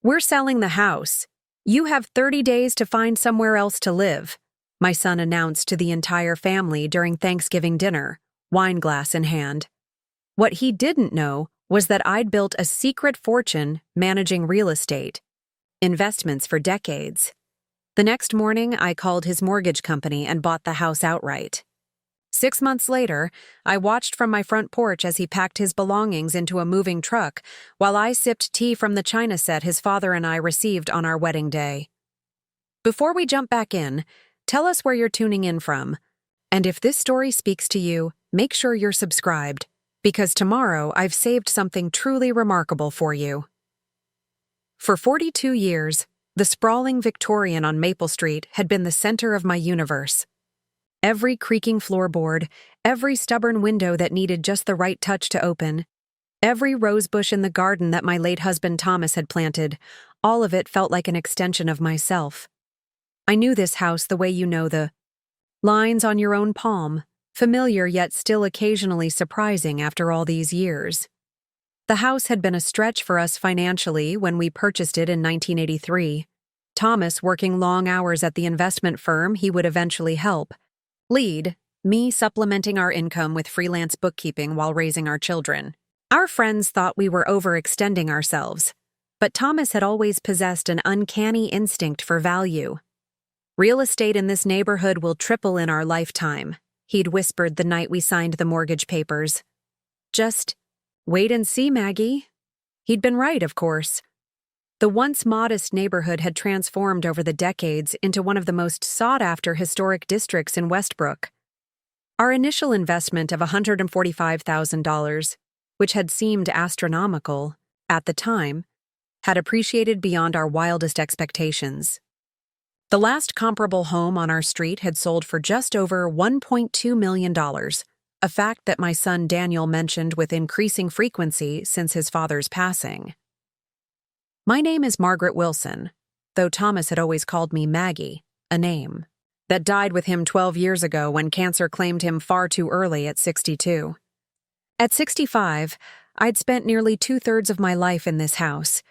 "We're selling the house. You have 30 days to find somewhere else to live," my son announced to the entire family during Thanksgiving dinner, wine glass in hand. What he didn't know was that I'd built a secret fortune managing real estate investments for decades. The next morning, I called his mortgage company and bought the house outright. 6 months later, I watched from my front porch as he packed his belongings into a moving truck while I sipped tea from the china set his father and I received on our wedding day. Before we jump back in, tell us where you're tuning in from. And if this story speaks to you, make sure you're subscribed, because tomorrow I've saved something truly remarkable for you. For 42 years, the sprawling Victorian on Maple Street had been the center of my universe. Every creaking floorboard, every stubborn window that needed just the right touch to open, every rosebush in the garden that my late husband Thomas had planted, all of it felt like an extension of myself. I knew this house the way you know the lines on your own palm, familiar yet still occasionally surprising after all these years. The house had been a stretch for us financially when we purchased it in 1983. Thomas working long hours at the investment firm he would eventually help lead, me supplementing our income with freelance bookkeeping while raising our children. Our friends thought we were overextending ourselves, but Thomas had always possessed an uncanny instinct for value. "Real estate in this neighborhood will triple in our lifetime," he'd whispered the night we signed the mortgage papers. "Just wait and see, Maggie." He'd been right, of course. The once modest neighborhood had transformed over the decades into one of the most sought-after historic districts in Westbrook. Our initial investment of $145,000, which had seemed astronomical at the time, had appreciated beyond our wildest expectations. The last comparable home on our street had sold for just over $1.2 million, a fact that my son Daniel mentioned with increasing frequency since his father's passing. My name is Margaret Wilson, though Thomas had always called me Maggie, a name that died with him 12 years ago when cancer claimed him far too early at 62. At 65, I'd spent nearly 2/3 of my life in this house.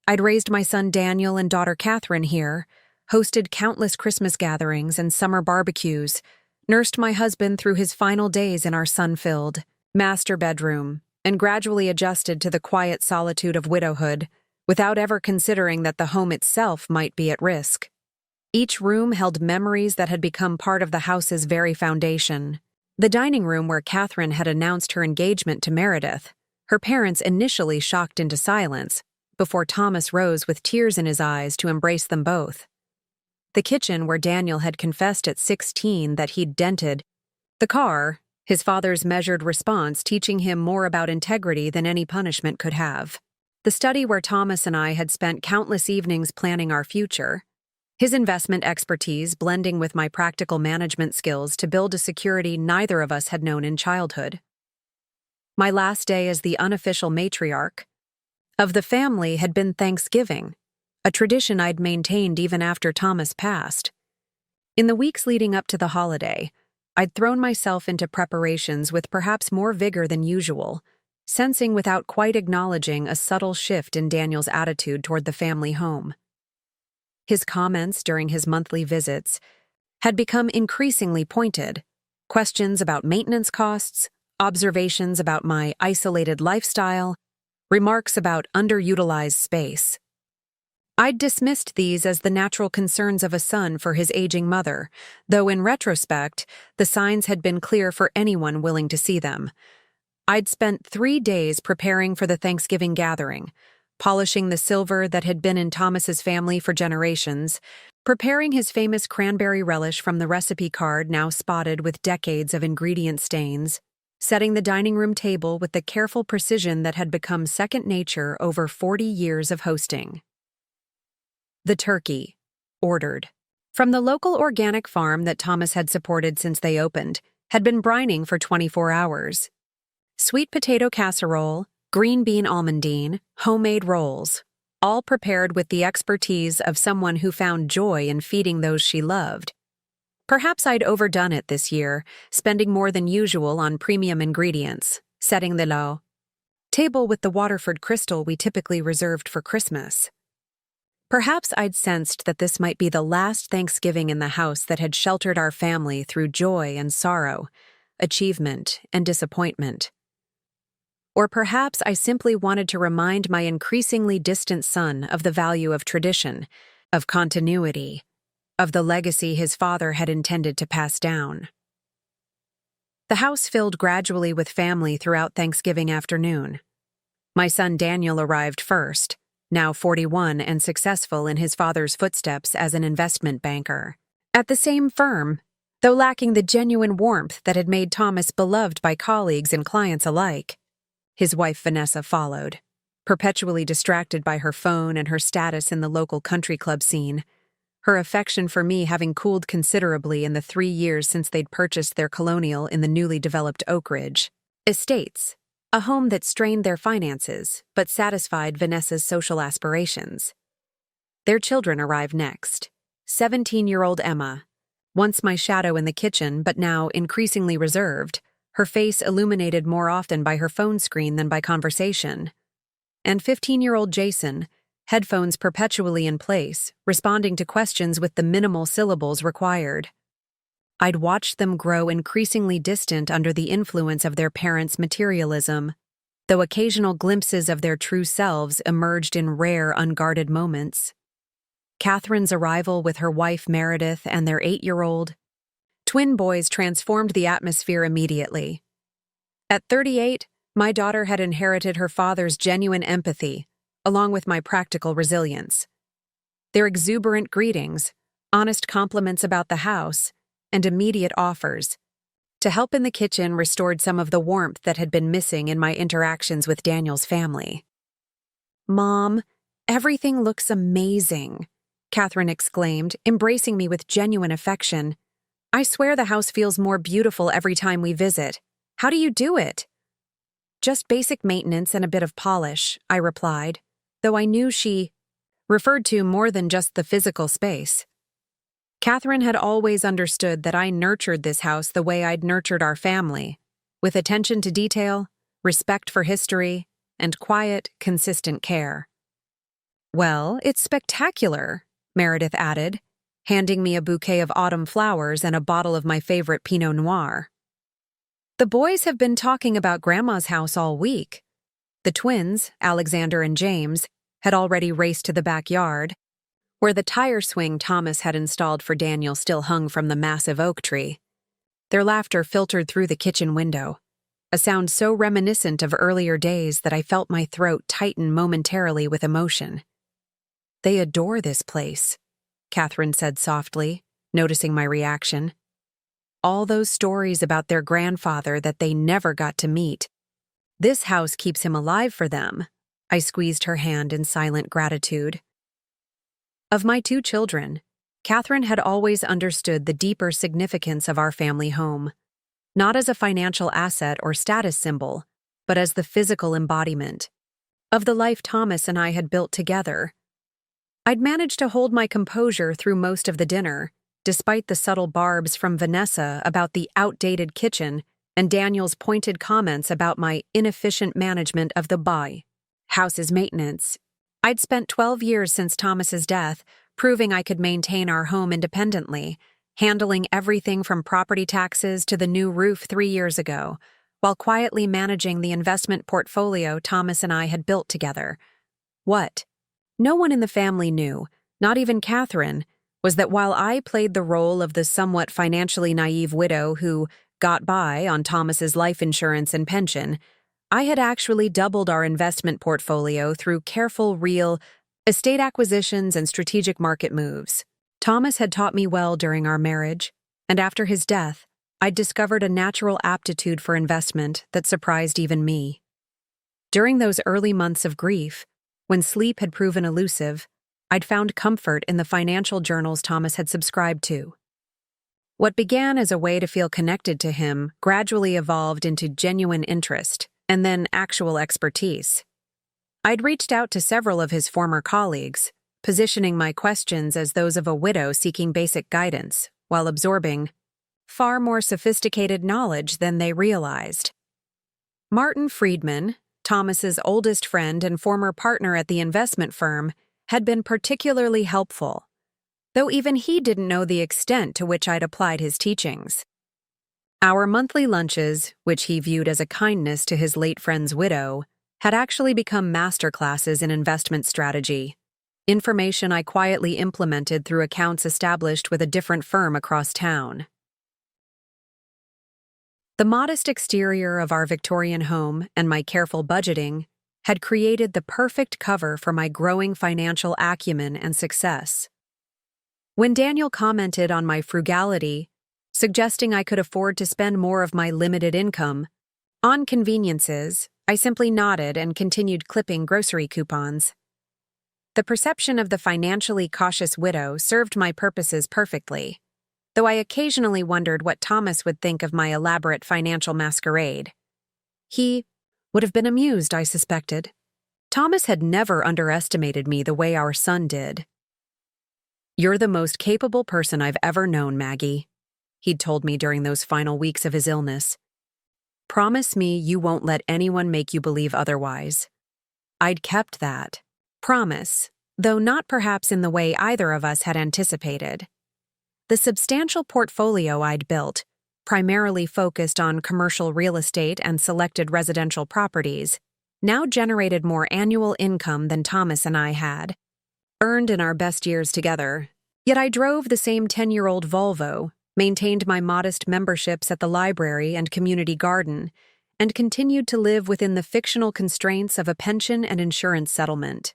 I'd raised my son Daniel and daughter Catherine here, hosted countless Christmas gatherings and summer barbecues, nursed my husband through his final days in our sun-filled master bedroom, and gradually adjusted to the quiet solitude of widowhood, without ever considering that the home itself might be at risk. Each room held memories that had become part of the house's very foundation. The dining room where Catherine had announced her engagement to Meredith, her parents initially shocked into silence, before Thomas rose with tears in his eyes to embrace them both. The kitchen where Daniel had confessed at 16 that he'd dented. The car, his father's measured response teaching him more about integrity than any punishment could have. The study where Thomas and I had spent countless evenings planning our future. His investment expertise blending with my practical management skills to build a security neither of us had known in childhood. My last day as the unofficial matriarch of the family had been Thanksgiving, a tradition I'd maintained even after Thomas passed. In the weeks leading up to the holiday, I'd thrown myself into preparations with perhaps more vigor than usual, sensing without quite acknowledging a subtle shift in Daniel's attitude toward the family home. His comments during his monthly visits had become increasingly pointed. Questions about maintenance costs, observations about my isolated lifestyle, remarks about underutilized space. I'd dismissed these as the natural concerns of a son for his aging mother, though in retrospect, the signs had been clear for anyone willing to see them. I'd spent 3 days preparing for the Thanksgiving gathering, polishing the silver that had been in Thomas's family for generations, preparing his famous cranberry relish from the recipe card now spotted with decades of ingredient stains, setting the dining room table with the careful precision that had become second nature over 40 years of hosting. The turkey, ordered from the local organic farm that Thomas had supported since they opened, had been brining for 24 hours. Sweet potato casserole, green bean almondine, homemade rolls, all prepared with the expertise of someone who found joy in feeding those she loved. Perhaps I'd overdone it this year, spending more than usual on premium ingredients, setting the low table with the Waterford crystal we typically reserved for Christmas. Perhaps I'd sensed that this might be the last Thanksgiving in the house that had sheltered our family through joy and sorrow, achievement and disappointment. Or perhaps I simply wanted to remind my increasingly distant son of the value of tradition, of continuity, of the legacy his father had intended to pass down. The house filled gradually with family throughout Thanksgiving afternoon. My son Daniel arrived first, now 41 and successful in his father's footsteps as an investment banker. At the same firm, though lacking the genuine warmth that had made Thomas beloved by colleagues and clients alike. His wife Vanessa followed, perpetually distracted by her phone and her status in the local country club scene, her affection for me having cooled considerably in the 3 years since they'd purchased their colonial in the newly developed Oak Ridge Estates, a home that strained their finances but satisfied Vanessa's social aspirations. Their children arrived next. 17-year-old Emma, once my shadow in the kitchen but now increasingly reserved, her face illuminated more often by her phone screen than by conversation. And 15-year-old Jason, headphones perpetually in place, responding to questions with the minimal syllables required. I'd watched them grow increasingly distant under the influence of their parents' materialism, though occasional glimpses of their true selves emerged in rare, unguarded moments. Catherine's arrival with her wife Meredith and their 8-year-old, twin boys transformed the atmosphere immediately. At 38, my daughter had inherited her father's genuine empathy, along with my practical resilience. Their exuberant greetings, honest compliments about the house, and immediate offers to help in the kitchen restored some of the warmth that had been missing in my interactions with Daniel's family. "Mom, everything looks amazing," Catherine exclaimed, embracing me with genuine affection. "I swear the house feels more beautiful every time we visit. How do you do it?" "Just basic maintenance and a bit of polish," I replied, though I knew she referred to more than just the physical space. Catherine had always understood that I nurtured this house the way I'd nurtured our family, with attention to detail, respect for history, and quiet, consistent care. "Well, it's spectacular," Meredith added, handing me a bouquet of autumn flowers and a bottle of my favorite Pinot Noir. "The boys have been talking about Grandma's house all week." The twins, Alexander and James, had already raced to the backyard, where the tire swing Thomas had installed for Daniel still hung from the massive oak tree. Their laughter filtered through the kitchen window, a sound so reminiscent of earlier days that I felt my throat tighten momentarily with emotion. "They adore this place," Catherine said softly, noticing my reaction. "All those stories about their grandfather that they never got to meet. This house keeps him alive for them." I squeezed her hand in silent gratitude. Of my 2 children, Catherine had always understood the deeper significance of our family home, not as a financial asset or status symbol, but as the physical embodiment of the life Thomas and I had built together. I'd managed to hold my composure through most of the dinner, despite the subtle barbs from Vanessa about the outdated kitchen and Daniel's pointed comments about my inefficient management of the house's maintenance. I'd spent 12 years since Thomas's death, proving I could maintain our home independently, handling everything from property taxes to the new roof 3 years ago, while quietly managing the investment portfolio Thomas and I had built together. What no one in the family knew, not even Catherine, was that while I played the role of the somewhat financially naive widow who got by on Thomas's life insurance and pension, I had actually doubled our investment portfolio through careful, real estate acquisitions and strategic market moves. Thomas had taught me well during our marriage, and after his death, I'd discovered a natural aptitude for investment that surprised even me. During those early months of grief, when sleep had proven elusive, I'd found comfort in the financial journals Thomas had subscribed to. What began as a way to feel connected to him gradually evolved into genuine interest, and then actual expertise. I'd reached out to several of his former colleagues, positioning my questions as those of a widow seeking basic guidance, while absorbing far more sophisticated knowledge than they realized. Martin Friedman, Thomas's oldest friend and former partner at the investment firm, had been particularly helpful, though even he didn't know the extent to which I'd applied his teachings. Our monthly lunches, which he viewed as a kindness to his late friend's widow, had actually become masterclasses in investment strategy, information I quietly implemented through accounts established with a different firm across town. The modest exterior of our Victorian home and my careful budgeting had created the perfect cover for my growing financial acumen and success. When Daniel commented on my frugality, suggesting I could afford to spend more of my limited income on conveniences, I simply nodded and continued clipping grocery coupons. The perception of the financially cautious widow served my purposes perfectly, though I occasionally wondered what Thomas would think of my elaborate financial masquerade. He would have been amused, I suspected. Thomas had never underestimated me the way our son did. "You're the most capable person I've ever known, Maggie," he'd told me during those final weeks of his illness. "Promise me you won't let anyone make you believe otherwise." I'd kept that promise, though not perhaps in the way either of us had anticipated. The substantial portfolio I'd built, primarily focused on commercial real estate and selected residential properties, now generated more annual income than Thomas and I had earned in our best years together. Yet I drove the same 10-year-old Volvo, maintained my modest memberships at the library and community garden, and continued to live within the fictional constraints of a pension and insurance settlement.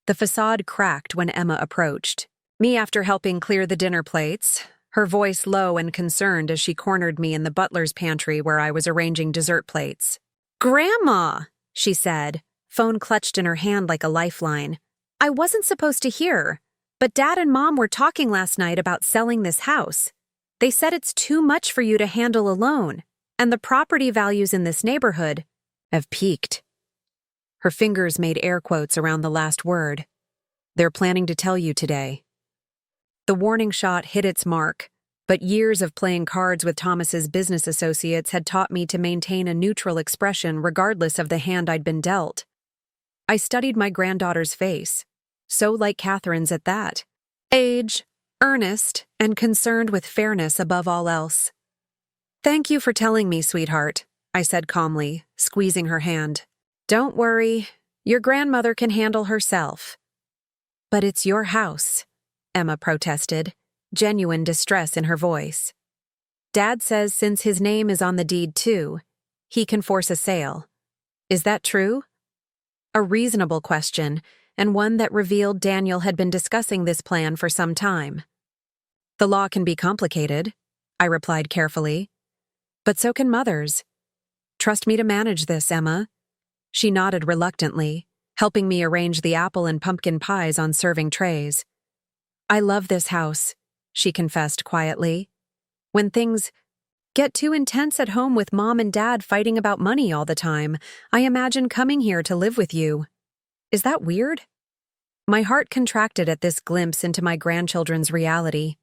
The facade cracked when Emma approached, me after helping clear the dinner plates, her voice low and concerned as she cornered me in the butler's pantry where I was arranging dessert plates. "Grandma," she said, phone clutched in her hand like a lifeline. "I wasn't supposed to hear, but Dad and Mom were talking last night about selling this house. They said it's too much for you to handle alone, and the property values in this neighborhood have peaked." Her fingers made air quotes around the last word. "They're planning to tell you today." The warning shot hit its mark, but years of playing cards with Thomas's business associates had taught me to maintain a neutral expression regardless of the hand I'd been dealt. I studied my granddaughter's face, so like Catherine's at that. Age, earnest, and concerned with fairness above all else. "Thank you for telling me, sweetheart," I said calmly, squeezing her hand. "Don't worry, your grandmother can handle herself." "But it's your house," Emma protested, genuine distress in her voice. "Dad says since his name is on the deed too, he can force a sale. Is that true?" A reasonable question, and one that revealed Daniel had been discussing this plan for some time. "The law can be complicated," I replied carefully. "But so can mothers. Trust me to manage this, Emma." She nodded reluctantly, helping me arrange the apple and pumpkin pies on serving trays. "I love this house," she confessed quietly. "When things get too intense at home with Mom and Dad fighting about money all the time, I imagine coming here to live with you. Is that weird?" My heart contracted at this glimpse into my grandchildren's reality.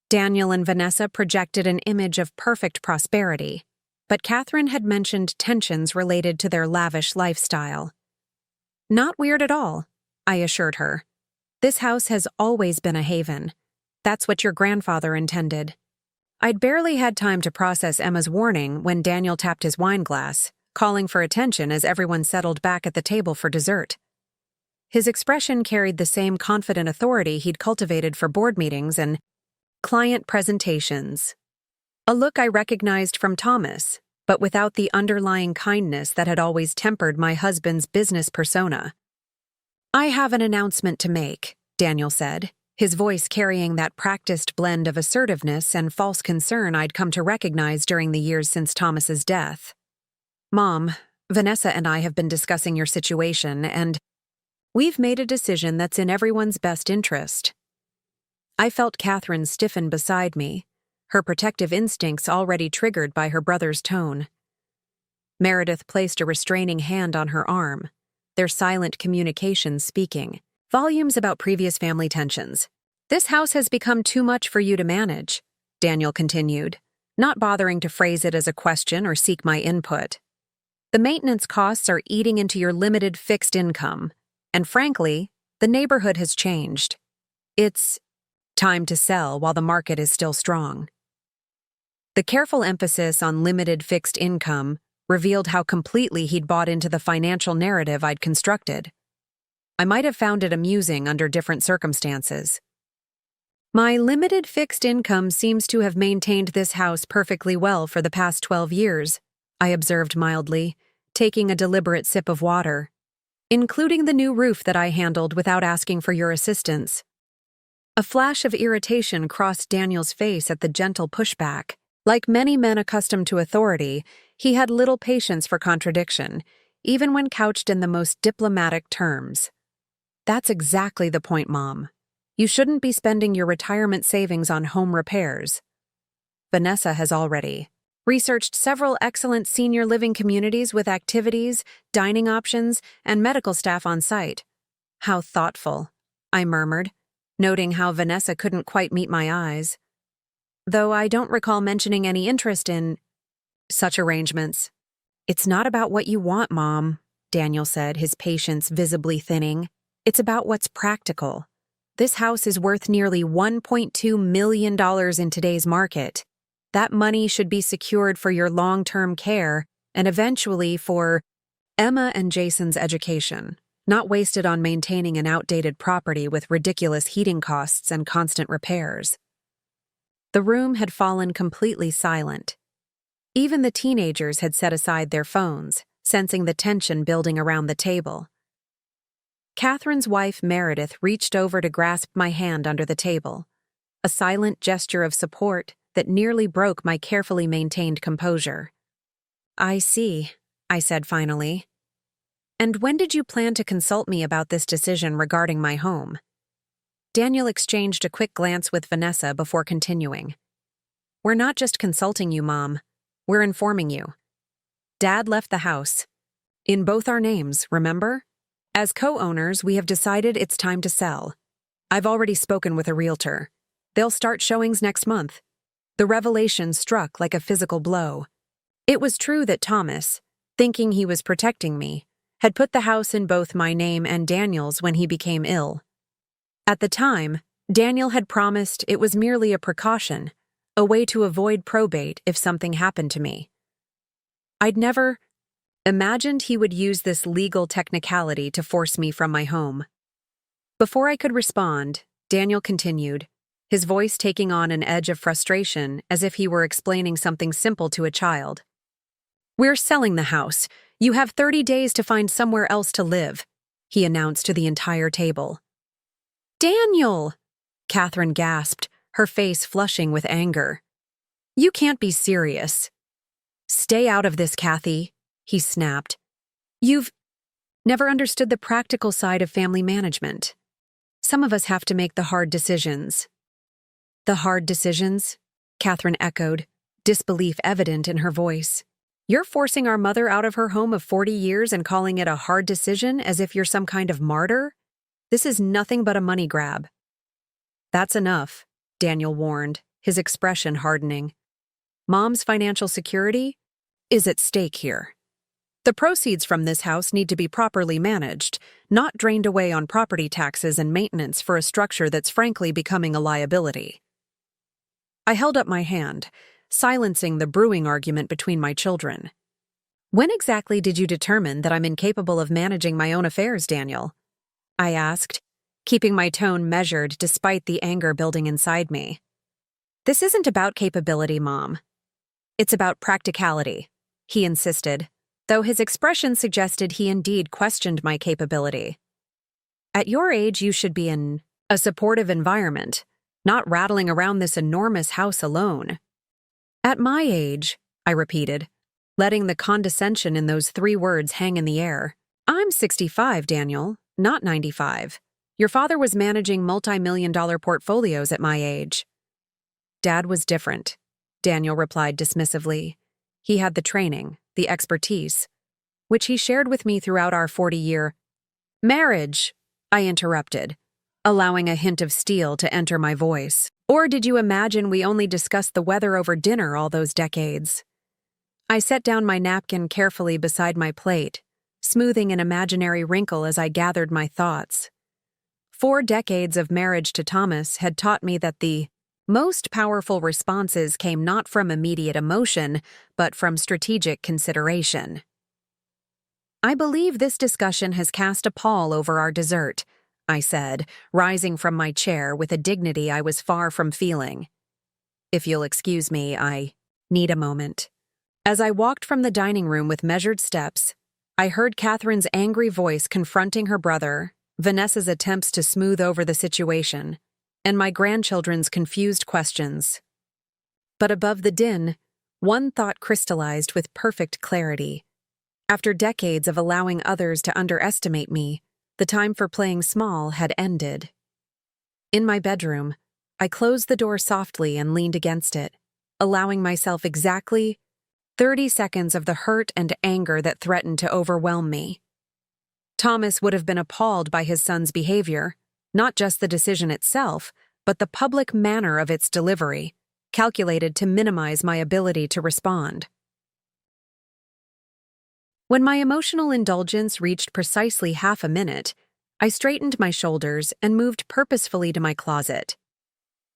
Daniel and Vanessa projected an image of perfect prosperity, but Catherine had mentioned tensions related to their lavish lifestyle. "Not weird at all," I assured her. "This house has always been a haven. That's what your grandfather intended." I'd barely had time to process Emma's warning when Daniel tapped his wine glass, calling for attention as everyone settled back at the table for dessert. His expression carried the same confident authority he'd cultivated for board meetings and client presentations. A look I recognized from Thomas, but without the underlying kindness that had always tempered my husband's business persona. "I have an announcement to make," Daniel said, his voice carrying that practiced blend of assertiveness and false concern I'd come to recognize during the years since Thomas's death. "Mom, Vanessa and I have been discussing your situation, and we've made a decision that's in everyone's best interest." I felt Catherine stiffen beside me, her protective instincts already triggered by her brother's tone. Meredith placed a restraining hand on her arm, their silent communication speaking volumes about previous family tensions. "This house has become too much for you to manage," Daniel continued, not bothering to phrase it as a question or seek my input. "The maintenance costs are eating into your limited fixed income. And frankly, the neighborhood has changed. It's time to sell while the market is still strong. The careful emphasis on limited fixed income revealed how completely he'd bought into the financial narrative I'd constructed. I might have found it amusing under different circumstances. My limited fixed income seems to have maintained this house perfectly well for the past 12 years, I observed mildly, taking a deliberate sip of water, including the new roof that I handled without asking for your assistance. A flash of irritation crossed Daniel's face at the gentle pushback. Like many men accustomed to authority, he had little patience for contradiction, even when couched in the most diplomatic terms. That's exactly the point, Mom. You shouldn't be spending your retirement savings on home repairs. Vanessa has already researched several excellent senior living communities with activities, dining options, and medical staff on site. How thoughtful, I murmured, noting how Vanessa couldn't quite meet my eyes. Though I don't recall mentioning any interest in such arrangements. It's not about what you want, Mom, Daniel said, his patience visibly thinning. It's about what's practical. This house is worth nearly $1.2 million in today's market. That money should be secured for your long-term care and eventually for Emma and Jason's education, not wasted on maintaining an outdated property with ridiculous heating costs and constant repairs. The room had fallen completely silent. Even the teenagers had set aside their phones, sensing the tension building around the table. Catherine's wife, Meredith, reached over to grasp my hand under the table, a silent gesture of support that nearly broke my carefully maintained composure. I see, I said finally. And when did you plan to consult me about this decision regarding my home? Daniel exchanged a quick glance with Vanessa before continuing. We're not just consulting you, Mom. We're informing you. Dad left the house. In both our names, remember? As co-owners, we have decided it's time to sell. I've already spoken with a realtor. They'll start showings next month. The revelation struck like a physical blow. It was true that Thomas, thinking he was protecting me, had put the house in both my name and Daniel's when he became ill. At the time, Daniel had promised it was merely a precaution, a way to avoid probate if something happened to me. I'd never imagined he would use this legal technicality to force me from my home. Before I could respond, Daniel continued, his voice taking on an edge of frustration as if he were explaining something simple to a child. We're selling the house. You have 30 days to find somewhere else to live, he announced to the entire table. Daniel! Catherine gasped, her face flushing with anger. You can't be serious. Stay out of this, Kathy, he snapped. You've never understood the practical side of family management. Some of us have to make the hard decisions. The hard decisions? Catherine echoed, disbelief evident in her voice. You're forcing our mother out of her home of 40 years and calling it a hard decision as if you're some kind of martyr? This is nothing but a money grab. That's enough, Daniel warned, his expression hardening. Mom's financial security is at stake here. The proceeds from this house need to be properly managed, not drained away on property taxes and maintenance for a structure that's frankly becoming a liability. I held up my hand, silencing the brewing argument between my children. When exactly did you determine that I'm incapable of managing my own affairs, Daniel? I asked, keeping my tone measured despite the anger building inside me. This isn't about capability, Mom. It's about practicality, he insisted, though his expression suggested he indeed questioned my capability. At your age, you should be in a supportive environment, not rattling around this enormous house alone. At my age, I repeated, letting the condescension in those 3 words hang in the air. I'm 65, Daniel, not 95. Your father was managing multi-million-dollar portfolios at my age. Dad was different, Daniel replied dismissively. He had the training, the expertise, which he shared with me throughout our 40-year marriage, I interrupted, allowing a hint of steel to enter my voice. Or did you imagine we only discussed the weather over dinner all those decades? I set down my napkin carefully beside my plate, smoothing an imaginary wrinkle as I gathered my thoughts. 4 decades of marriage to Thomas had taught me that the most powerful responses came not from immediate emotion, but from strategic consideration. I believe this discussion has cast a pall over our dessert, I said, rising from my chair with a dignity I was far from feeling. If you'll excuse me, I need a moment. As I walked from the dining room with measured steps, I heard Catherine's angry voice confronting her brother, Vanessa's attempts to smooth over the situation, and my grandchildren's confused questions. But above the din, one thought crystallized with perfect clarity. After decades of allowing others to underestimate me, the time for playing small had ended. In my bedroom, I closed the door softly and leaned against it, allowing myself exactly 30 seconds of the hurt and anger that threatened to overwhelm me. Thomas would have been appalled by his son's behavior, not just the decision itself, but the public manner of its delivery, calculated to minimize my ability to respond. When my emotional indulgence reached precisely half a minute, I straightened my shoulders and moved purposefully to my closet.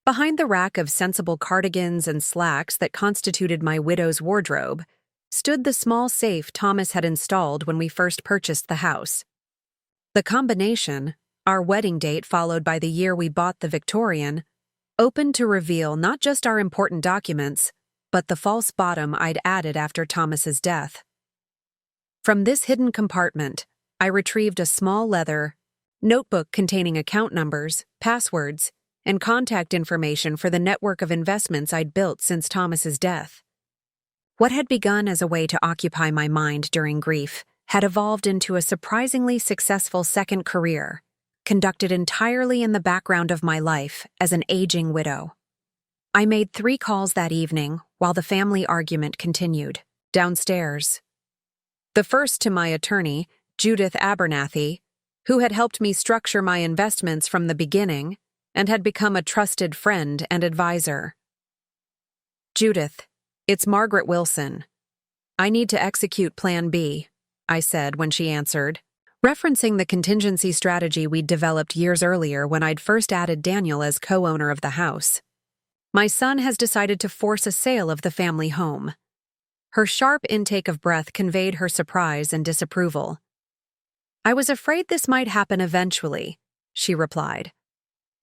Behind the rack of sensible cardigans and slacks that constituted my widow's wardrobe, stood the small safe Thomas had installed when we first purchased the house. The combination, our wedding date followed by the year we bought the Victorian, opened to reveal not just our important documents, but the false bottom I'd added after Thomas's death. From this hidden compartment, I retrieved a small leather notebook containing account numbers, passwords, and contact information for the network of investments I'd built since Thomas's death. What had begun as a way to occupy my mind during grief had evolved into a surprisingly successful second career, conducted entirely in the background of my life as an aging widow. I made 3 calls that evening while the family argument continued, downstairs. The first to my attorney, Judith Abernathy, who had helped me structure my investments from the beginning and had become a trusted friend and advisor. "Judith, it's Margaret Wilson. I need to execute Plan B," I said when she answered, referencing the contingency strategy we'd developed years earlier when I'd first added Daniel as co-owner of the house. "My son has decided to force a sale of the family home." Her sharp intake of breath conveyed her surprise and disapproval. "I was afraid this might happen eventually," she replied.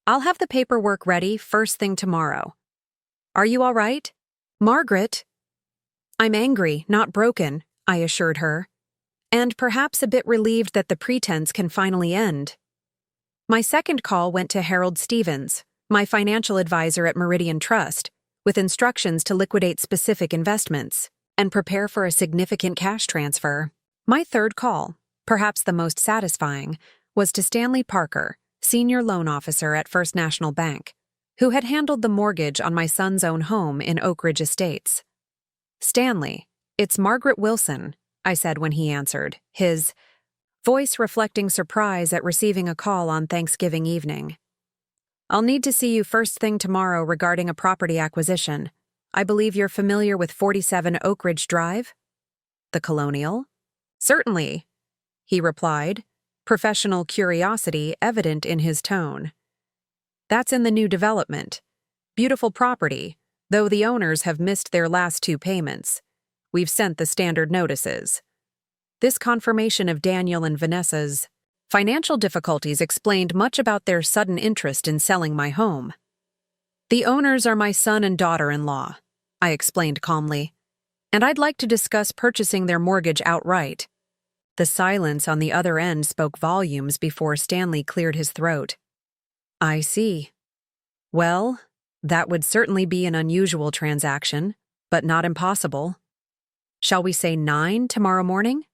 "I'll have the paperwork ready first thing tomorrow. Are you all right?" "Margaret?" "I'm angry, not broken," I assured her, and perhaps a bit relieved that the pretense can finally end. My second call went to Harold Stevens, my financial advisor at Meridian Trust, with instructions to liquidate specific investments and prepare for a significant cash transfer. My third call, perhaps the most satisfying, was to Stanley Parker, senior loan officer at First National Bank, who had handled the mortgage on my son's own home in Oak Ridge Estates. "Stanley, it's Margaret Wilson," I said when he answered, his voice reflecting surprise at receiving a call on Thanksgiving evening. "I'll need to see you first thing tomorrow regarding a property acquisition. I believe you're familiar with 47 Oak Ridge Drive?" "The Colonial?" "Certainly," he replied, professional curiosity evident in his tone. "That's in the new development. Beautiful property, though the owners have missed their last 2 payments. We've sent the standard notices." This confirmation of Daniel and Vanessa's financial difficulties explained much about their sudden interest in selling my home. "The owners are my son and daughter-in-law," I explained calmly, "and I'd like to discuss purchasing their mortgage outright." The silence on the other end spoke volumes before Stanley cleared his throat. "I see. Well, that would certainly be an unusual transaction, but not impossible. Shall we say 9 tomorrow morning?"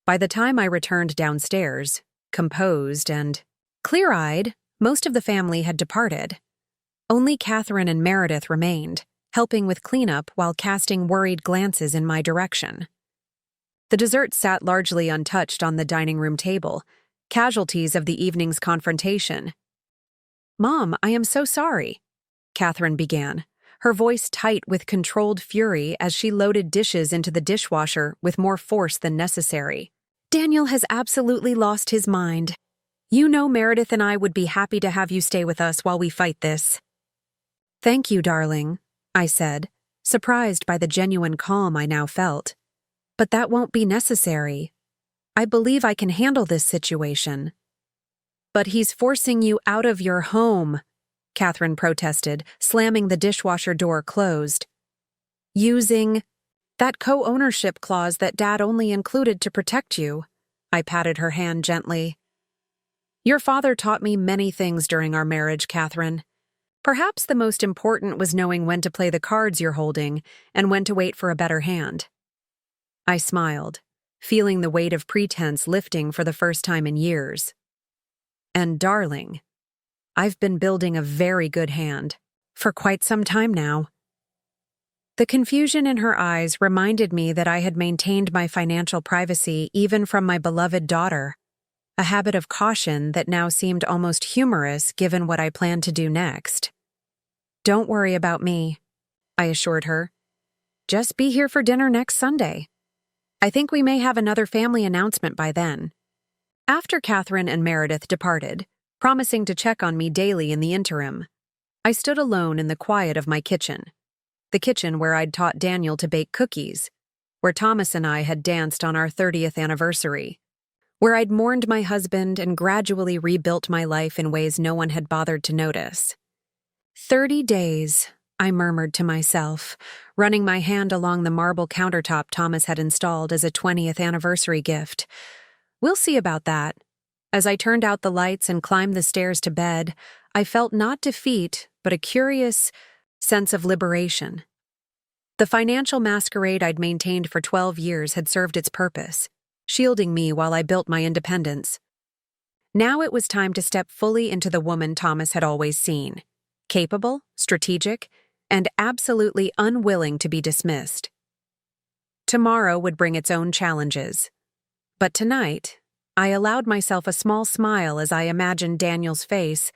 By the time I returned downstairs, composed and clear-eyed, most of the family had departed. Only Catherine and Meredith remained, helping with cleanup while casting worried glances in my direction. The dessert sat largely untouched on the dining room table, casualties of the evening's confrontation. "Mom, I am so sorry," Catherine began, her voice tight with controlled fury as she loaded dishes into the dishwasher with more force than necessary. Daniel has absolutely lost his mind. You know Meredith and I would be happy to have you stay with us while we fight this. Thank you, darling, I said, surprised by the genuine calm I now felt. But that won't be necessary. I believe I can handle this situation. But he's forcing you out of your home, Catherine protested, slamming the dishwasher door closed. Using that co-ownership clause that Dad only included to protect you. I patted her hand gently. Your father taught me many things during our marriage, Catherine. Perhaps the most important was knowing when to play the cards you're holding and when to wait for a better hand. I smiled, feeling the weight of pretense lifting for the first time in years. And darling, I've been building a very good hand for quite some time now. The confusion in her eyes reminded me that I had maintained my financial privacy even from my beloved daughter, a habit of caution that now seemed almost humorous given what I planned to do next. Don't worry about me, I assured her. Just be here for dinner next Sunday. I think we may have another family announcement by then. After Catherine and Meredith departed, promising to check on me daily in the interim, I stood alone in the quiet of my kitchen. The kitchen where I'd taught Daniel to bake cookies, where Thomas and I had danced on our 30th anniversary, where I'd mourned my husband and gradually rebuilt my life in ways no one had bothered to notice. 30 days, I murmured to myself, running my hand along the marble countertop Thomas had installed as a 20th anniversary gift. We'll see about that. As I turned out the lights and climbed the stairs to bed, I felt not defeat, but a curious sense of liberation. The financial masquerade I'd maintained for 12 years had served its purpose, shielding me while I built my independence. Now it was time to step fully into the woman Thomas had always seen, capable, strategic, and absolutely unwilling to be dismissed. Tomorrow would bring its own challenges. But tonight, I allowed myself a small smile as I imagined Daniel's face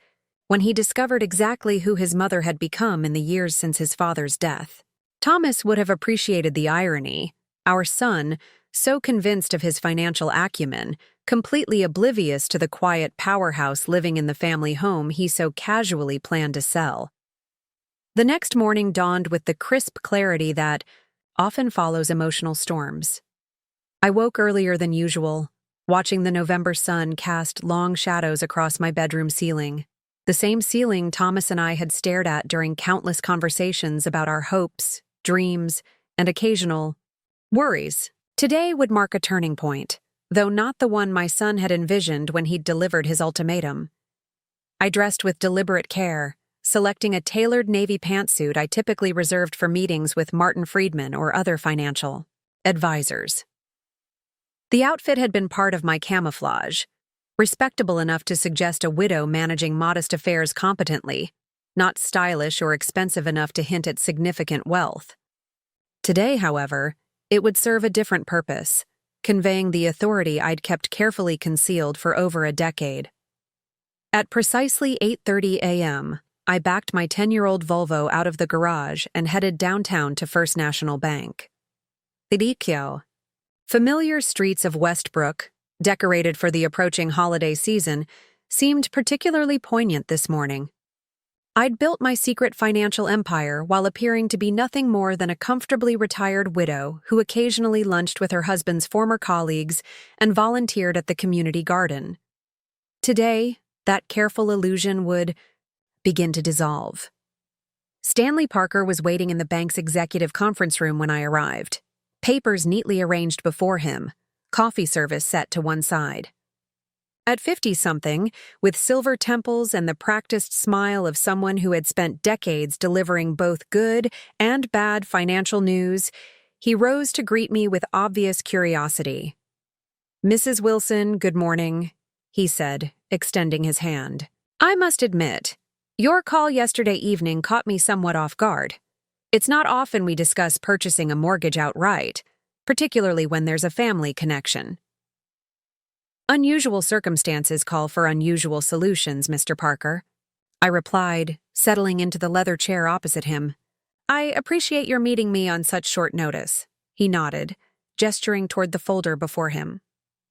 when he discovered exactly who his mother had become in the years since his father's death. Thomas would have appreciated the irony. Our son, so convinced of his financial acumen, completely oblivious to the quiet powerhouse living in the family home he so casually planned to sell. The next morning dawned with the crisp clarity that often follows emotional storms. I woke earlier than usual, watching the November sun cast long shadows across my bedroom ceiling. The same ceiling Thomas and I had stared at during countless conversations about our hopes, dreams, and occasional worries. Today would mark a turning point, though not the one my son had envisioned when he'd delivered his ultimatum. I dressed with deliberate care, selecting a tailored navy pantsuit I typically reserved for meetings with Martin Friedman or other financial advisors. The outfit had been part of my camouflage, respectable enough to suggest a widow managing modest affairs competently, not stylish or expensive enough to hint at significant wealth. Today, however, it would serve a different purpose, conveying the authority I'd kept carefully concealed for over a decade. At precisely 8:30 a.m., I backed my 10-year-old Volvo out of the garage and headed downtown to First National Bank. Lidikyo. Familiar streets of Westbrook, decorated for the approaching holiday season, seemed particularly poignant this morning. I'd built my secret financial empire while appearing to be nothing more than a comfortably retired widow who occasionally lunched with her husband's former colleagues and volunteered at the community garden. Today, that careful illusion would begin to dissolve. Stanley Parker was waiting in the bank's executive conference room when I arrived, papers neatly arranged before him, coffee service set to one side. At 50-something, with silver temples and the practiced smile of someone who had spent decades delivering both good and bad financial news, he rose to greet me with obvious curiosity. "Mrs. Wilson, good morning," he said, extending his hand. "I must admit, your call yesterday evening caught me somewhat off guard. It's not often we discuss purchasing a mortgage outright, particularly when there's a family connection." "Unusual circumstances call for unusual solutions, Mr. Parker," I replied, settling into the leather chair opposite him. "I appreciate your meeting me on such short notice," he nodded, gesturing toward the folder before him.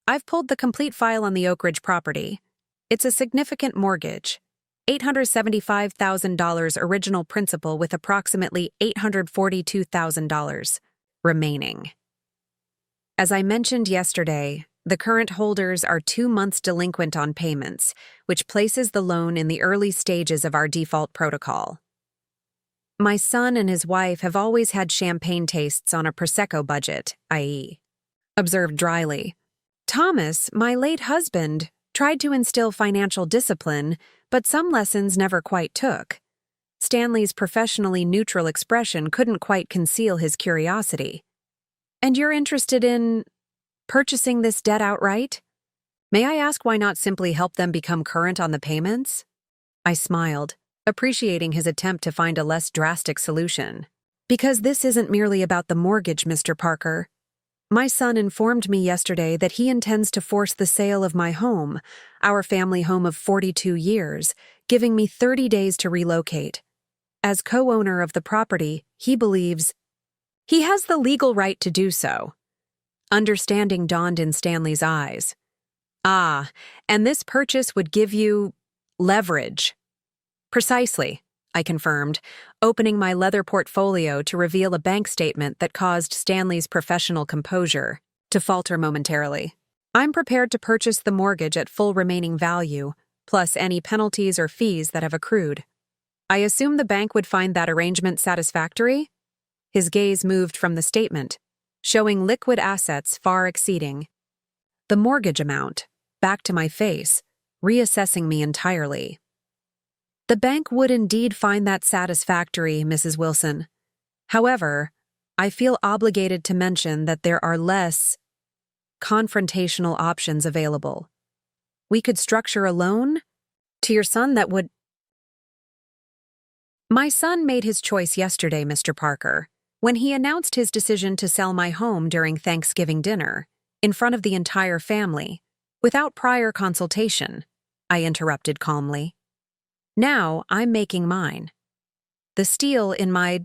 I've pulled the complete file on the Oak Ridge property. It's a significant mortgage. $875,000 original principal with approximately $842,000 remaining. As I mentioned yesterday, the current holders are 2 months delinquent on payments, which places the loan in the early stages of our default protocol. My son and his wife have always had champagne tastes on a Prosecco budget, i.e., observed dryly. Thomas, my late husband, tried to instill financial discipline, but some lessons never quite took. Stanley's professionally neutral expression couldn't quite conceal his curiosity. And you're interested in purchasing this debt outright? May I ask why not simply help them become current on the payments? I smiled, appreciating his attempt to find a less drastic solution. Because this isn't merely about the mortgage, Mr. Parker. My son informed me yesterday that he intends to force the sale of my home, our family home of 42 years, giving me 30 days to relocate. As co-owner of the property, he believes he has the legal right to do so. Understanding dawned in Stanley's eyes. Ah, and this purchase would give you leverage. Precisely, I confirmed, opening my leather portfolio to reveal a bank statement that caused Stanley's professional composure to falter momentarily. I'm prepared to purchase the mortgage at full remaining value, plus any penalties or fees that have accrued. I assume the bank would find that arrangement satisfactory? His gaze moved from the statement, showing liquid assets far exceeding the mortgage amount, back to my face, reassessing me entirely. The bank would indeed find that satisfactory, Mrs. Wilson. However, I feel obligated to mention that there are less confrontational options available. We could structure a loan to your son that would... My son made his choice yesterday, Mr. Parker, when he announced his decision to sell my home during Thanksgiving dinner, in front of the entire family, without prior consultation, I interrupted calmly. Now I'm making mine. The steel in my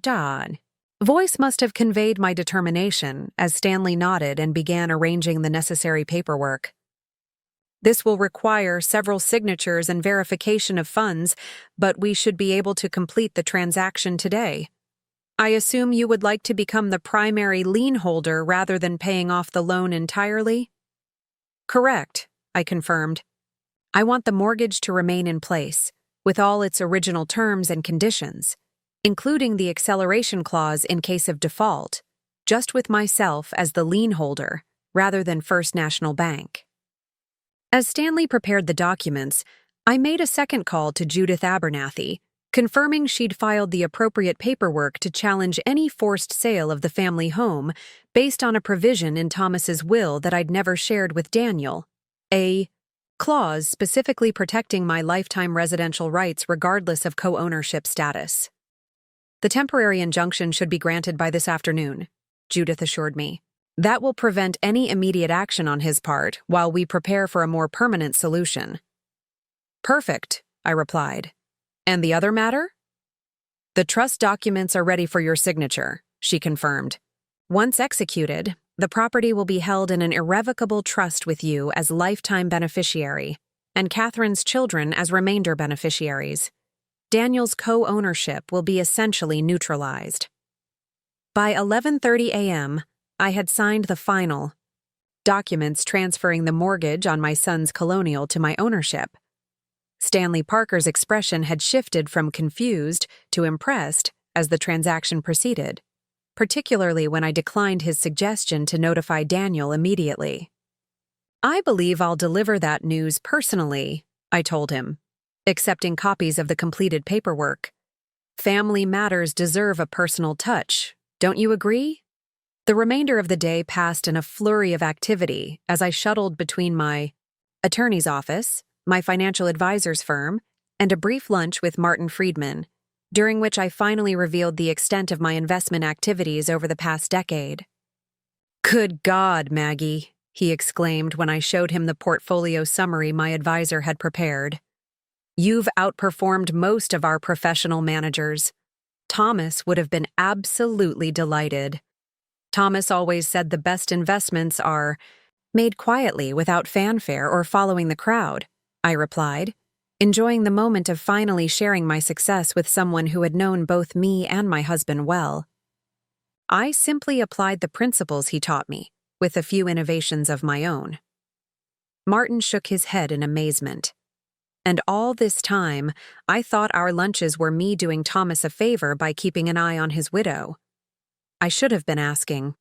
voice must have conveyed my determination as Stanley nodded and began arranging the necessary paperwork. This will require several signatures and verification of funds, but we should be able to complete the transaction today. I assume you would like to become the primary lien holder rather than paying off the loan entirely? Correct, I confirmed. I want the mortgage to remain in place, with all its original terms and conditions, including the acceleration clause in case of default, just with myself as the lien holder, rather than First National Bank. As Stanley prepared the documents, I made a second call to Judith Abernathy, confirming she'd filed the appropriate paperwork to challenge any forced sale of the family home based on a provision in Thomas's will that I'd never shared with Daniel, a clause specifically protecting my lifetime residential rights regardless of co-ownership status. The temporary injunction should be granted by this afternoon, Judith assured me. That will prevent any immediate action on his part while we prepare for a more permanent solution. Perfect, I replied. And the other matter? The trust documents are ready for your signature, she confirmed. Once executed, the property will be held in an irrevocable trust with you as lifetime beneficiary, and Catherine's children as remainder beneficiaries. Daniel's co-ownership will be essentially neutralized. By 11:30 a.m., I had signed the final documents transferring the mortgage on my son's colonial to my ownership. Stanley Parker's expression had shifted from confused to impressed as the transaction proceeded, particularly when I declined his suggestion to notify Daniel immediately. I believe I'll deliver that news personally, I told him, accepting copies of the completed paperwork. Family matters deserve a personal touch, don't you agree? The remainder of the day passed in a flurry of activity as I shuttled between my attorney's office, my financial advisor's firm, and a brief lunch with Martin Friedman, during which I finally revealed the extent of my investment activities over the past decade. Good God, Maggie, he exclaimed when I showed him the portfolio summary my advisor had prepared. You've outperformed most of our professional managers. Thomas would have been absolutely delighted. Thomas always said the best investments are Made quietly without fanfare or following the crowd, I replied, enjoying the moment of finally sharing my success with someone who had known both me and my husband well. I simply applied the principles he taught me, with a few innovations of my own. Martin shook his head in amazement. And all this time, I thought our lunches were me doing Thomas a favor by keeping an eye on his widow. I should have been asking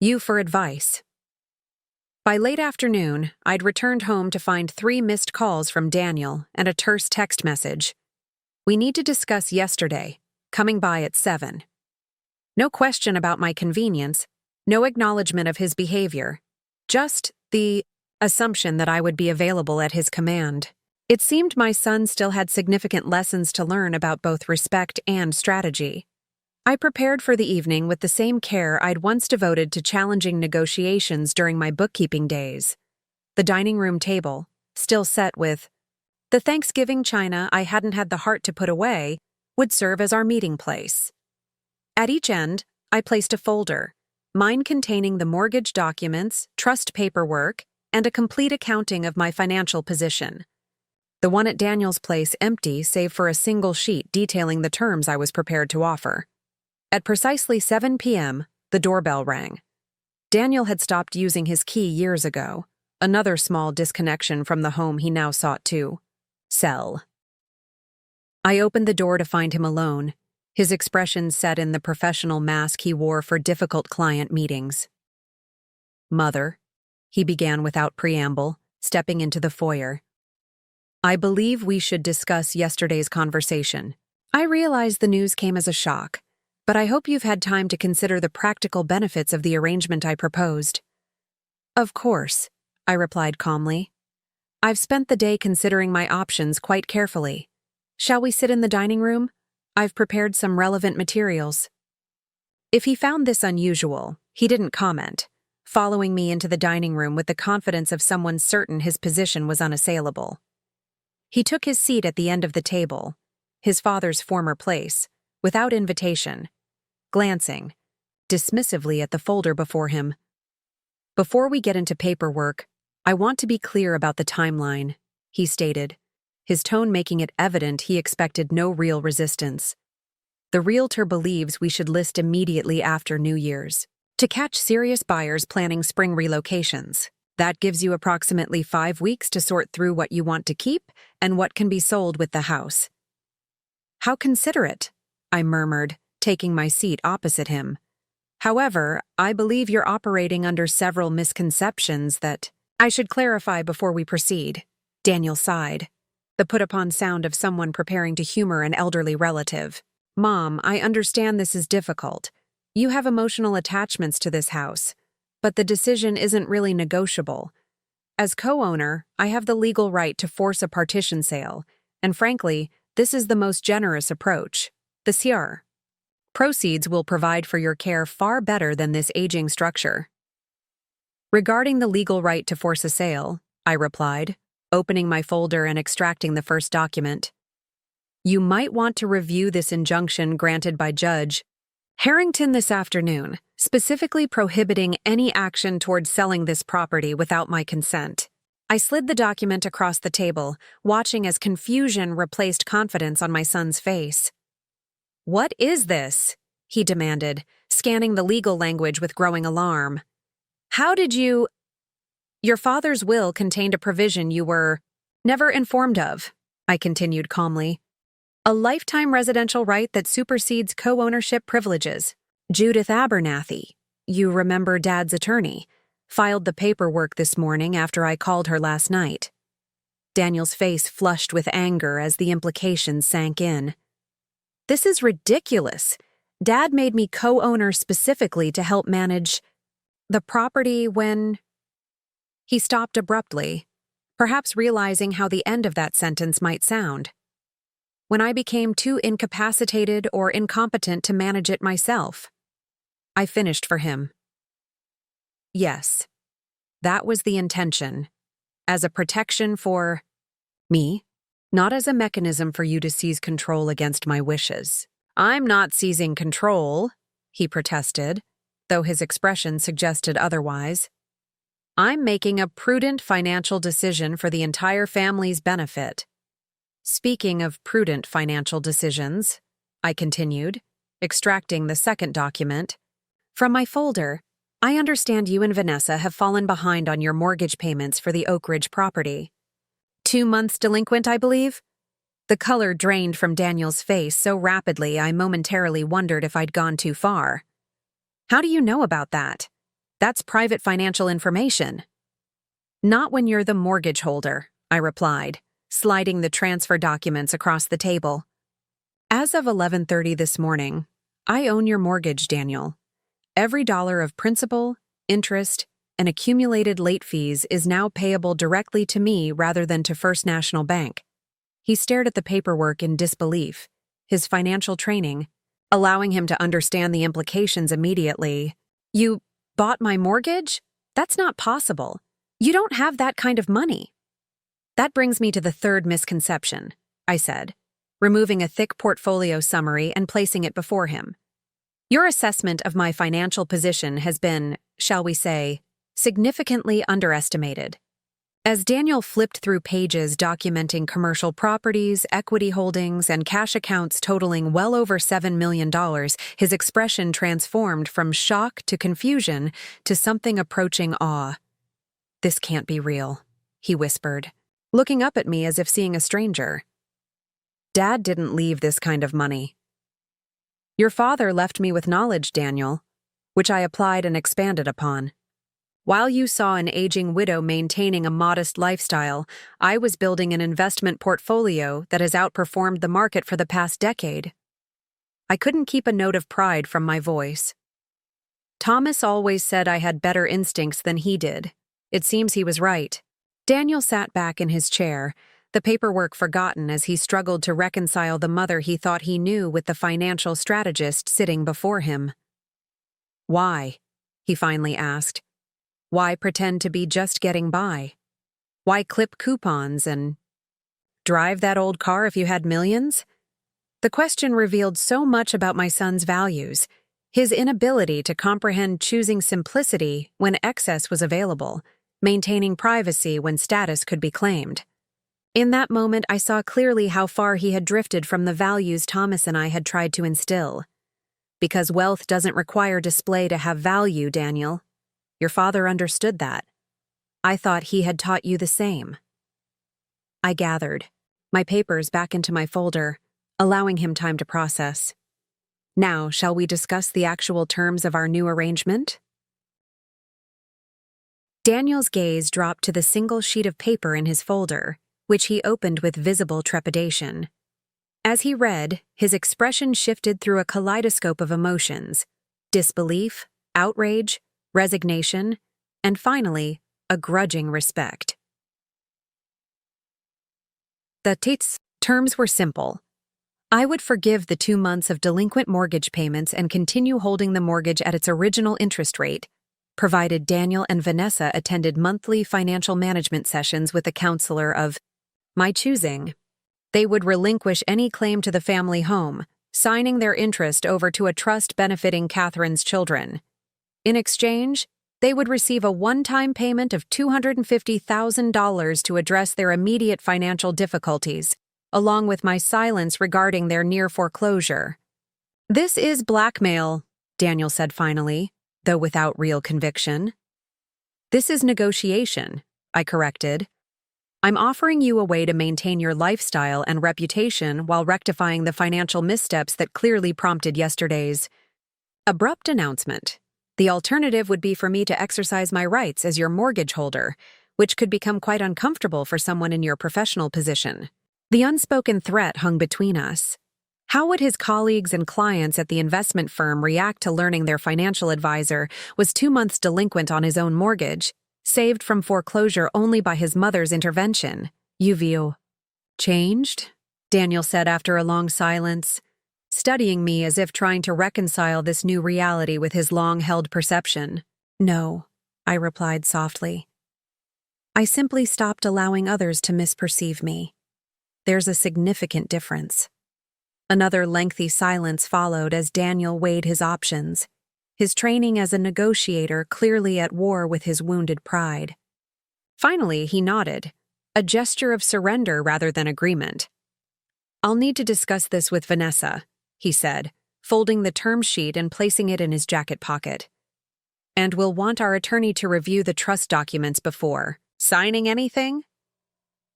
you for advice. By late afternoon, I'd returned home to find 3 missed calls from Daniel and a terse text message. We need to discuss yesterday, coming by at 7. No question about my convenience, no acknowledgement of his behavior, just the assumption that I would be available at his command. It seemed my son still had significant lessons to learn about both respect and strategy. I prepared for the evening with the same care I'd once devoted to challenging negotiations during my bookkeeping days. The dining room table, still set with the Thanksgiving china I hadn't had the heart to put away, would serve as our meeting place. At each end, I placed a folder, mine containing the mortgage documents, trust paperwork, and a complete accounting of my financial position. The one at Daniel's place empty save for a single sheet detailing the terms I was prepared to offer. At precisely 7 p.m., the doorbell rang. Daniel had stopped using his key years ago, another small disconnection from the home he now sought to sell. I opened the door to find him alone, his expression set in the professional mask he wore for difficult client meetings. "Mother," he began without preamble, stepping into the foyer. "I believe we should discuss yesterday's conversation. I realize the news came as a shock, but I hope you've had time to consider the practical benefits of the arrangement I proposed." "Of course," I replied calmly. "I've spent the day considering my options quite carefully. Shall we sit in the dining room? I've prepared some relevant materials." If he found this unusual, he didn't comment, following me into the dining room with the confidence of someone certain his position was unassailable. He took his seat at the end of the table, his father's former place, without invitation, glancing dismissively at the folder before him. "Before we get into paperwork, I want to be clear about the timeline," he stated, his tone making it evident he expected no real resistance. "The realtor believes we should list immediately after New Year's, to catch serious buyers planning spring relocations. That gives you approximately 5 weeks to sort through what you want to keep and what can be sold with the house." "How considerate," I murmured, taking my seat opposite him. "However, I believe you're operating under several misconceptions that I should clarify before we proceed." Daniel sighed, the put-upon sound of someone preparing to humor an elderly relative. "Mom, I understand this is difficult. You have emotional attachments to this house, but the decision isn't really negotiable. As co-owner, I have the legal right to force a partition sale, and frankly, this is the most generous approach. The CR. Proceeds will provide for your care far better than this aging structure." "Regarding the legal right to force a sale," I replied, opening my folder and extracting the first document. "You might want to review this injunction granted by Judge Harrington this afternoon, specifically prohibiting any action towards selling this property without my consent." I slid the document across the table, watching as confusion replaced confidence on my son's face. "What is this?" he demanded, scanning the legal language with growing alarm. "How did you—" "Your father's will contained a provision you were never informed of," I continued calmly. "A lifetime residential right that supersedes co-ownership privileges. Judith Abernathy, you remember Dad's attorney, filed the paperwork this morning after I called her last night." Daniel's face flushed with anger as the implications sank in. "This is ridiculous. Dad made me co-owner specifically to help manage the property when—" He stopped abruptly, perhaps realizing how the end of that sentence might sound. "When I became too incapacitated or incompetent to manage it myself." I finished for him. "Yes, that was the intention, as a protection for me, not as a mechanism for you to seize control against my wishes." "I'm not seizing control," he protested, though his expression suggested otherwise. I'm making a prudent financial decision for the entire family's benefit. Speaking of prudent financial decisions, I continued, extracting the second document. From my folder, I understand you and Vanessa have fallen behind on your mortgage payments for the Oak Ridge property. 2 months delinquent, I believe? The color drained from Daniel's face so rapidly I momentarily wondered if I'd gone too far. How do you know about that? That's private financial information. Not when you're the mortgage holder, I replied, sliding the transfer documents across the table. As of 11:30 this morning, I own your mortgage, Daniel. Every dollar of principal, interest, and accumulated late fees is now payable directly to me rather than to First National Bank. He stared at the paperwork in disbelief, his financial training, allowing him to understand the implications immediately. You bought my mortgage? That's not possible. You don't have that kind of money. That brings me to the third misconception, I said, removing a thick portfolio summary and placing it before him. Your assessment of my financial position has been, shall we say, significantly underestimated. As Daniel flipped through pages documenting commercial properties, equity holdings, and cash accounts totaling well over $7 million, his expression transformed from shock to confusion to something approaching awe. This can't be real, he whispered, looking up at me as if seeing a stranger. Dad didn't leave this kind of money. Your father left me with knowledge, Daniel, which I applied and expanded upon. While you saw an aging widow maintaining a modest lifestyle, I was building an investment portfolio that has outperformed the market for the past decade. I couldn't keep a note of pride from my voice. Thomas always said I had better instincts than he did. It seems he was right. Daniel sat back in his chair, the paperwork forgotten as he struggled to reconcile the mother he thought he knew with the financial strategist sitting before him. Why? He finally asked. Why pretend to be just getting by? Why clip coupons and drive that old car if you had millions? The question revealed so much about my son's values, his inability to comprehend choosing simplicity when excess was available, maintaining privacy when status could be claimed. In that moment, I saw clearly how far he had drifted from the values Thomas and I had tried to instill. Because wealth doesn't require display to have value, Daniel. Your father understood that. I thought he had taught you the same. I gathered my papers back into my folder, allowing him time to process. Now, shall we discuss the actual terms of our new arrangement? Daniel's gaze dropped to the single sheet of paper in his folder, which he opened with visible trepidation. As he read, his expression shifted through a kaleidoscope of emotions: disbelief, outrage, resignation, and finally, a grudging respect. The terms were simple. I would forgive the 2 months of delinquent mortgage payments and continue holding the mortgage at its original interest rate, provided Daniel and Vanessa attended monthly financial management sessions with a counselor of my choosing. They would relinquish any claim to the family home, signing their interest over to a trust benefiting Catherine's children. In exchange, they would receive a one-time payment of $250,000 to address their immediate financial difficulties, along with my silence regarding their near foreclosure. This is blackmail, Daniel said finally, though without real conviction. This is negotiation, I corrected. I'm offering you a way to maintain your lifestyle and reputation while rectifying the financial missteps that clearly prompted yesterday's abrupt announcement. The alternative would be for me to exercise my rights as your mortgage holder, which could become quite uncomfortable for someone in your professional position. The unspoken threat hung between us. How would his colleagues and clients at the investment firm react to learning their financial advisor was 2 months delinquent on his own mortgage, saved from foreclosure only by his mother's intervention? You view changed? Daniel said after a long silence, studying me as if trying to reconcile this new reality with his long-held perception. No, I replied softly. I simply stopped allowing others to misperceive me. There's a significant difference. Another lengthy silence followed as Daniel weighed his options, his training as a negotiator clearly at war with his wounded pride. Finally, he nodded, a gesture of surrender rather than agreement. "I'll need to discuss this with Vanessa," he said, folding the term sheet and placing it in his jacket pocket. "And we'll want our attorney to review the trust documents before signing anything?"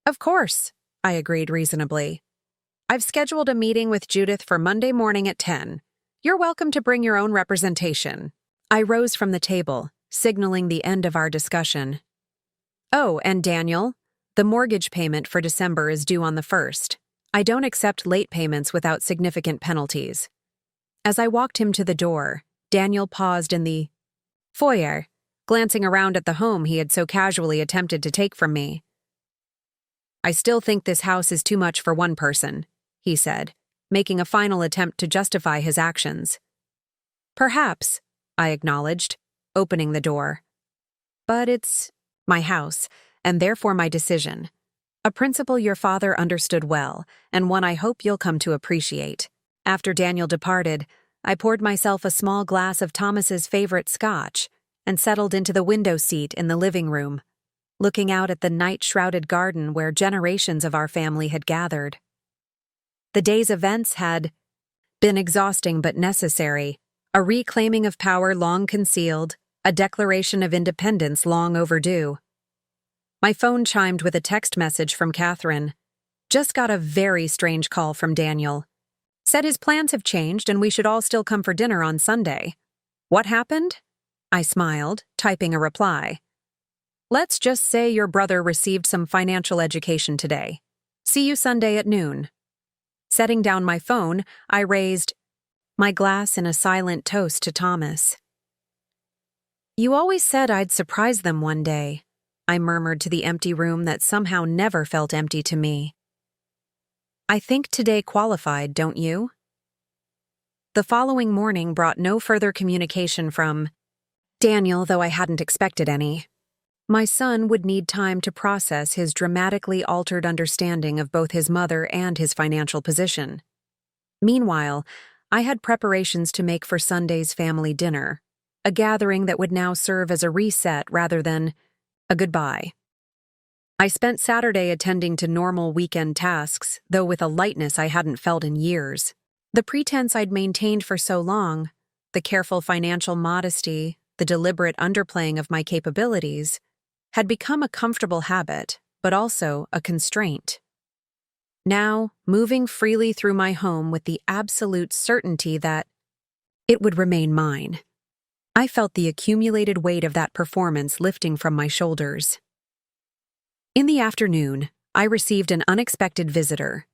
"Of course," I agreed reasonably. "I've scheduled a meeting with Judith for Monday morning at 10. You're welcome to bring your own representation." I rose from the table, signaling the end of our discussion. "Oh, and Daniel, the mortgage payment for December is due on the 1st. I don't accept late payments without significant penalties." As I walked him to the door, Daniel paused in the foyer, glancing around at the home he had so casually attempted to take from me. "I still think this house is too much for one person," he said, making a final attempt to justify his actions. "Perhaps," I acknowledged, opening the door. "But it's my house, and therefore my decision. A principle your father understood well, and one I hope you'll come to appreciate." After Daniel departed, I poured myself a small glass of Thomas's favorite scotch and settled into the window seat in the living room, looking out at the night-shrouded garden where generations of our family had gathered. The day's events had been exhausting but necessary, a reclaiming of power long concealed, a declaration of independence long overdue. My phone chimed with a text message from Catherine. "Just got a very strange call from Daniel. Said his plans have changed and we should all still come for dinner on Sunday." "What happened?" I smiled, typing a reply. "Let's just say your brother received some financial education today. See you Sunday at noon." Setting down my phone, I raised my glass in a silent toast to Thomas. "You always said I'd surprise them one day," I murmured to the empty room that somehow never felt empty to me. "I think today qualified, don't you?" The following morning brought no further communication from Daniel, though I hadn't expected any. My son would need time to process his dramatically altered understanding of both his mother and his financial position. Meanwhile, I had preparations to make for Sunday's family dinner, a gathering that would now serve as a reset rather than a goodbye. I spent Saturday attending to normal weekend tasks, though with a lightness I hadn't felt in years. The pretense I'd maintained for so long, the careful financial modesty, the deliberate underplaying of my capabilities, had become a comfortable habit, but also a constraint. Now, moving freely through my home with the absolute certainty that it would remain mine, I felt the accumulated weight of that performance lifting from my shoulders. In the afternoon, I received an unexpected visitor.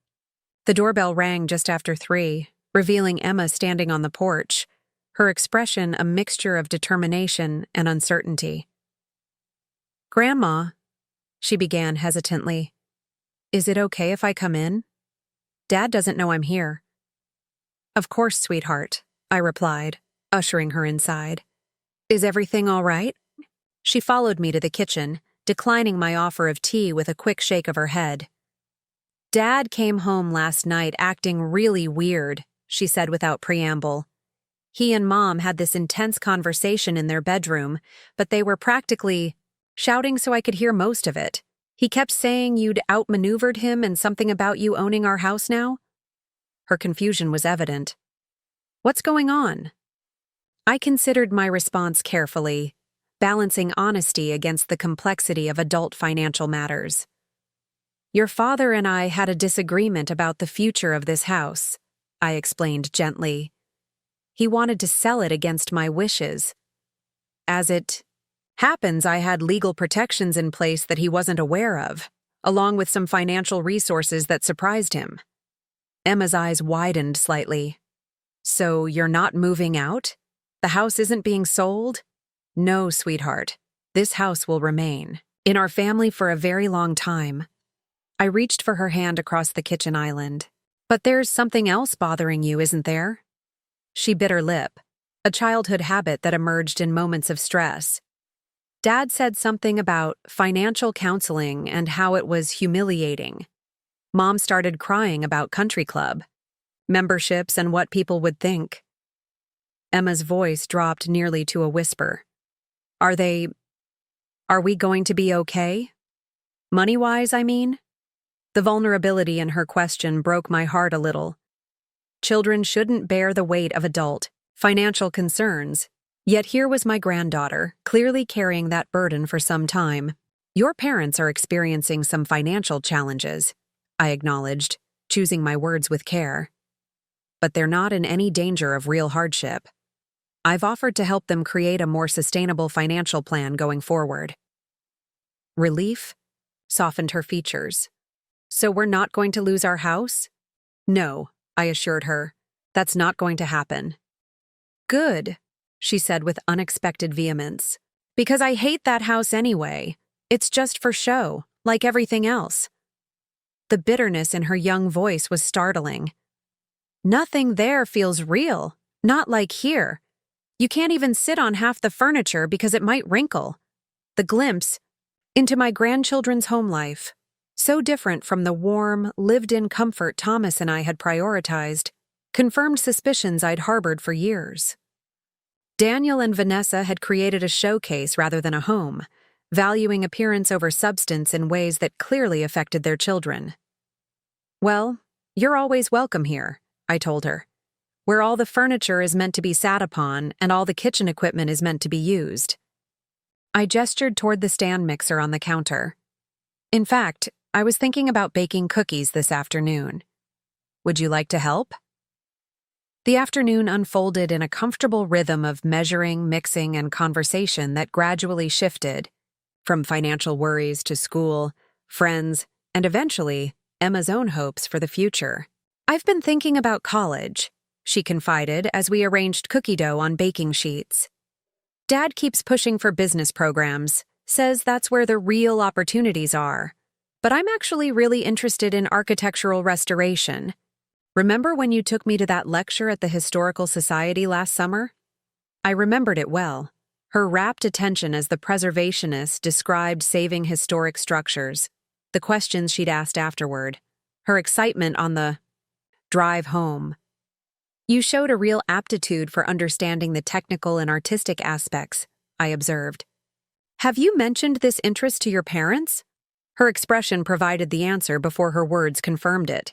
The doorbell rang just after 3, revealing Emma standing on the porch, her expression a mixture of determination and uncertainty. "Grandma," she began hesitantly, "is it okay if I come in? Dad doesn't know I'm here." "Of course, sweetheart," I replied, ushering her inside. "Is everything all right?" She followed me to the kitchen, declining my offer of tea with a quick shake of her head. "Dad came home last night acting really weird," she said without preamble. "He and Mom had this intense conversation in their bedroom, but they were practically shouting so I could hear most of it. He kept saying you'd outmaneuvered him and something about you owning our house now." Her confusion was evident. "What's going on?" I considered my response carefully, balancing honesty against the complexity of adult financial matters. "Your father and I had a disagreement about the future of this house," I explained gently. "He wanted to sell it against my wishes. As it happens, I had legal protections in place that he wasn't aware of, along with some financial resources that surprised him." Emma's eyes widened slightly. "So you're not moving out? The house isn't being sold?" "No, sweetheart. This house will remain in our family for a very long time." I reached for her hand across the kitchen island. "But there's something else bothering you, isn't there?" She bit her lip, a childhood habit that emerged in moments of stress. "Dad said something about financial counseling and how it was humiliating. Mom started crying about country club memberships and what people would think." Emma's voice dropped nearly to a whisper. Are we going to be okay? Money-wise, I mean? The vulnerability in her question broke my heart a little. Children shouldn't bear the weight of adult financial concerns, yet here was my granddaughter, clearly carrying that burden for some time. Your parents are experiencing some financial challenges, I acknowledged, choosing my words with care. But they're not in any danger of real hardship. I've offered to help them create a more sustainable financial plan going forward. Relief softened her features. So we're not going to lose our house? No, I assured her. That's not going to happen. Good, she said with unexpected vehemence. Because I hate that house anyway. It's just for show, like everything else. The bitterness in her young voice was startling. Nothing there feels real, not like here. You can't even sit on half the furniture because it might wrinkle. The glimpse into my grandchildren's home life, so different from the warm, lived-in comfort Thomas and I had prioritized, confirmed suspicions I'd harbored for years. Daniel and Vanessa had created a showcase rather than a home, valuing appearance over substance in ways that clearly affected their children. Well, you're always welcome here, I told her, where all the furniture is meant to be sat upon and all the kitchen equipment is meant to be used. I gestured toward the stand mixer on the counter. In fact, I was thinking about baking cookies this afternoon. Would you like to help? The afternoon unfolded in a comfortable rhythm of measuring, mixing, and conversation that gradually shifted, from financial worries to school, friends, and eventually, Emma's own hopes for the future. I've been thinking about college, she confided as we arranged cookie dough on baking sheets. Dad keeps pushing for business programs, says that's where the real opportunities are. But I'm actually really interested in architectural restoration. Remember when you took me to that lecture at the Historical Society last summer? I remembered it well. Her rapt attention as the preservationist described saving historic structures, the questions she'd asked afterward, her excitement on the drive home. You showed a real aptitude for understanding the technical and artistic aspects, I observed. Have you mentioned this interest to your parents? Her expression provided the answer before her words confirmed it.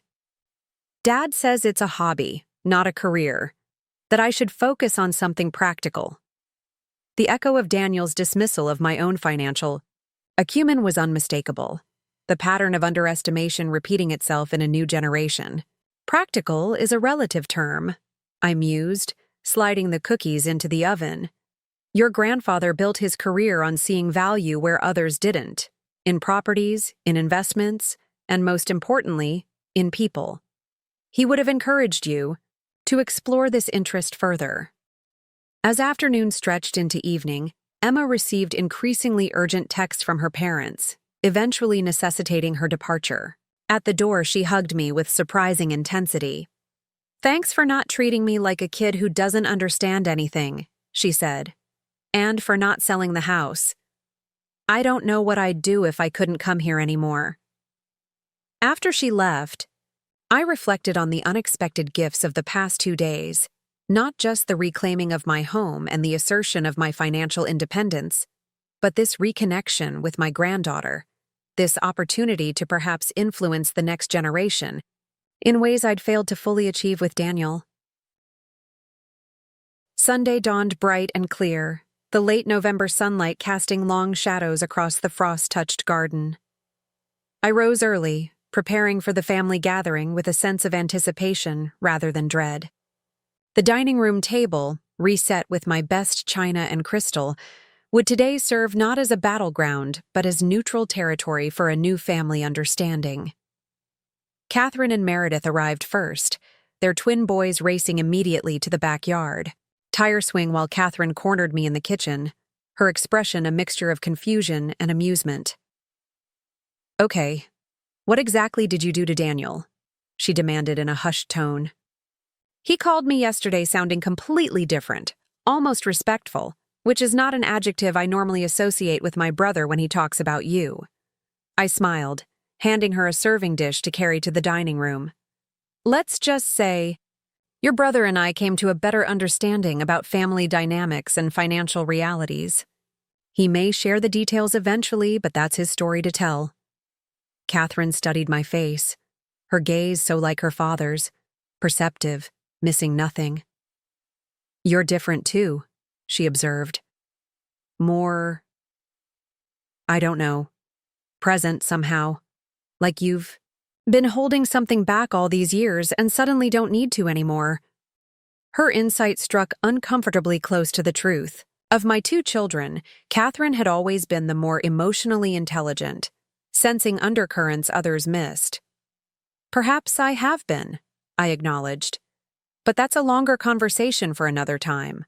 Dad says it's a hobby, not a career, that I should focus on something practical. The echo of Daniel's dismissal of my own financial acumen was unmistakable, the pattern of underestimation repeating itself in a new generation. Practical is a relative term, I mused, sliding the cookies into the oven. Your grandfather built his career on seeing value where others didn't, in properties, in investments, and most importantly, in people. He would have encouraged you to explore this interest further. As afternoon stretched into evening, Emma received increasingly urgent texts from her parents, eventually necessitating her departure. At the door, she hugged me with surprising intensity. Thanks for not treating me like a kid who doesn't understand anything, she said. And for not selling the house. I don't know what I'd do if I couldn't come here anymore. After she left, I reflected on the unexpected gifts of the past 2 days, not just the reclaiming of my home and the assertion of my financial independence, but this reconnection with my granddaughter, this opportunity to perhaps influence the next generation in ways I'd failed to fully achieve with Daniel. Sunday dawned bright and clear, the late November sunlight casting long shadows across the frost-touched garden. I rose early, preparing for the family gathering with a sense of anticipation rather than dread. The dining room table, reset with my best china and crystal, would today serve not as a battleground, but as neutral territory for a new family understanding. Catherine and Meredith arrived first, their twin boys racing immediately to the backyard. Tire swing while Catherine cornered me in the kitchen, her expression a mixture of confusion and amusement. Okay, what exactly did you do to Daniel? She demanded in a hushed tone. He called me yesterday sounding completely different, almost respectful, which is not an adjective I normally associate with my brother when he talks about you. I smiled, handing her a serving dish to carry to the dining room. Let's just say, Your brother and I came to a better understanding about family dynamics and financial realities. He may share the details eventually, but that's his story to tell. Catherine studied my face, her gaze so like her father's, perceptive, missing nothing. You're different too, she observed. More, I don't know, present somehow, like you've been holding something back all these years and suddenly don't need to anymore. Her insight struck uncomfortably close to the truth. Of my two children, Catherine had always been the more emotionally intelligent, sensing undercurrents others missed. Perhaps I have been, I acknowledged. But that's a longer conversation for another time.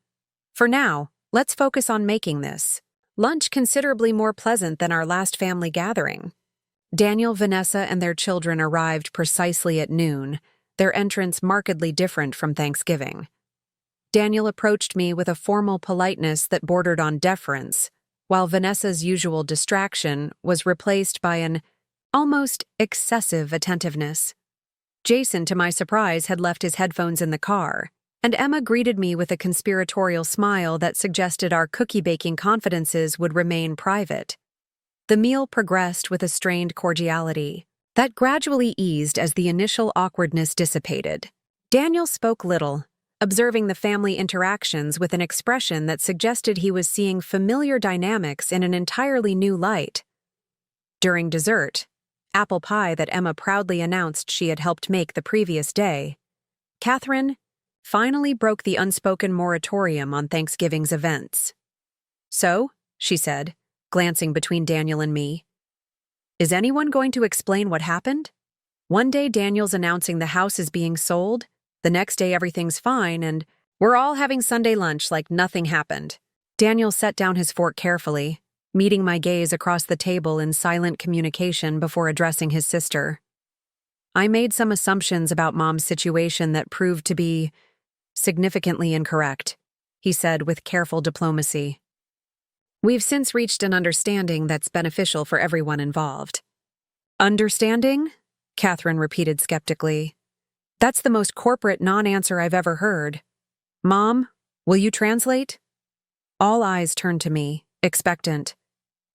For now, let's focus on making this lunch considerably more pleasant than our last family gathering. Daniel, Vanessa, and their children arrived precisely at noon, their entrance markedly different from Thanksgiving. Daniel approached me with a formal politeness that bordered on deference, while Vanessa's usual distraction was replaced by an almost excessive attentiveness. Jason, to my surprise, had left his headphones in the car, and Emma greeted me with a conspiratorial smile that suggested our cookie-baking confidences would remain private. The meal progressed with a strained cordiality that gradually eased as the initial awkwardness dissipated. Daniel spoke little, observing the family interactions with an expression that suggested he was seeing familiar dynamics in an entirely new light. During dessert, apple pie that Emma proudly announced she had helped make the previous day, Catherine finally broke the unspoken moratorium on Thanksgiving's events. So, she said, glancing between Daniel and me, is anyone going to explain what happened? One day Daniel's announcing the house is being sold, the next day everything's fine, and we're all having Sunday lunch like nothing happened. Daniel set down his fork carefully, meeting my gaze across the table in silent communication before addressing his sister. I made some assumptions about Mom's situation that proved to be significantly incorrect, he said with careful diplomacy. We've since reached an understanding that's beneficial for everyone involved. Understanding? Catherine repeated skeptically. That's the most corporate non-answer I've ever heard. Mom, will you translate? All eyes turned to me, expectant.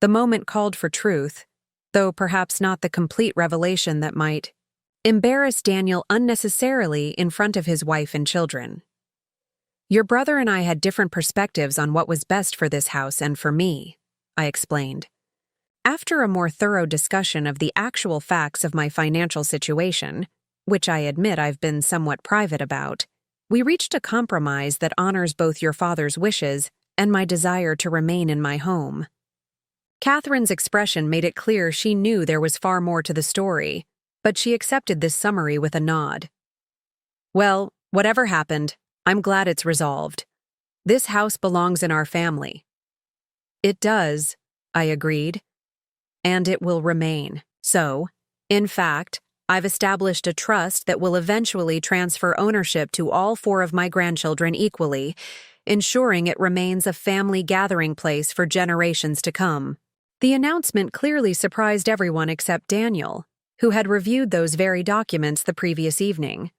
The moment called for truth, though perhaps not the complete revelation that might embarrass Daniel unnecessarily in front of his wife and children. Your brother and I had different perspectives on what was best for this house and for me, I explained. After a more thorough discussion of the actual facts of my financial situation, which I admit I've been somewhat private about, we reached a compromise that honors both your father's wishes and my desire to remain in my home. Catherine's expression made it clear she knew there was far more to the story, but she accepted this summary with a nod. Well, whatever happened, I'm glad it's resolved. This house belongs in our family. It does, I agreed. And it will remain. So, in fact, I've established a trust that will eventually transfer ownership to all 4 of my grandchildren equally, ensuring it remains a family gathering place for generations to come. The announcement clearly surprised everyone except Daniel, who had reviewed those very documents the previous evening.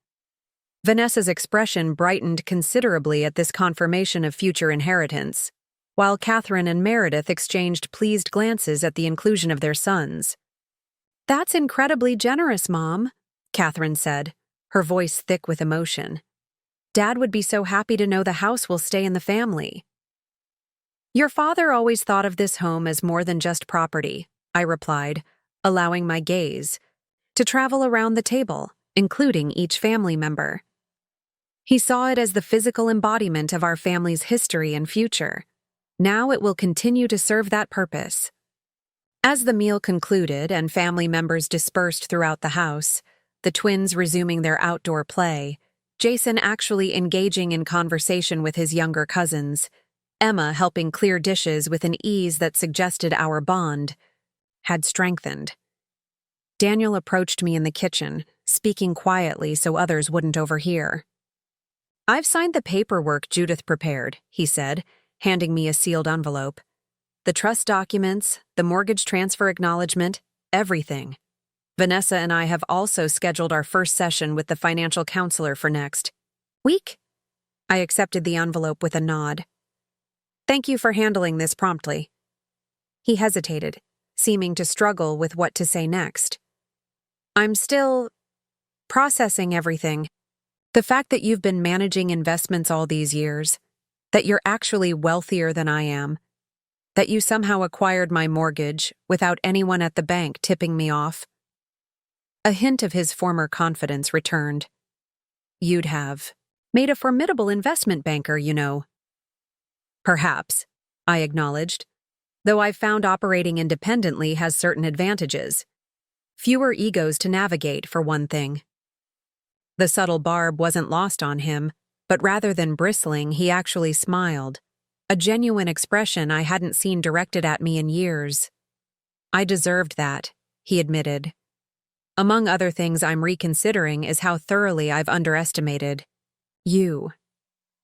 Vanessa's expression brightened considerably at this confirmation of future inheritance, while Catherine and Meredith exchanged pleased glances at the inclusion of their sons. That's incredibly generous, Mom, Catherine said, her voice thick with emotion. Dad would be so happy to know the house will stay in the family. Your father always thought of this home as more than just property, I replied, allowing my gaze to travel around the table, including each family member. He saw it as the physical embodiment of our family's history and future. Now it will continue to serve that purpose. As the meal concluded and family members dispersed throughout the house, the twins resuming their outdoor play, Jason actually engaging in conversation with his younger cousins, Emma helping clear dishes with an ease that suggested our bond had strengthened. Daniel approached me in the kitchen, speaking quietly so others wouldn't overhear. I've signed the paperwork Judith prepared, he said, handing me a sealed envelope. The trust documents, the mortgage transfer acknowledgement, everything. Vanessa and I have also scheduled our first session with the financial counselor for next Week? I accepted the envelope with a nod. Thank you for handling this promptly. He hesitated, seeming to struggle with what to say next. I'm still processing everything. The fact that you've been managing investments all these years, that you're actually wealthier than I am, that you somehow acquired my mortgage without anyone at the bank tipping me off. A hint of his former confidence returned. You'd have made a formidable investment banker, you know. Perhaps, I acknowledged, though I've found operating independently has certain advantages. Fewer egos to navigate, for one thing. The subtle barb wasn't lost on him, but rather than bristling, he actually smiled, a genuine expression I hadn't seen directed at me in years. I deserved that, he admitted. Among other things I'm reconsidering is how thoroughly I've underestimated you.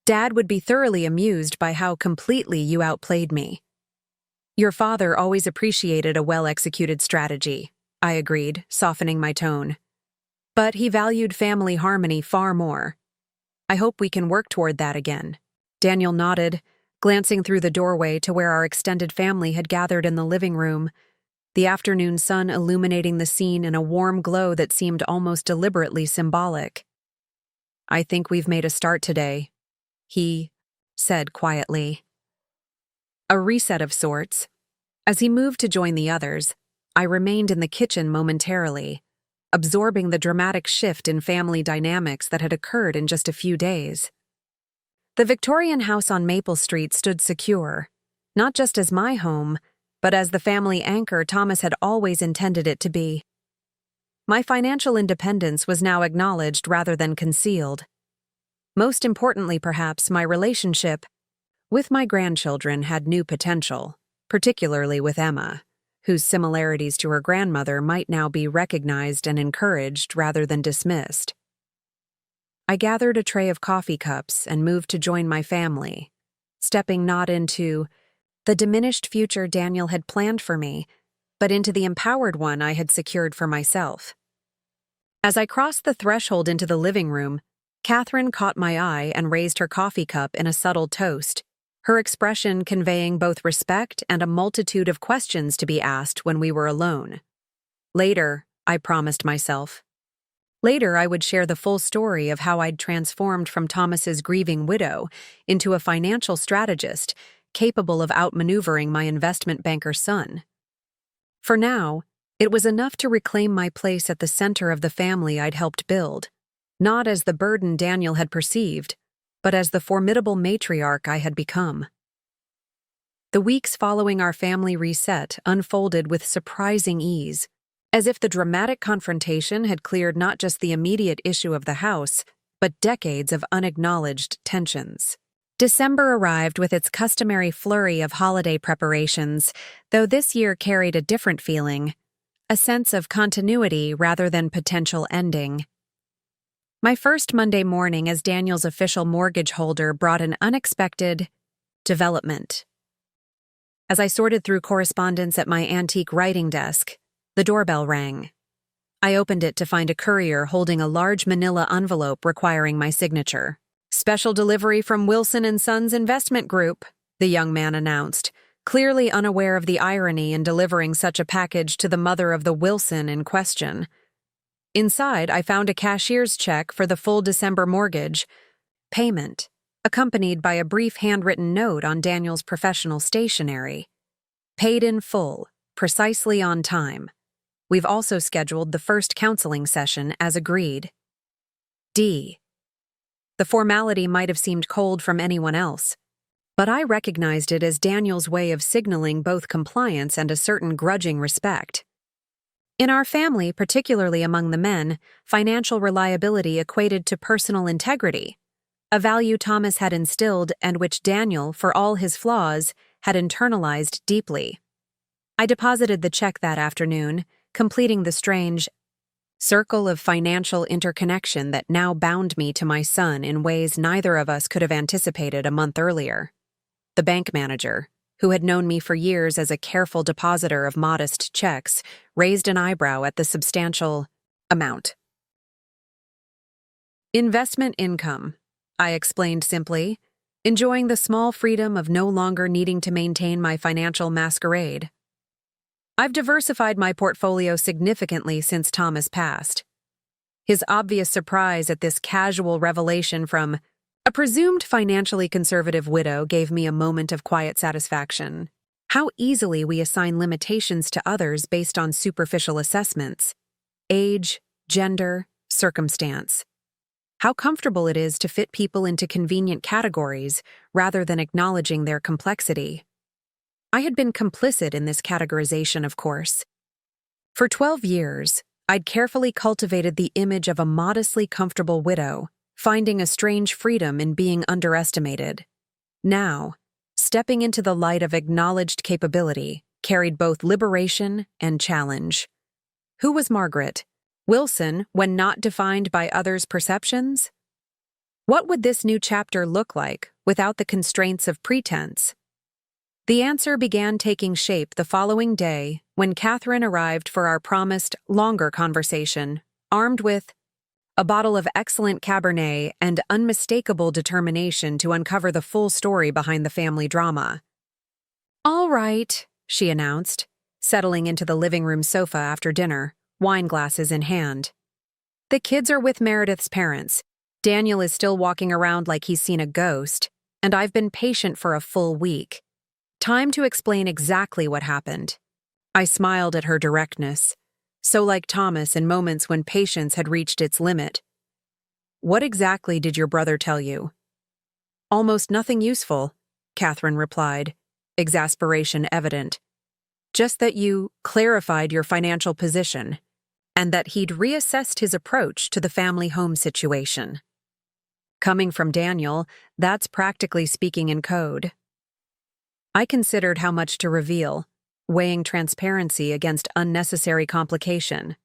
Dad would be thoroughly amused by how completely you outplayed me. Your father always appreciated a well-executed strategy, I agreed, softening my tone. But he valued family harmony far more. I hope we can work toward that again. Daniel nodded, glancing through the doorway to where our extended family had gathered in the living room, the afternoon sun illuminating the scene in a warm glow that seemed almost deliberately symbolic. I think we've made a start today, he said quietly. A reset of sorts. As he moved to join the others, I remained in the kitchen momentarily, absorbing the dramatic shift in family dynamics that had occurred in just a few days. The Victorian house on Maple Street stood secure, not just as my home, but as the family anchor Thomas had always intended it to be. My financial independence was now acknowledged rather than concealed. Most importantly, perhaps, my relationship with my grandchildren had new potential, particularly with Emma, whose similarities to her grandmother might now be recognized and encouraged rather than dismissed. I gathered a tray of coffee cups and moved to join my family, stepping not into the diminished future Daniel had planned for me, but into the empowered one I had secured for myself. As I crossed the threshold into the living room, Catherine caught my eye and raised her coffee cup in a subtle toast, her expression conveying both respect and a multitude of questions to be asked when we were alone. Later, I promised myself. Later, I would share the full story of how I'd transformed from Thomas's grieving widow into a financial strategist capable of outmaneuvering my investment banker son. For now, it was enough to reclaim my place at the center of the family I'd helped build, not as the burden Daniel had perceived, but as the formidable matriarch I had become. The weeks following our family reset unfolded with surprising ease, as if the dramatic confrontation had cleared not just the immediate issue of the house, but decades of unacknowledged tensions. December arrived with its customary flurry of holiday preparations, though this year carried a different feeling, a sense of continuity rather than potential ending. My first Monday morning as Daniel's official mortgage holder brought an unexpected development. As I sorted through correspondence at my antique writing desk, the doorbell rang. I opened it to find a courier holding a large manila envelope requiring my signature. "Special delivery from Wilson & Sons Investment Group," the young man announced, clearly unaware of the irony in delivering such a package to the mother of the Wilson in question. Inside, I found a cashier's check for the full December mortgage payment, accompanied by a brief handwritten note on Daniel's professional stationery. Paid in full, precisely on time. We've also scheduled the first counseling session as agreed. D. The formality might have seemed cold from anyone else, but I recognized it as Daniel's way of signaling both compliance and a certain grudging respect. In our family, particularly among the men, financial reliability equated to personal integrity, a value Thomas had instilled and which Daniel, for all his flaws, had internalized deeply. I deposited the check that afternoon, completing the strange circle of financial interconnection that now bound me to my son in ways neither of us could have anticipated a month earlier. The bank manager, who had known me for years as a careful depositor of modest checks, raised an eyebrow at the substantial amount. Investment income, I explained simply, enjoying the small freedom of no longer needing to maintain my financial masquerade. I've diversified my portfolio significantly since Thomas passed. His obvious surprise at this casual revelation from a presumed financially conservative widow gave me a moment of quiet satisfaction. How easily we assign limitations to others based on superficial assessments: age, gender, circumstance. How comfortable it is to fit people into convenient categories rather than acknowledging their complexity. I had been complicit in this categorization, of course. For 12 years, I'd carefully cultivated the image of a modestly comfortable widow, finding a strange freedom in being underestimated. Now, stepping into the light of acknowledged capability carried both liberation and challenge. Who was Margaret Wilson when not defined by others' perceptions? What would this new chapter look like without the constraints of pretense? The answer began taking shape the following day when Catherine arrived for our promised longer conversation, armed with a bottle of excellent Cabernet and unmistakable determination to uncover the full story behind the family drama. "All right," she announced, settling into the living room sofa after dinner, wine glasses in hand. "The kids are with Meredith's parents. Daniel is still walking around like he's seen a ghost, and I've been patient for a full week. Time to explain exactly what happened." I smiled at her directness, so like Thomas in moments when patience had reached its limit. "What exactly did your brother tell you?" "Almost nothing useful," Catherine replied, exasperation evident. "Just that you clarified your financial position, and that he'd reassessed his approach to the family home situation." Coming from Daniel, that's practically speaking in code. I considered how much to reveal, weighing transparency against unnecessary complication.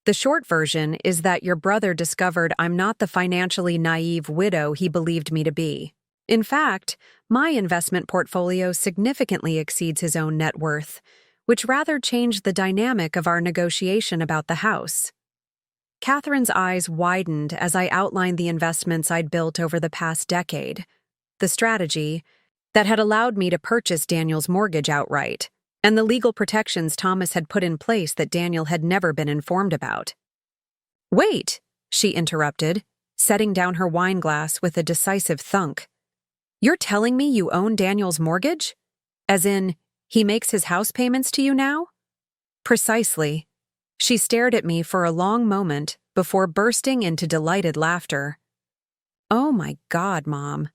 The short version is that your brother discovered I'm not the financially naive widow he believed me to be. In fact, my investment portfolio significantly exceeds his own net worth, which rather changed the dynamic of our negotiation about the house. Catherine's eyes widened as I outlined the investments I'd built over the past decade, the strategy that had allowed me to purchase Daniel's mortgage outright, and the legal protections Thomas had put in place that Daniel had never been informed about. "Wait," she interrupted, setting down her wine glass with a decisive thunk. "You're telling me you own Daniel's mortgage? As in, he makes his house payments to you now?" "Precisely." She stared at me for a long moment before bursting into delighted laughter. "Oh my God, Mom.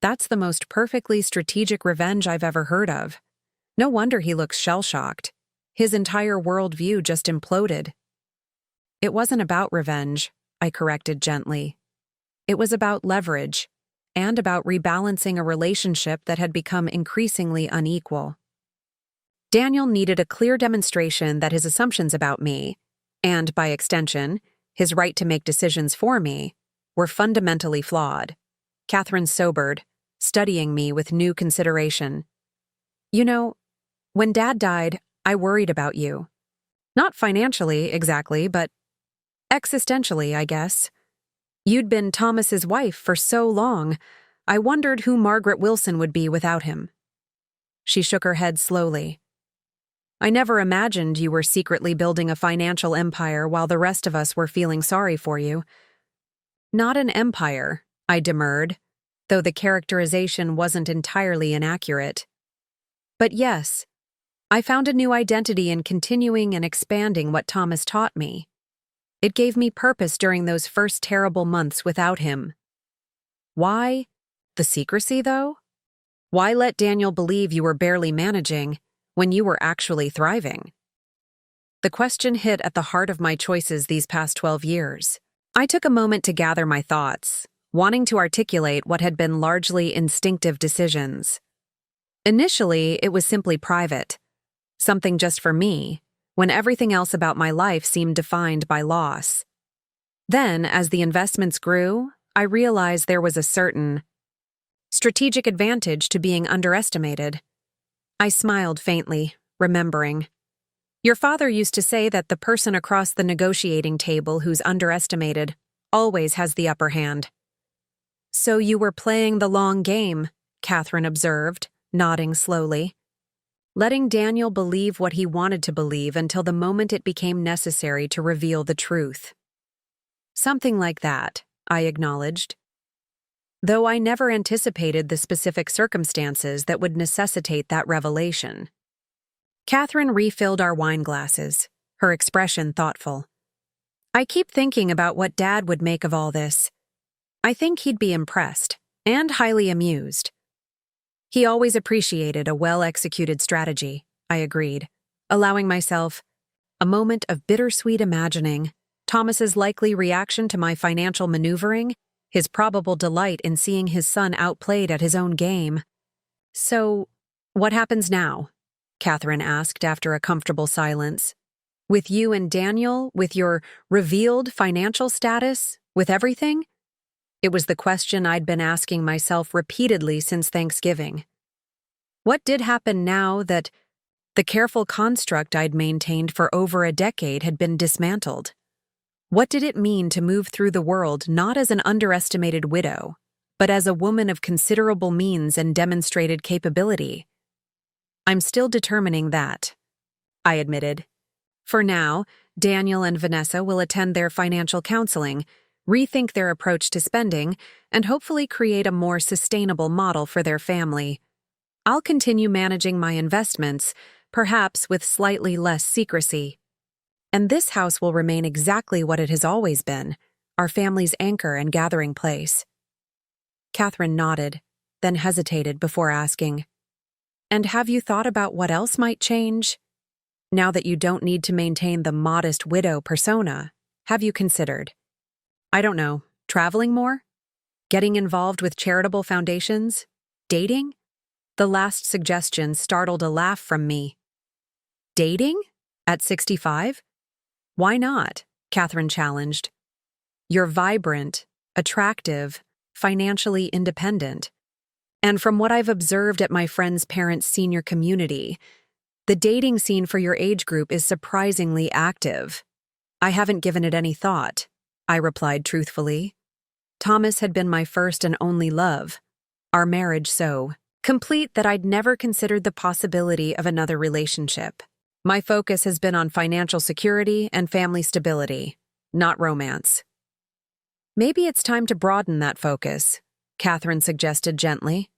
That's the most perfectly strategic revenge I've ever heard of. No wonder he looks shell-shocked. His entire worldview just imploded." "It wasn't about revenge," I corrected gently. "It was about leverage, and about rebalancing a relationship that had become increasingly unequal. Daniel needed a clear demonstration that his assumptions about me, and by extension, his right to make decisions for me, were fundamentally flawed." Catherine sobered, studying me with new consideration. "You know, when Dad died, I worried about you. Not financially, exactly, but existentially, I guess. You'd been Thomas's wife for so long, I wondered who Margaret Wilson would be without him." She shook her head slowly. "I never imagined you were secretly building a financial empire while the rest of us were feeling sorry for you." "Not an empire," I demurred, though the characterization wasn't entirely inaccurate. "But yes, I found a new identity in continuing and expanding what Thomas taught me. It gave me purpose during those first terrible months without him." "Why the secrecy, though? Why let Daniel believe you were barely managing when you were actually thriving?" The question hit at the heart of my choices these past 12 years. I took a moment to gather my thoughts, wanting to articulate what had been largely instinctive decisions. Initially, it was simply private, something just for me, when everything else about my life seemed defined by loss. Then, as the investments grew, I realized there was a certain strategic advantage to being underestimated. I smiled faintly, remembering. "Your father used to say that the person across the negotiating table who's underestimated always has the upper hand." So you were playing the long game, Catherine observed, nodding slowly. Letting Daniel believe what he wanted to believe until the moment it became necessary to reveal the truth. Something like that, I acknowledged. Though I never anticipated the specific circumstances that would necessitate that revelation. Catherine refilled our wine glasses, her expression thoughtful. I keep thinking about what Dad would make of all this. I think he'd be impressed, and highly amused. He always appreciated a well-executed strategy, I agreed, allowing myself a moment of bittersweet imagining, Thomas's likely reaction to my financial maneuvering, his probable delight in seeing his son outplayed at his own game. So, what happens now? Catherine asked after a comfortable silence. With you and Daniel, with your revealed financial status, with everything? It was the question I'd been asking myself repeatedly since Thanksgiving. What did happen now that the careful construct I'd maintained for over a decade had been dismantled? What did it mean to move through the world not as an underestimated widow, but as a woman of considerable means and demonstrated capability? I'm still determining that, I admitted. For now, Daniel and Vanessa will attend their financial counseling, rethink their approach to spending, and hopefully create a more sustainable model for their family. I'll continue managing my investments, perhaps with slightly less secrecy. And this house will remain exactly what it has always been, our family's anchor and gathering place. Catherine nodded, then hesitated before asking, And have you thought about what else might change? Now that you don't need to maintain the modest widow persona, have you considered? I don't know, traveling more? Getting involved with charitable foundations? Dating? The last suggestion startled a laugh from me. Dating? At 65? Why not? Catherine challenged. You're vibrant, attractive, financially independent. And from what I've observed at my friends' parents' senior community, the dating scene for your age group is surprisingly active. I haven't given it any thought, I replied truthfully. Thomas had been my first and only love, our marriage so complete that I'd never considered the possibility of another relationship. My focus has been on financial security and family stability, not romance. Maybe it's time to broaden that focus, Catherine suggested gently.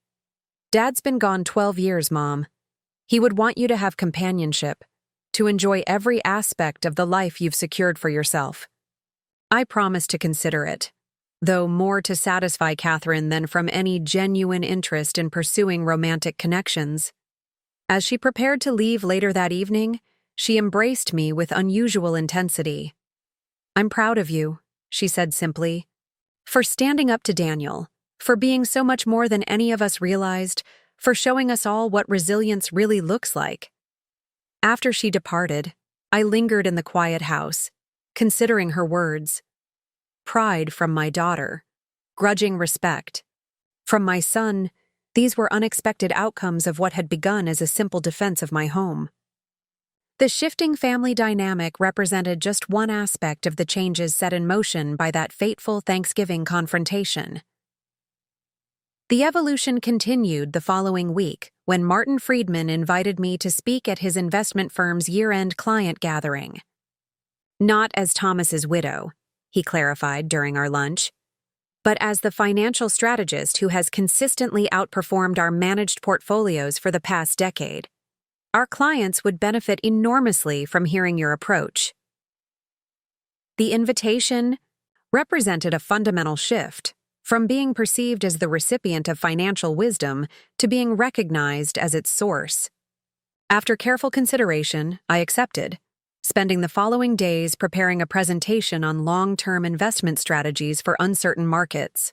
Dad's been gone 12 years, Mom. He would want you to have companionship, to enjoy every aspect of the life you've secured for yourself. I promised to consider it, though more to satisfy Catherine than from any genuine interest in pursuing romantic connections. As she prepared to leave later that evening, she embraced me with unusual intensity. I'm proud of you, she said simply, for standing up to Daniel, for being so much more than any of us realized, for showing us all what resilience really looks like. After she departed, I lingered in the quiet house, considering her words. Pride from my daughter, grudging respect. From my son, these were unexpected outcomes of what had begun as a simple defense of my home. The shifting family dynamic represented just one aspect of the changes set in motion by that fateful Thanksgiving confrontation. The evolution continued the following week when Martin Friedman invited me to speak at his investment firm's year-end client gathering. Not as Thomas's widow, he clarified during our lunch, but as the financial strategist who has consistently outperformed our managed portfolios for the past decade. Our clients would benefit enormously from hearing your approach. The invitation represented a fundamental shift, from being perceived as the recipient of financial wisdom to being recognized as its source. After careful consideration, I accepted, spending the following days preparing a presentation on long-term investment strategies for uncertain markets.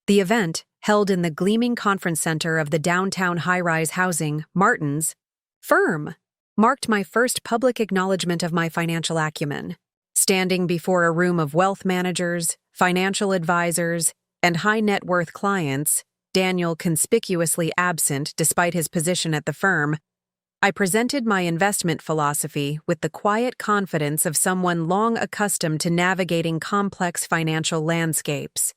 The event, held in the gleaming conference center of the downtown high-rise housing, Martin's, firm, marked my first public acknowledgement of my financial acumen. Standing before a room of wealth managers, financial advisors, and high-net-worth clients, Daniel conspicuously absent despite his position at the firm, I presented my investment philosophy with the quiet confidence of someone long accustomed to navigating complex financial landscapes.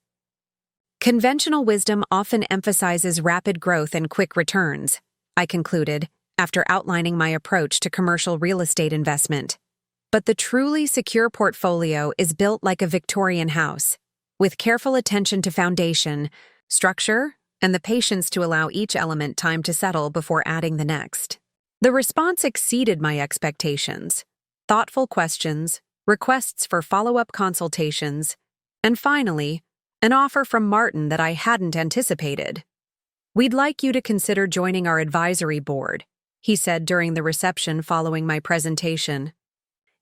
Conventional wisdom often emphasizes rapid growth and quick returns, I concluded, after outlining my approach to commercial real estate investment. But the truly secure portfolio is built like a Victorian house, with careful attention to foundation, structure, and the patience to allow each element time to settle before adding the next. The response exceeded my expectations. Thoughtful questions, requests for follow-up consultations, and finally, an offer from Martin that I hadn't anticipated. "We'd like you to consider joining our advisory board," he said during the reception following my presentation.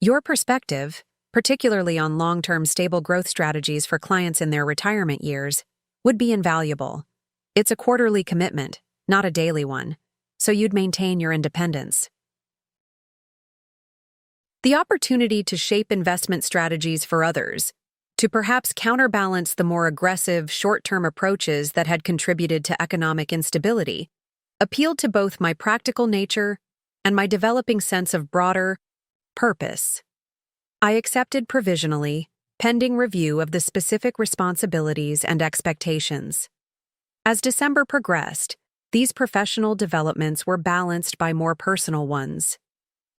"Your perspective, particularly on long-term stable growth strategies for clients in their retirement years, would be invaluable. It's a quarterly commitment, not a daily one, so you'd maintain your independence." The opportunity to shape investment strategies for others, to perhaps counterbalance the more aggressive, short-term approaches that had contributed to economic instability, appealed to both my practical nature and my developing sense of broader purpose. I accepted provisionally, pending review of the specific responsibilities and expectations. As December progressed, these professional developments were balanced by more personal ones.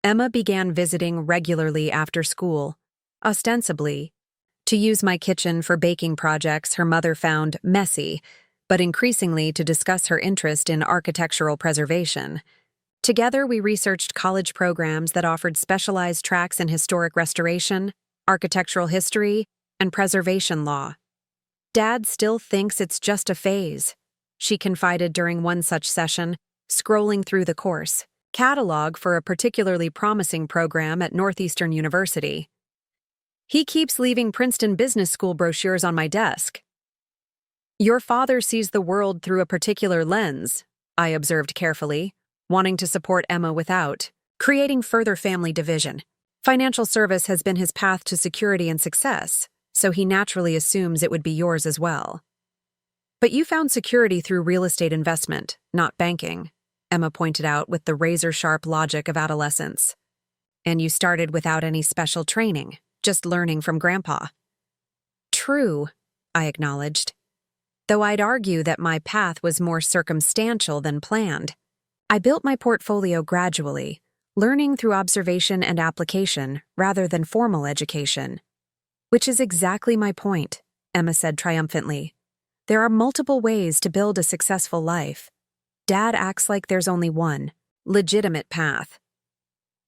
Emma began visiting regularly after school, ostensibly to use my kitchen for baking projects her mother found messy, but increasingly to discuss her interest in architectural preservation. Together, we researched college programs that offered specialized tracks in historic restoration, architectural history, and preservation law. "Dad still thinks it's just a phase," she confided during one such session, scrolling through the course catalog for a particularly promising program at Northeastern University. "He keeps leaving Princeton Business School brochures on my desk." "Your father sees the world through a particular lens," I observed carefully, wanting to support Emma without creating further family division. "Financial service has been his path to security and success, so he naturally assumes it would be yours as well." "But you found security through real estate investment, not banking," Emma pointed out with the razor-sharp logic of adolescence. "And you started without any special training, just learning from Grandpa." "True," I acknowledged, though I'd argue that my path was more circumstantial than planned. I built my portfolio gradually, learning through observation and application rather than formal education. "Which is exactly my point," Emma said triumphantly. "There are multiple ways to build a successful life. Dad acts like there's only one legitimate path."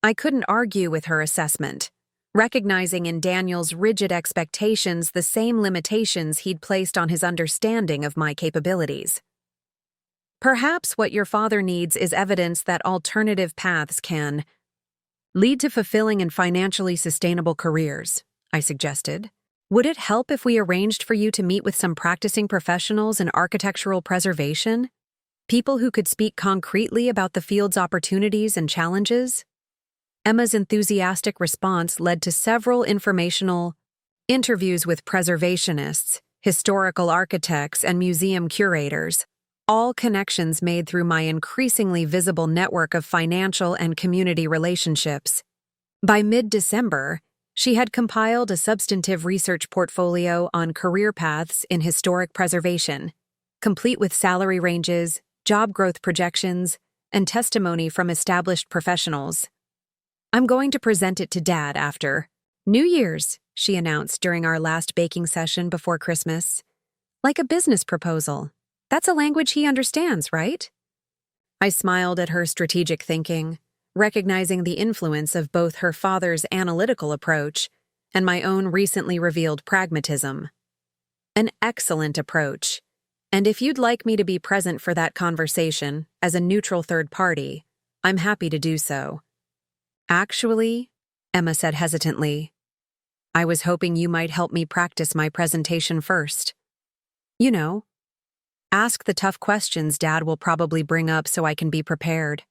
I couldn't argue with her assessment, recognizing in Daniel's rigid expectations the same limitations he'd placed on his understanding of my capabilities. "Perhaps what your father needs is evidence that alternative paths can lead to fulfilling and financially sustainable careers," I suggested. "Would it help if we arranged for you to meet with some practicing professionals in architectural preservation? People who could speak concretely about the field's opportunities and challenges?" Emma's enthusiastic response led to several informational interviews with preservationists, historical architects, and museum curators, all connections made through my increasingly visible network of financial and community relationships. By mid-December, she had compiled a substantive research portfolio on career paths in historic preservation, complete with salary ranges, job growth projections, and testimony from established professionals. "I'm going to present it to Dad after New Year's," she announced during our last baking session before Christmas. "Like a business proposal. That's a language he understands, right?" I smiled at her strategic thinking, recognizing the influence of both her father's analytical approach and my own recently revealed pragmatism. An excellent approach, and if you'd like me to be present for that conversation as a neutral third party, I'm happy to do so. "Actually," Emma said hesitantly, "I was hoping you might help me practice my presentation first. You know, ask the tough questions Dad will probably bring up so I can be prepared.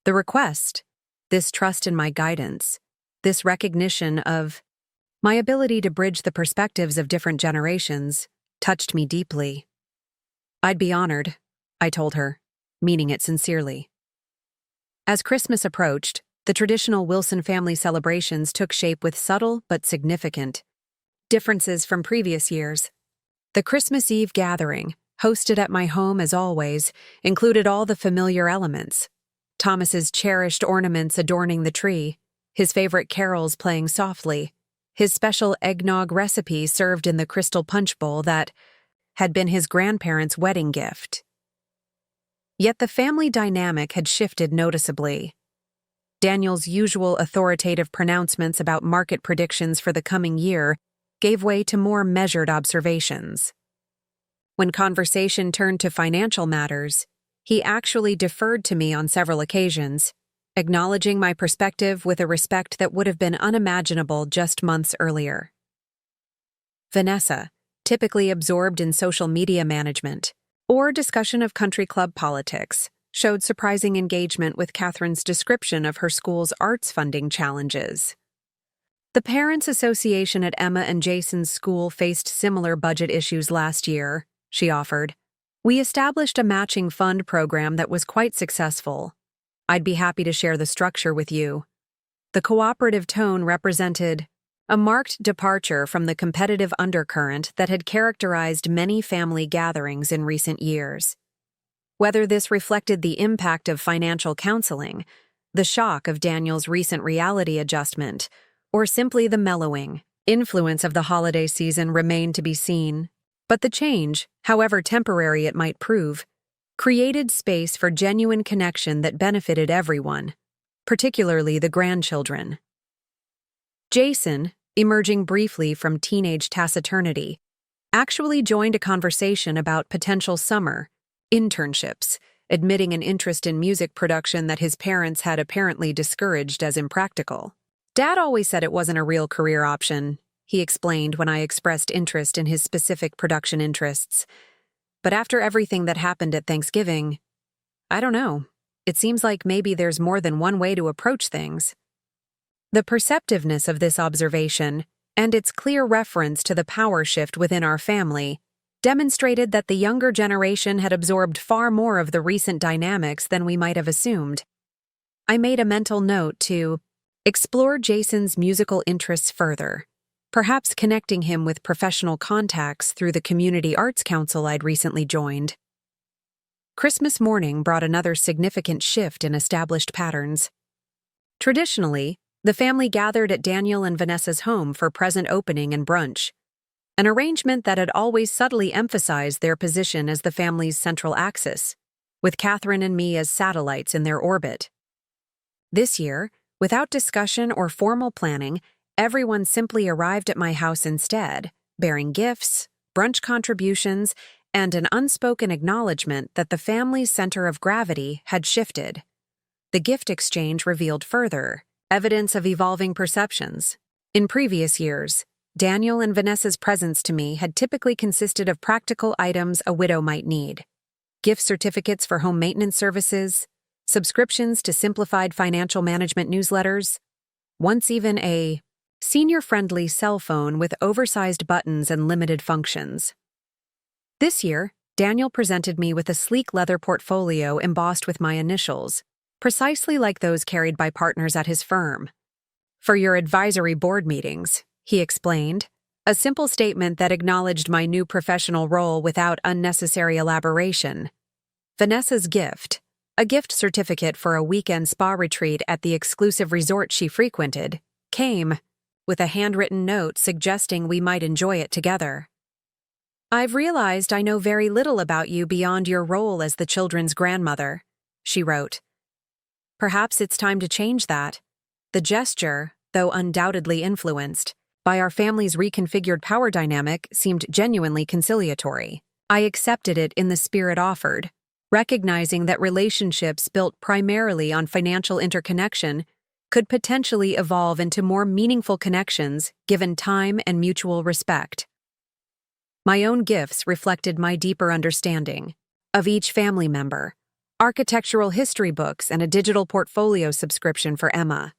The request, this trust in my guidance, this recognition of my ability to bridge the perspectives of different generations, touched me deeply." "I'd be honored," I told her, meaning it sincerely. As Christmas approached, the traditional Wilson family celebrations took shape with subtle but significant differences from previous years. The Christmas Eve gathering, hosted at my home as always, included all the familiar elements. Thomas's cherished ornaments adorning the tree, his favorite carols playing softly, his special eggnog recipe served in the crystal punch bowl that had been his grandparents' wedding gift. Yet the family dynamic had shifted noticeably. Daniel's usual authoritative pronouncements about market predictions for the coming year gave way to more measured observations. When conversation turned to financial matters, he actually deferred to me on several occasions, acknowledging my perspective with a respect that would have been unimaginable just months earlier. Vanessa, typically absorbed in social media management or discussion of country club politics, showed surprising engagement with Catherine's description of her school's arts funding challenges. The Parents' Association at Emma and Jason's school faced similar budget issues last year, she offered. We established a matching fund program that was quite successful. I'd be happy to share the structure with you. The cooperative tone represented a marked departure from the competitive undercurrent that had characterized many family gatherings in recent years. Whether this reflected the impact of financial counseling, the shock of Daniel's recent reality adjustment, or simply the mellowing influence of the holiday season remained to be seen. But the change, however temporary it might prove, created space for genuine connection that benefited everyone, particularly the grandchildren. Jason, emerging briefly from teenage taciturnity, actually joined a conversation about potential summer internships, admitting an interest in music production that his parents had apparently discouraged as impractical. Dad always said it wasn't a real career option, he explained when I expressed interest in his specific production interests. But after everything that happened at Thanksgiving, I don't know. It seems like maybe there's more than one way to approach things. The perceptiveness of this observation, and its clear reference to the power shift within our family, demonstrated that the younger generation had absorbed far more of the recent dynamics than we might have assumed. I made a mental note to explore Jason's musical interests further, perhaps connecting him with professional contacts through the Community Arts Council I'd recently joined. Christmas morning brought another significant shift in established patterns. Traditionally, the family gathered at Daniel and Vanessa's home for present opening and brunch, an arrangement that had always subtly emphasized their position as the family's central axis, with Catherine and me as satellites in their orbit. This year, without discussion or formal planning, everyone simply arrived at my house instead, bearing gifts, brunch contributions, and an unspoken acknowledgement that the family's center of gravity had shifted. The gift exchange revealed further evidence of evolving perceptions. In previous years, Daniel and Vanessa's presents to me had typically consisted of practical items a widow might need: gift certificates for home maintenance services, subscriptions to simplified financial management newsletters, once even a senior-friendly cell phone with oversized buttons and limited functions. This year, Daniel presented me with a sleek leather portfolio embossed with my initials, precisely like those carried by partners at his firm. For your advisory board meetings, he explained, a simple statement that acknowledged my new professional role without unnecessary elaboration. Vanessa's gift, a gift certificate for a weekend spa retreat at the exclusive resort she frequented, came with a handwritten note suggesting we might enjoy it together. I've realized I know very little about you beyond your role as the children's grandmother, she wrote. Perhaps it's time to change that. The gesture, though undoubtedly influenced by our family's reconfigured power dynamic, seemed genuinely conciliatory. I accepted it in the spirit offered, recognizing that relationships built primarily on financial interconnection could potentially evolve into more meaningful connections given time and mutual respect. My own gifts reflected my deeper understanding of each family member: architectural history books and a digital portfolio subscription for Emma,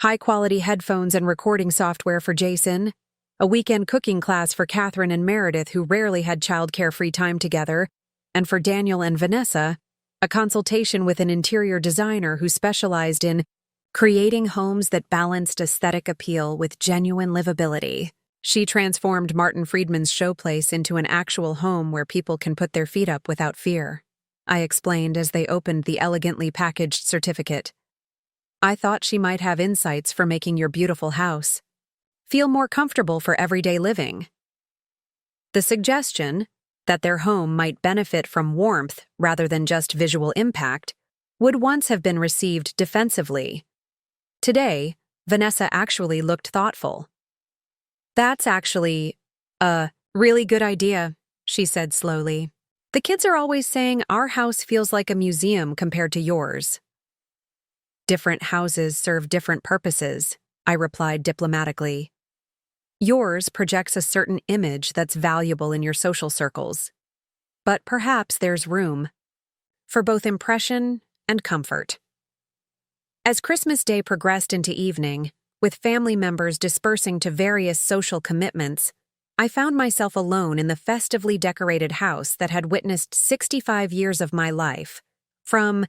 high-quality headphones and recording software for Jason, a weekend cooking class for Catherine and Meredith who rarely had childcare-free time together, and for Daniel and Vanessa, a consultation with an interior designer who specialized in creating homes that balanced aesthetic appeal with genuine livability. She transformed Martin Friedman's showplace into an actual home where people can put their feet up without fear, I explained as they opened the elegantly packaged certificate. I thought she might have insights for making your beautiful house feel more comfortable for everyday living. The suggestion that their home might benefit from warmth rather than just visual impact would once have been received defensively. Today, Vanessa actually looked thoughtful. That's actually a really good idea, she said slowly. The kids are always saying our house feels like a museum compared to yours. Different houses serve different purposes, I replied diplomatically. Yours projects a certain image that's valuable in your social circles. But perhaps there's room for both impression and comfort. As Christmas Day progressed into evening, with family members dispersing to various social commitments, I found myself alone in the festively decorated house that had witnessed 65 years of my life. From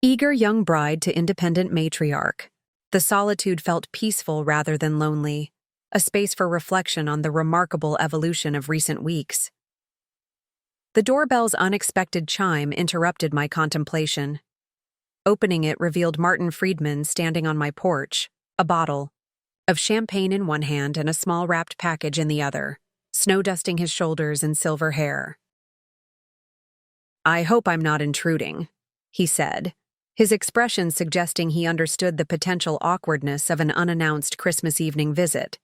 eager young bride to independent matriarch, the solitude felt peaceful rather than lonely, a space for reflection on the remarkable evolution of recent weeks. The doorbell's unexpected chime interrupted my contemplation. Opening it revealed Martin Friedman standing on my porch, a bottle of champagne in one hand and a small wrapped package in the other, snow-dusting his shoulders and silver hair. "I hope I'm not intruding," he said, his expression suggesting he understood the potential awkwardness of an unannounced Christmas evening visit.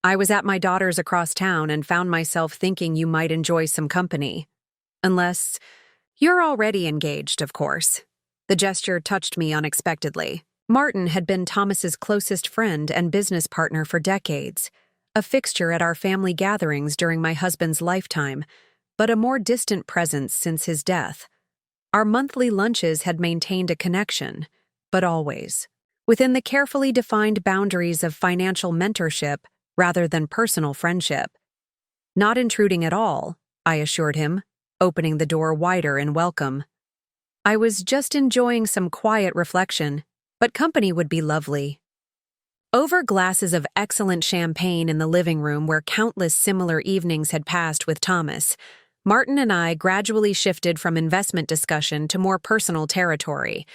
"I was at my daughter's across town and found myself thinking you might enjoy some company. Unless you're already engaged, of course." The gesture touched me unexpectedly. Martin had been Thomas's closest friend and business partner for decades, a fixture at our family gatherings during my husband's lifetime, but a more distant presence since his death. Our monthly lunches had maintained a connection, but always within the carefully defined boundaries of financial mentorship rather than personal friendship. "Not intruding at all," I assured him, opening the door wider in welcome. "I was just enjoying some quiet reflection, but company would be lovely." Over glasses of excellent champagne in the living room where countless similar evenings had passed with Thomas, Martin and I gradually shifted from investment discussion to more personal territory.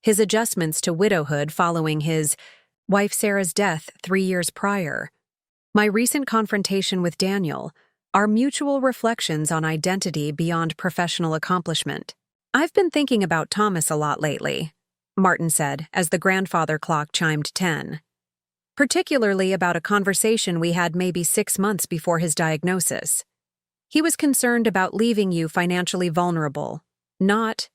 His adjustments to widowhood following his wife Sarah's death 3 years prior, my recent confrontation with Daniel, our mutual reflections on identity beyond professional accomplishment. "I've been thinking about Thomas a lot lately," Martin said as the grandfather clock chimed 10. "Particularly about a conversation we had maybe 6 months before his diagnosis. He was concerned about leaving you financially vulnerable, not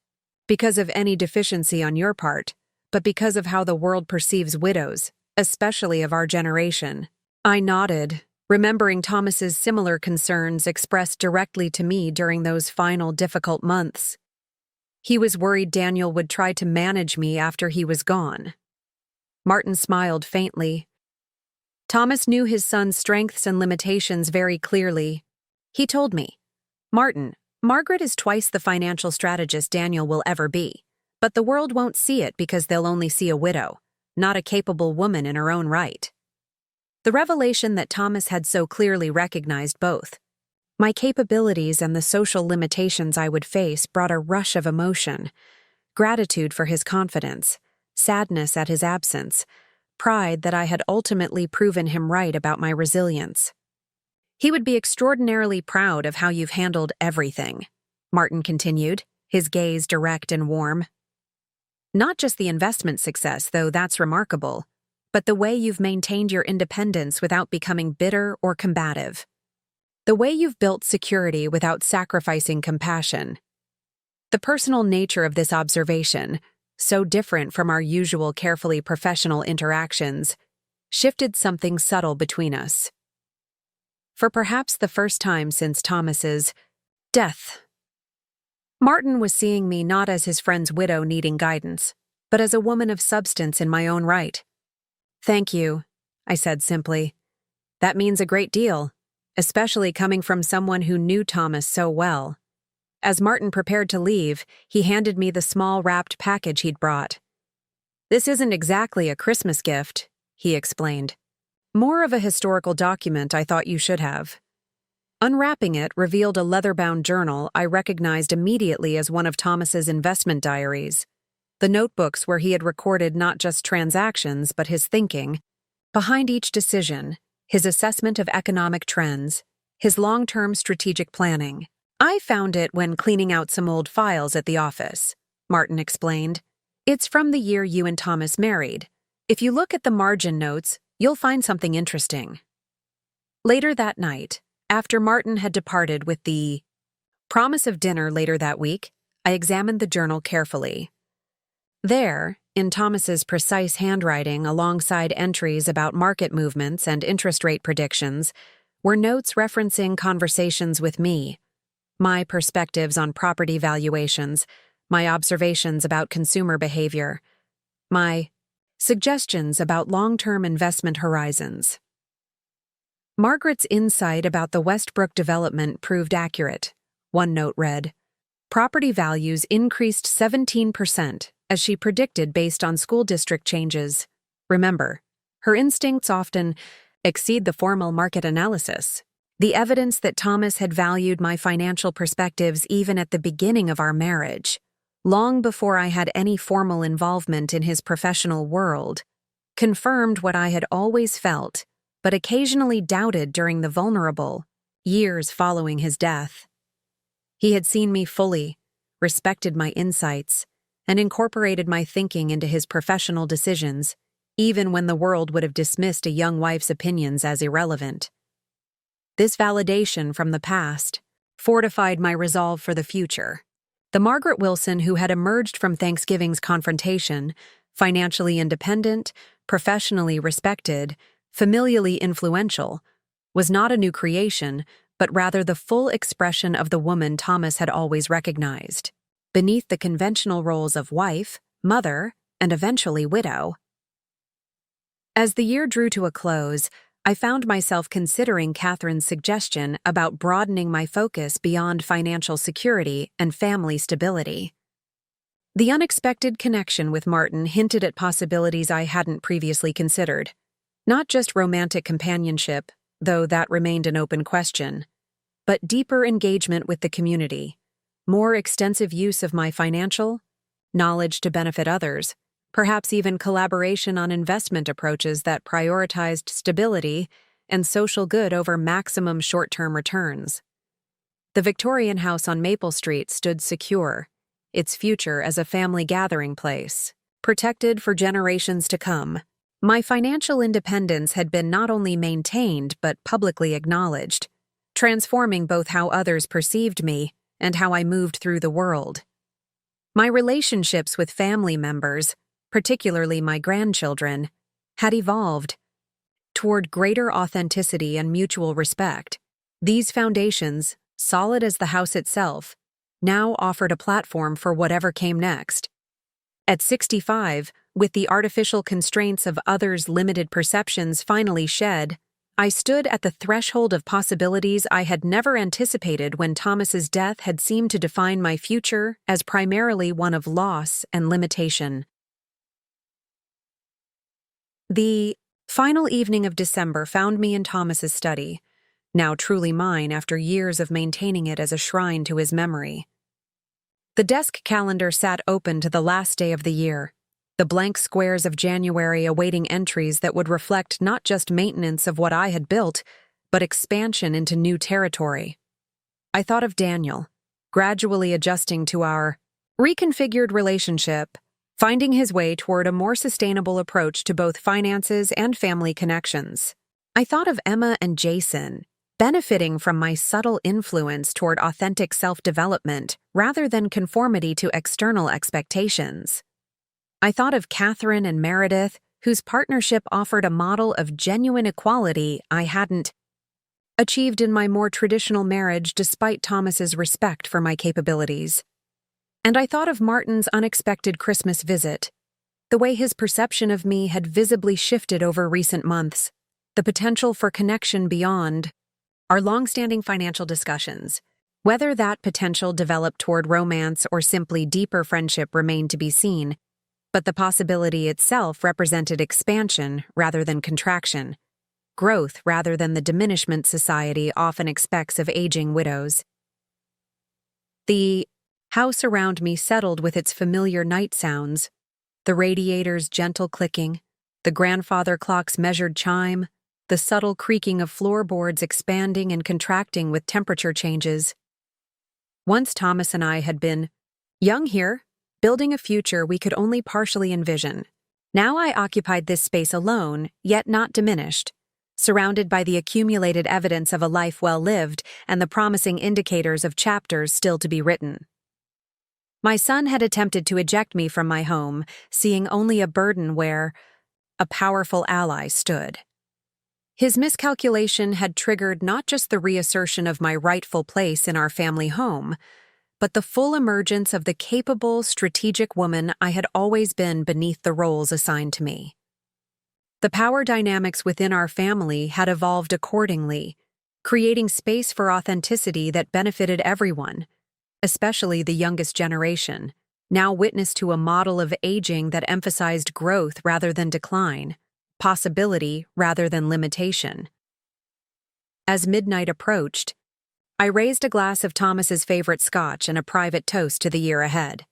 because of any deficiency on your part, but because of how the world perceives widows, especially of our generation." I nodded, remembering Thomas's similar concerns expressed directly to me during those final difficult months. He was worried Daniel would try to manage me after he was gone. Martin smiled faintly. Thomas knew his son's strengths and limitations very clearly. He told me, "Martin, Margaret is twice the financial strategist Daniel will ever be, but the world won't see it because they'll only see a widow, not a capable woman in her own right." The revelation that Thomas had so clearly recognized both my capabilities and the social limitations I would face brought a rush of emotion: gratitude for his confidence, sadness at his absence, pride that I had ultimately proven him right about my resilience. "He would be extraordinarily proud of how you've handled everything," Martin continued, his gaze direct and warm. "Not just the investment success, though that's remarkable, but the way you've maintained your independence without becoming bitter or combative. The way you've built security without sacrificing compassion." The personal nature of this observation, so different from our usual carefully professional interactions, shifted something subtle between us. For perhaps the first time since Thomas's death, Martin was seeing me not as his friend's widow needing guidance, but as a woman of substance in my own right. "Thank you," I said simply. "That means a great deal, especially coming from someone who knew Thomas so well." As Martin prepared to leave, he handed me the small wrapped package he'd brought. "This isn't exactly a Christmas gift," he explained, More of a historical document, I thought you should have. Unwrapping it revealed a leather-bound journal I recognized immediately as one of Thomas's investment diaries. The notebooks where he had recorded not just transactions but his thinking behind each decision, his assessment of economic trends, his long-term strategic planning. I found it when cleaning out some old files at the office, Martin explained. It's from the year you and Thomas married. If you look at the margin notes, you'll find something interesting. Later that night, after Martin had departed with the promise of dinner later that week, I examined the journal carefully. There, in Thomas's precise handwriting alongside entries about market movements and interest rate predictions, were notes referencing conversations with me, my perspectives on property valuations, my observations about consumer behavior, my suggestions about long-term investment horizons. Margaret's insight about the Westbrook development proved accurate. One note read, "Property values increased 17%, as she predicted based on school district changes." Remember, her instincts often exceed the formal market analysis. The evidence that Thomas had valued my financial perspectives even at the beginning of our marriage, long before I had any formal involvement in his professional world, confirmed what I had always felt, but occasionally doubted during the vulnerable years following his death. He had seen me fully, respected my insights, and incorporated my thinking into his professional decisions, even when the world would have dismissed a young wife's opinions as irrelevant. This validation from the past fortified my resolve for the future. The Margaret Wilson who had emerged from Thanksgiving's confrontation, financially independent, professionally respected, familially influential, was not a new creation, but rather the full expression of the woman Thomas had always recognized, beneath the conventional roles of wife, mother, and eventually widow. As the year drew to a close, I found myself considering Catherine's suggestion about broadening my focus beyond financial security and family stability. The unexpected connection with Martin hinted at possibilities I hadn't previously considered. Not just romantic companionship, though that remained an open question, but deeper engagement with the community, more extensive use of my financial knowledge to benefit others, perhaps even collaboration on investment approaches that prioritized stability and social good over maximum short-term returns. The Victorian house on Maple Street stood secure, its future as a family gathering place, protected for generations to come. My financial independence had been not only maintained but publicly acknowledged, transforming both how others perceived me and how I moved through the world. My relationships with family members, particularly my grandchildren, had evolved toward greater authenticity and mutual respect. These foundations, solid as the house itself, now offered a platform for whatever came next. At 65, with the artificial constraints of others' limited perceptions finally shed, I stood at the threshold of possibilities I had never anticipated when Thomas's death had seemed to define my future as primarily one of loss and limitation. The final evening of December found me in Thomas's study, now truly mine after years of maintaining it as a shrine to his memory. The desk calendar sat open to the last day of the year, the blank squares of January awaiting entries that would reflect not just maintenance of what I had built, but expansion into new territory. I thought of Daniel, gradually adjusting to our reconfigured relationship, finding his way toward a more sustainable approach to both finances and family connections. I thought of Emma and Jason, benefiting from my subtle influence toward authentic self-development rather than conformity to external expectations. I thought of Catherine and Meredith, whose partnership offered a model of genuine equality I hadn't achieved in my more traditional marriage despite Thomas's respect for my capabilities. And I thought of Martin's unexpected Christmas visit, the way his perception of me had visibly shifted over recent months, the potential for connection beyond our long-standing financial discussions. Whether that potential developed toward romance or simply deeper friendship remained to be seen, but the possibility itself represented expansion rather than contraction. growth rather than the diminishment society often expects of aging widows. The house around me settled with its familiar night sounds, the radiator's gentle clicking, the grandfather clock's measured chime, the subtle creaking of floorboards expanding and contracting with temperature changes. Once Thomas and I had been young here, building a future we could only partially envision. Now I occupied this space alone, yet not diminished, surrounded by the accumulated evidence of a life well lived and the promising indicators of chapters still to be written. My son had attempted to eject me from my home, seeing only a burden where a powerful ally stood. His miscalculation had triggered not just the reassertion of my rightful place in our family home, but the full emergence of the capable, strategic woman I had always been beneath the roles assigned to me. The power dynamics within our family had evolved accordingly, creating space for authenticity that benefited everyone, especially the youngest generation, now witness to a model of aging that emphasized growth rather than decline, possibility rather than limitation. As midnight approached, I raised a glass of Thomas's favorite scotch and a private toast to the year ahead.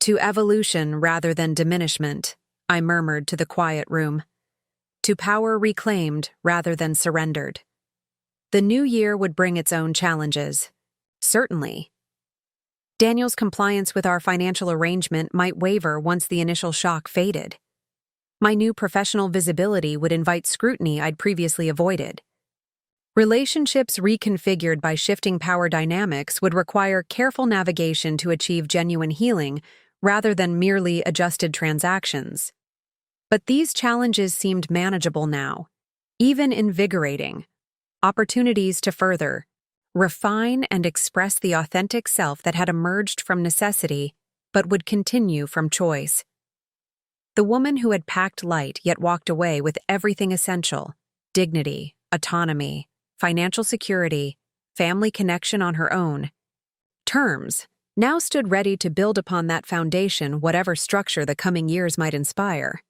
To evolution rather than diminishment, I murmured to the quiet room. To power reclaimed rather than surrendered. The new year would bring its own challenges. Certainly. Daniel's compliance with our financial arrangement might waver once the initial shock faded. My new professional visibility would invite scrutiny I'd previously avoided. Relationships reconfigured by shifting power dynamics would require careful navigation to achieve genuine healing rather than merely adjusted transactions. But these challenges seemed manageable now, even invigorating. Opportunities to further refine and express the authentic self that had emerged from necessity but would continue from choice. The woman who had packed light yet walked away with everything essential, dignity, autonomy, financial security, family connection on her own, terms, now stood ready to build upon that foundation whatever structure the coming years might inspire.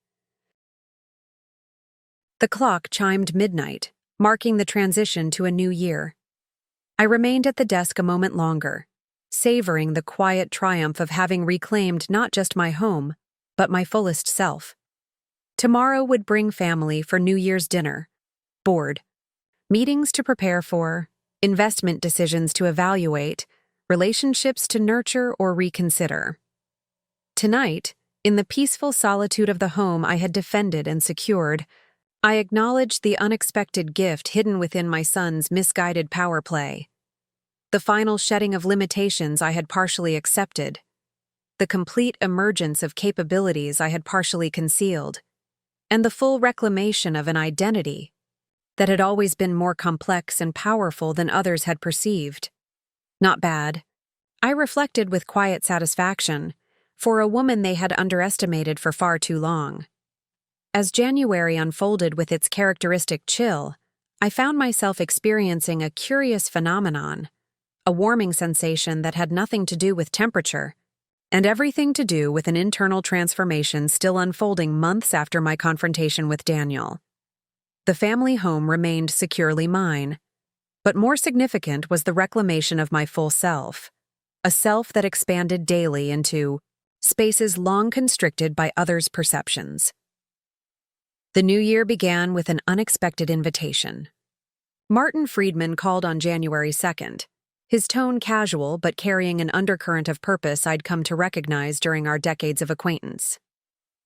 The clock chimed midnight, marking the transition to a new year. I remained at the desk a moment longer, savoring the quiet triumph of having reclaimed not just my home, but my fullest self. Tomorrow would bring family for New Year's dinner, board, meetings to prepare for, investment decisions to evaluate, relationships to nurture or reconsider. Tonight, in the peaceful solitude of the home I had defended and secured, I acknowledged the unexpected gift hidden within my son's misguided power play. The final shedding of limitations I had partially accepted. The complete emergence of capabilities I had partially concealed. And the full reclamation of an identity that had always been more complex and powerful than others had perceived. Not bad. I reflected with quiet satisfaction, for a woman they had underestimated for far too long. As January unfolded with its characteristic chill, I found myself experiencing a curious phenomenon, a warming sensation that had nothing to do with temperature, and everything to do with an internal transformation still unfolding months after my confrontation with Daniel. The family home remained securely mine, but more significant was the reclamation of my full self, a self that expanded daily into spaces long constricted by others' perceptions. The new year began with an unexpected invitation. Martin Friedman called on January 2nd, his tone casual but carrying an undercurrent of purpose I'd come to recognize during our decades of acquaintance.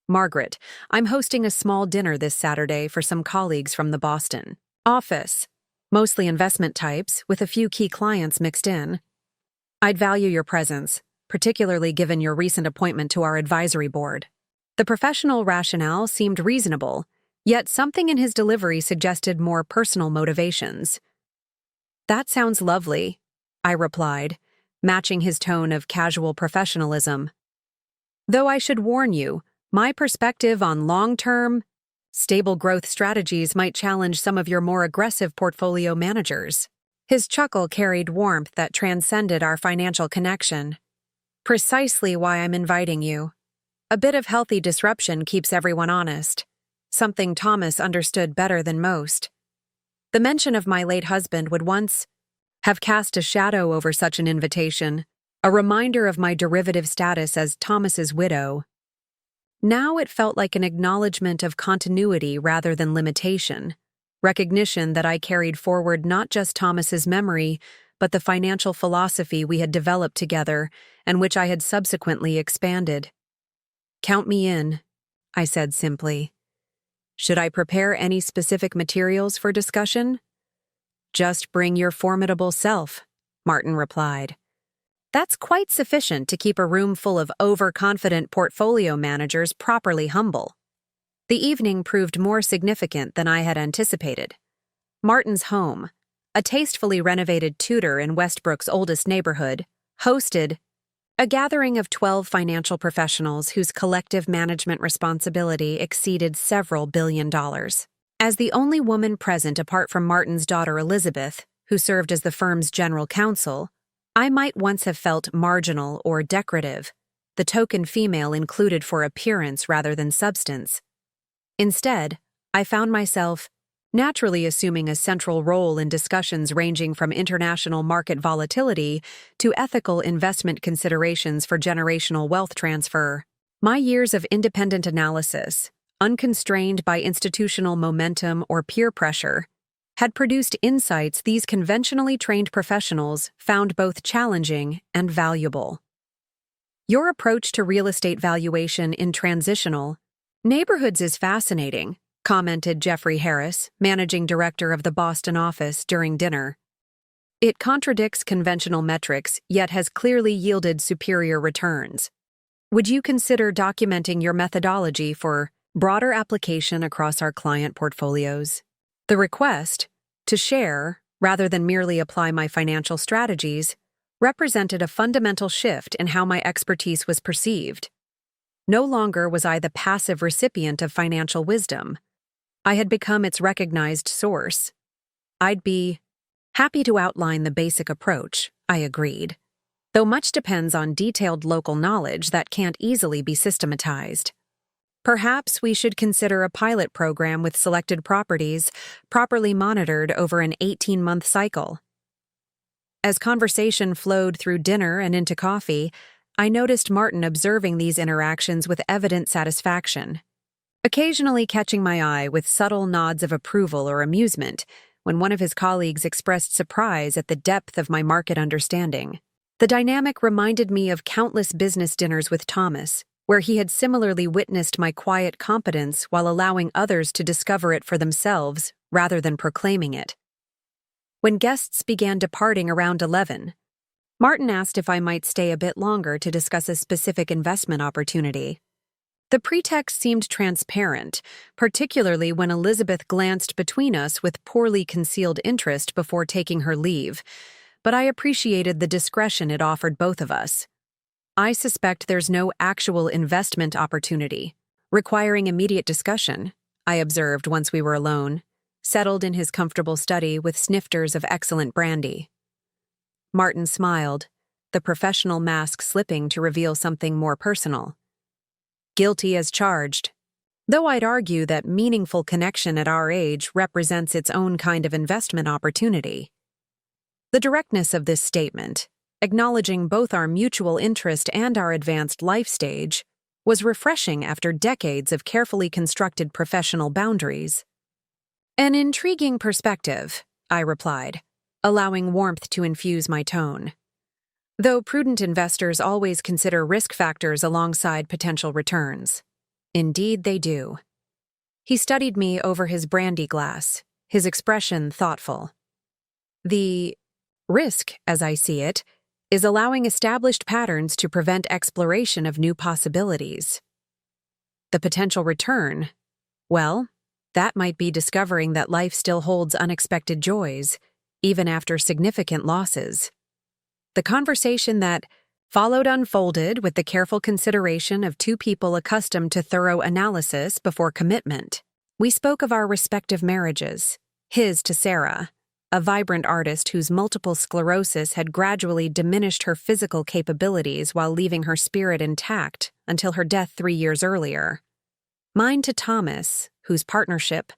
Margaret, I'm hosting a small dinner this Saturday for some colleagues from the Boston office, mostly investment types, with a few key clients mixed in. I'd value your presence, particularly given your recent appointment to our advisory board. The professional rationale seemed reasonable, yet something in his delivery suggested more personal motivations. That sounds lovely, I replied, matching his tone of casual professionalism. Though I should warn you, my perspective on long-term, stable growth strategies might challenge some of your more aggressive portfolio managers. His chuckle carried warmth that transcended our financial connection. Precisely why I'm inviting you. A bit of healthy disruption keeps everyone honest. something Thomas understood better than most. The mention of my late husband would once have cast a shadow over such an invitation, a reminder of my derivative status as Thomas's widow. Now it felt like an acknowledgement of continuity rather than limitation, recognition that I carried forward not just Thomas's memory, but the financial philosophy we had developed together and which I had subsequently expanded. "Count me in," I said simply. "Should I prepare any specific materials for discussion?" "Just bring your formidable self," Martin replied. That's quite sufficient to keep a room full of overconfident portfolio managers properly humble. The evening proved more significant than I had anticipated. Martin's home, a tastefully renovated Tudor in Westbrook's oldest neighborhood, hosted a gathering of 12 financial professionals whose collective management responsibility exceeded several $billion. As the only woman present apart from Martin's daughter Elizabeth, who served as the firm's general counsel, I might once have felt marginal or decorative, the token female included for appearance rather than substance. Instead, I found myself naturally assuming a central role in discussions ranging from international market volatility to ethical investment considerations for generational wealth transfer. My years of independent analysis, unconstrained by institutional momentum or peer pressure, had produced insights these conventionally trained professionals found both challenging and valuable. Your approach to real estate valuation in transitional neighborhoods is fascinating, commented Jeffrey Harris, managing director of the Boston office, during dinner. It contradicts conventional metrics, yet has clearly yielded superior returns. Would you consider documenting your methodology for broader application across our client portfolios? The request, to share, rather than merely apply my financial strategies, represented a fundamental shift in how my expertise was perceived. No longer was I the passive recipient of financial wisdom. I had become its recognized source. I'd be happy to outline the basic approach, I agreed, though much depends on detailed local knowledge that can't easily be systematized. Perhaps we should consider a pilot program with selected properties, properly monitored over an 18-month cycle. As conversation flowed through dinner and into coffee, I noticed Martin observing these interactions with evident satisfaction, occasionally catching my eye with subtle nods of approval or amusement when one of his colleagues expressed surprise at the depth of my market understanding. The dynamic reminded me of countless business dinners with Thomas, where he had similarly witnessed my quiet competence while allowing others to discover it for themselves rather than proclaiming it. When guests began departing around 11, Martin asked if I might stay a bit longer to discuss a specific investment opportunity. The pretext seemed transparent, particularly when Elizabeth glanced between us with poorly concealed interest before taking her leave, but I appreciated the discretion it offered both of us. I suspect there's no actual investment opportunity requiring immediate discussion, I observed once we were alone, settled in his comfortable study with snifters of excellent brandy. Martin smiled, the professional mask slipping to reveal something more personal. Guilty as charged. Though I'd argue that meaningful connection at our age represents its own kind of investment opportunity. The directness of this statement, acknowledging both our mutual interest and our advanced life stage, was refreshing after decades of carefully constructed professional boundaries. An intriguing perspective, I replied, allowing warmth to infuse my tone. Though prudent investors always consider risk factors alongside potential returns. Indeed they do. He studied me over his brandy glass, his expression thoughtful. The risk, as I see it, is allowing established patterns to prevent exploration of new possibilities. The potential return, well, that might be discovering that life still holds unexpected joys, even after significant losses. The conversation that followed unfolded with the careful consideration of two people accustomed to thorough analysis before commitment. We spoke of our respective marriages, his to Sarah, a vibrant artist whose multiple sclerosis had gradually diminished her physical capabilities while leaving her spirit intact until her death 3 years earlier. Mine to Thomas, whose partnership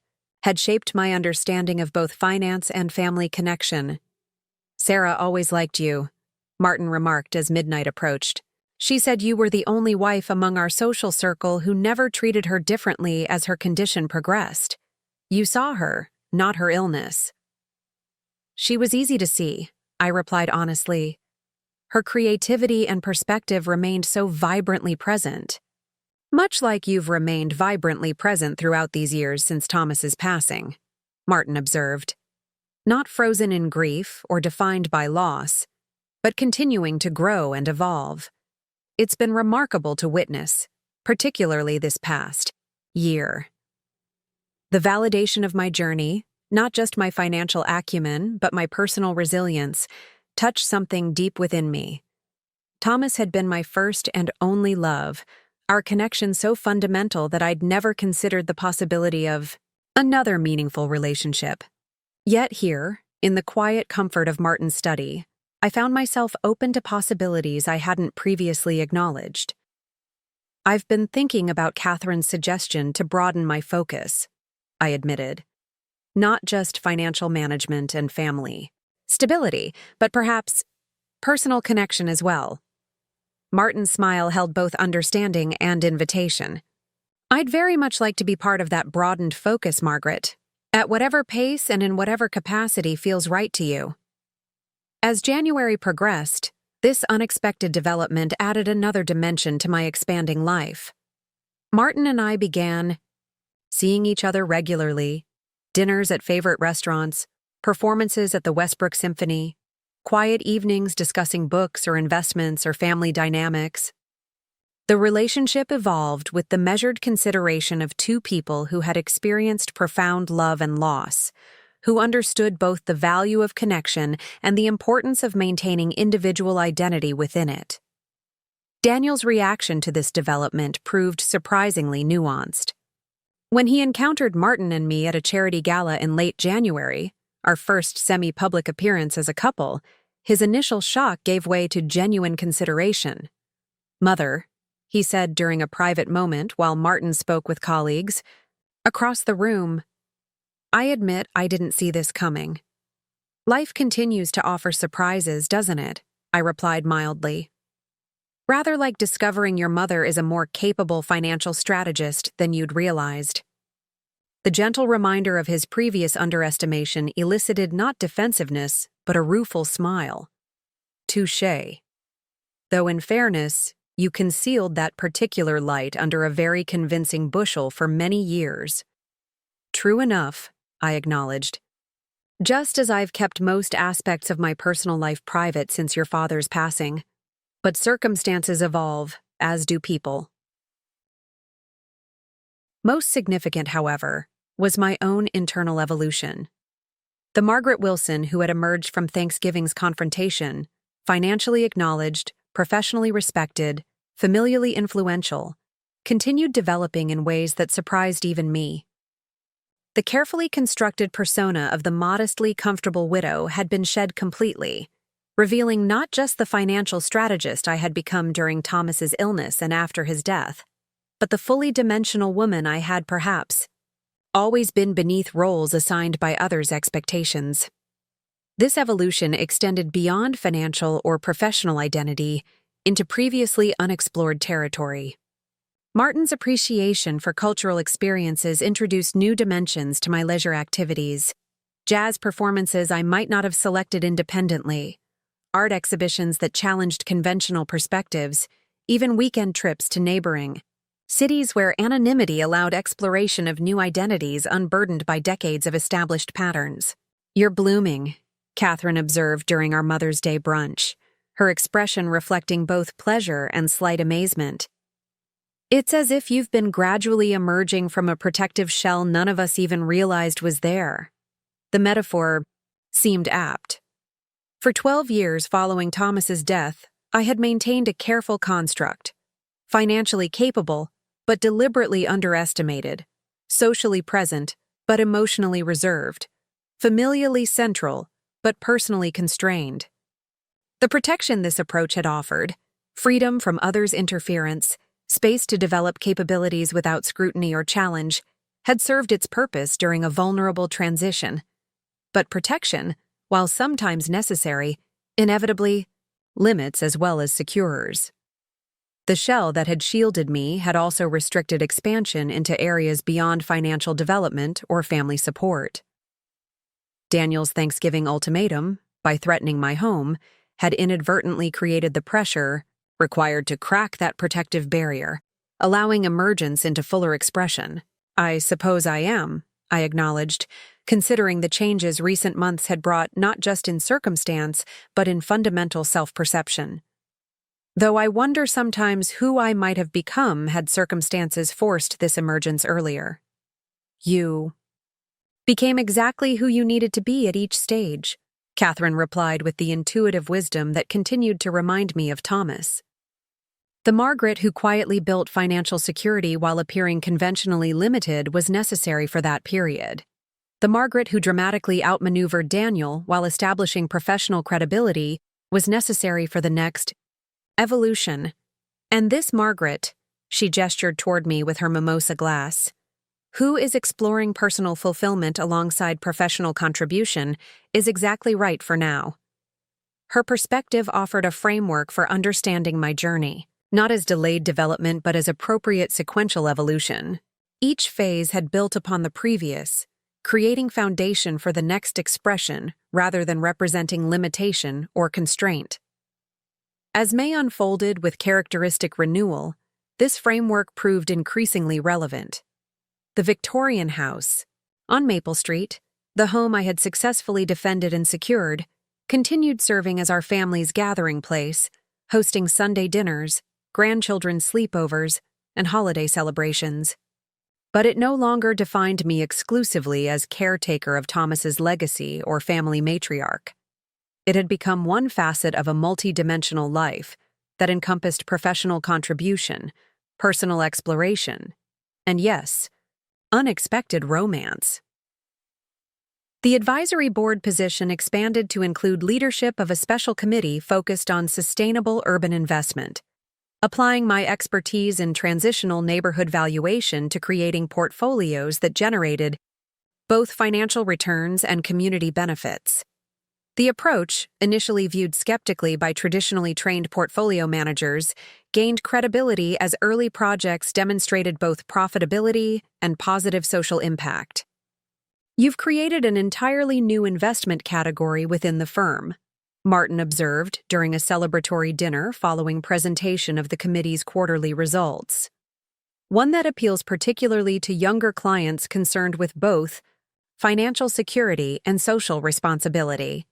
had shaped my understanding of both finance and family connection. "Sarah always liked you," Martin remarked as midnight approached. "She said you were the only wife among our social circle who never treated her differently as her condition progressed. You saw her, not her illness." "She was easy to see," I replied honestly. "Her creativity and perspective remained so vibrantly present. Much like you've remained vibrantly present throughout these years since Thomas's passing," Martin observed. "Not frozen in grief or defined by loss, but continuing to grow and evolve. It's been remarkable to witness, particularly this past year. The validation of my journey, not just my financial acumen, but my personal resilience, touched something deep within me. Thomas had been my first and only love, our connection so fundamental that I'd never considered the possibility of another meaningful relationship. Yet here, in the quiet comfort of Martin's study, I found myself open to possibilities I hadn't previously acknowledged. "I've been thinking about Catherine's suggestion to broaden my focus," I admitted. "Not just financial management and family stability, but perhaps personal connection as well." Martin's smile held both understanding and invitation. "I'd very much like to be part of that broadened focus, Margaret, at whatever pace and in whatever capacity feels right to you." As January progressed, this unexpected development added another dimension to my expanding life. Martin and I began seeing each other regularly, dinners at favorite restaurants, performances at the Westbrook Symphony, quiet evenings discussing books or investments or family dynamics. The relationship evolved with the measured consideration of two people who had experienced profound love and loss, who understood both the value of connection and the importance of maintaining individual identity within it. Daniel's reaction to this development proved surprisingly nuanced. When he encountered Martin and me at a charity gala in late January, our first semi-public appearance as a couple, his initial shock gave way to genuine consideration. "Mother," he said during a private moment while Martin spoke with colleagues, across the room, "I admit I didn't see this coming." "Life continues to offer surprises, doesn't it?" I replied mildly. "Rather like discovering your mother is a more capable financial strategist than you'd realized." The gentle reminder of his previous underestimation elicited not defensiveness, but a rueful smile. "Touché. Though in fairness, you concealed that particular light under a very convincing bushel for many years." "True enough," I acknowledged. "Just as I've kept most aspects of my personal life private since your father's passing. But circumstances evolve, as do people." Most significant, however, was my own internal evolution. The Margaret Wilson who had emerged from Thanksgiving's confrontation, financially acknowledged, professionally respected, familially influential, continued developing in ways that surprised even me. The carefully constructed persona of the modestly comfortable widow had been shed completely, revealing not just the financial strategist I had become during Thomas's illness and after his death, but the fully dimensional woman I had perhaps always been beneath roles assigned by others' expectations. This evolution extended beyond financial or professional identity into previously unexplored territory. Martin's appreciation for cultural experiences introduced new dimensions to my leisure activities. Jazz performances I might not have selected independently, art exhibitions that challenged conventional perspectives, even weekend trips to neighboring cities where anonymity allowed exploration of new identities unburdened by decades of established patterns. "You're blooming," Catherine observed during our Mother's Day brunch, her expression reflecting both pleasure and slight amazement. "It's as if you've been gradually emerging from a protective shell none of us even realized was there." The metaphor seemed apt. For 12 years following Thomas's death, I had maintained a careful construct. Financially capable, but deliberately underestimated. Socially present, but emotionally reserved. Familially central, but personally constrained. The protection this approach had offered, freedom from others' interference, space to develop capabilities without scrutiny or challenge, had served its purpose during a vulnerable transition. But protection, while sometimes necessary, inevitably limits as well as secures. The shell that had shielded me had also restricted expansion into areas beyond financial development or family support. Daniel's Thanksgiving ultimatum, by threatening my home, had inadvertently created the pressure required to crack that protective barrier, allowing emergence into fuller expression. I suppose I am, I acknowledged, considering the changes recent months had brought not just in circumstance, but in fundamental self-perception. Though I wonder sometimes who I might have become had circumstances forced this emergence earlier. You became exactly who you needed to be at each stage, Catherine replied with the intuitive wisdom that continued to remind me of Thomas. The Margaret who quietly built financial security while appearing conventionally limited was necessary for that period. The Margaret who dramatically outmaneuvered Daniel while establishing professional credibility was necessary for the next evolution. And this Margaret, she gestured toward me with her mimosa glass, who is exploring personal fulfillment alongside professional contribution, is exactly right for now. Her perspective offered a framework for understanding my journey, not as delayed development but as appropriate sequential evolution. Each phase had built upon the previous, creating foundation for the next expression rather than representing limitation or constraint. As May unfolded with characteristic renewal, this framework proved increasingly relevant. The Victorian house, on Maple Street, the home I had successfully defended and secured, continued serving as our family's gathering place, hosting Sunday dinners, grandchildren's sleepovers, and holiday celebrations. But it no longer defined me exclusively as caretaker of Thomas's legacy or family matriarch. It had become one facet of a multi-dimensional life that encompassed professional contribution, personal exploration, and yes, unexpected romance. The advisory board position expanded to include leadership of a special committee focused on sustainable urban investment, applying my expertise in transitional neighborhood valuation to creating portfolios that generated both financial returns and community benefits. The approach, initially viewed skeptically by traditionally trained portfolio managers, gained credibility as early projects demonstrated both profitability and positive social impact. You've created an entirely new investment category within the firm, Martin observed during a celebratory dinner following presentation of the committee's quarterly results. One that appeals particularly to younger clients concerned with both financial security and social responsibility.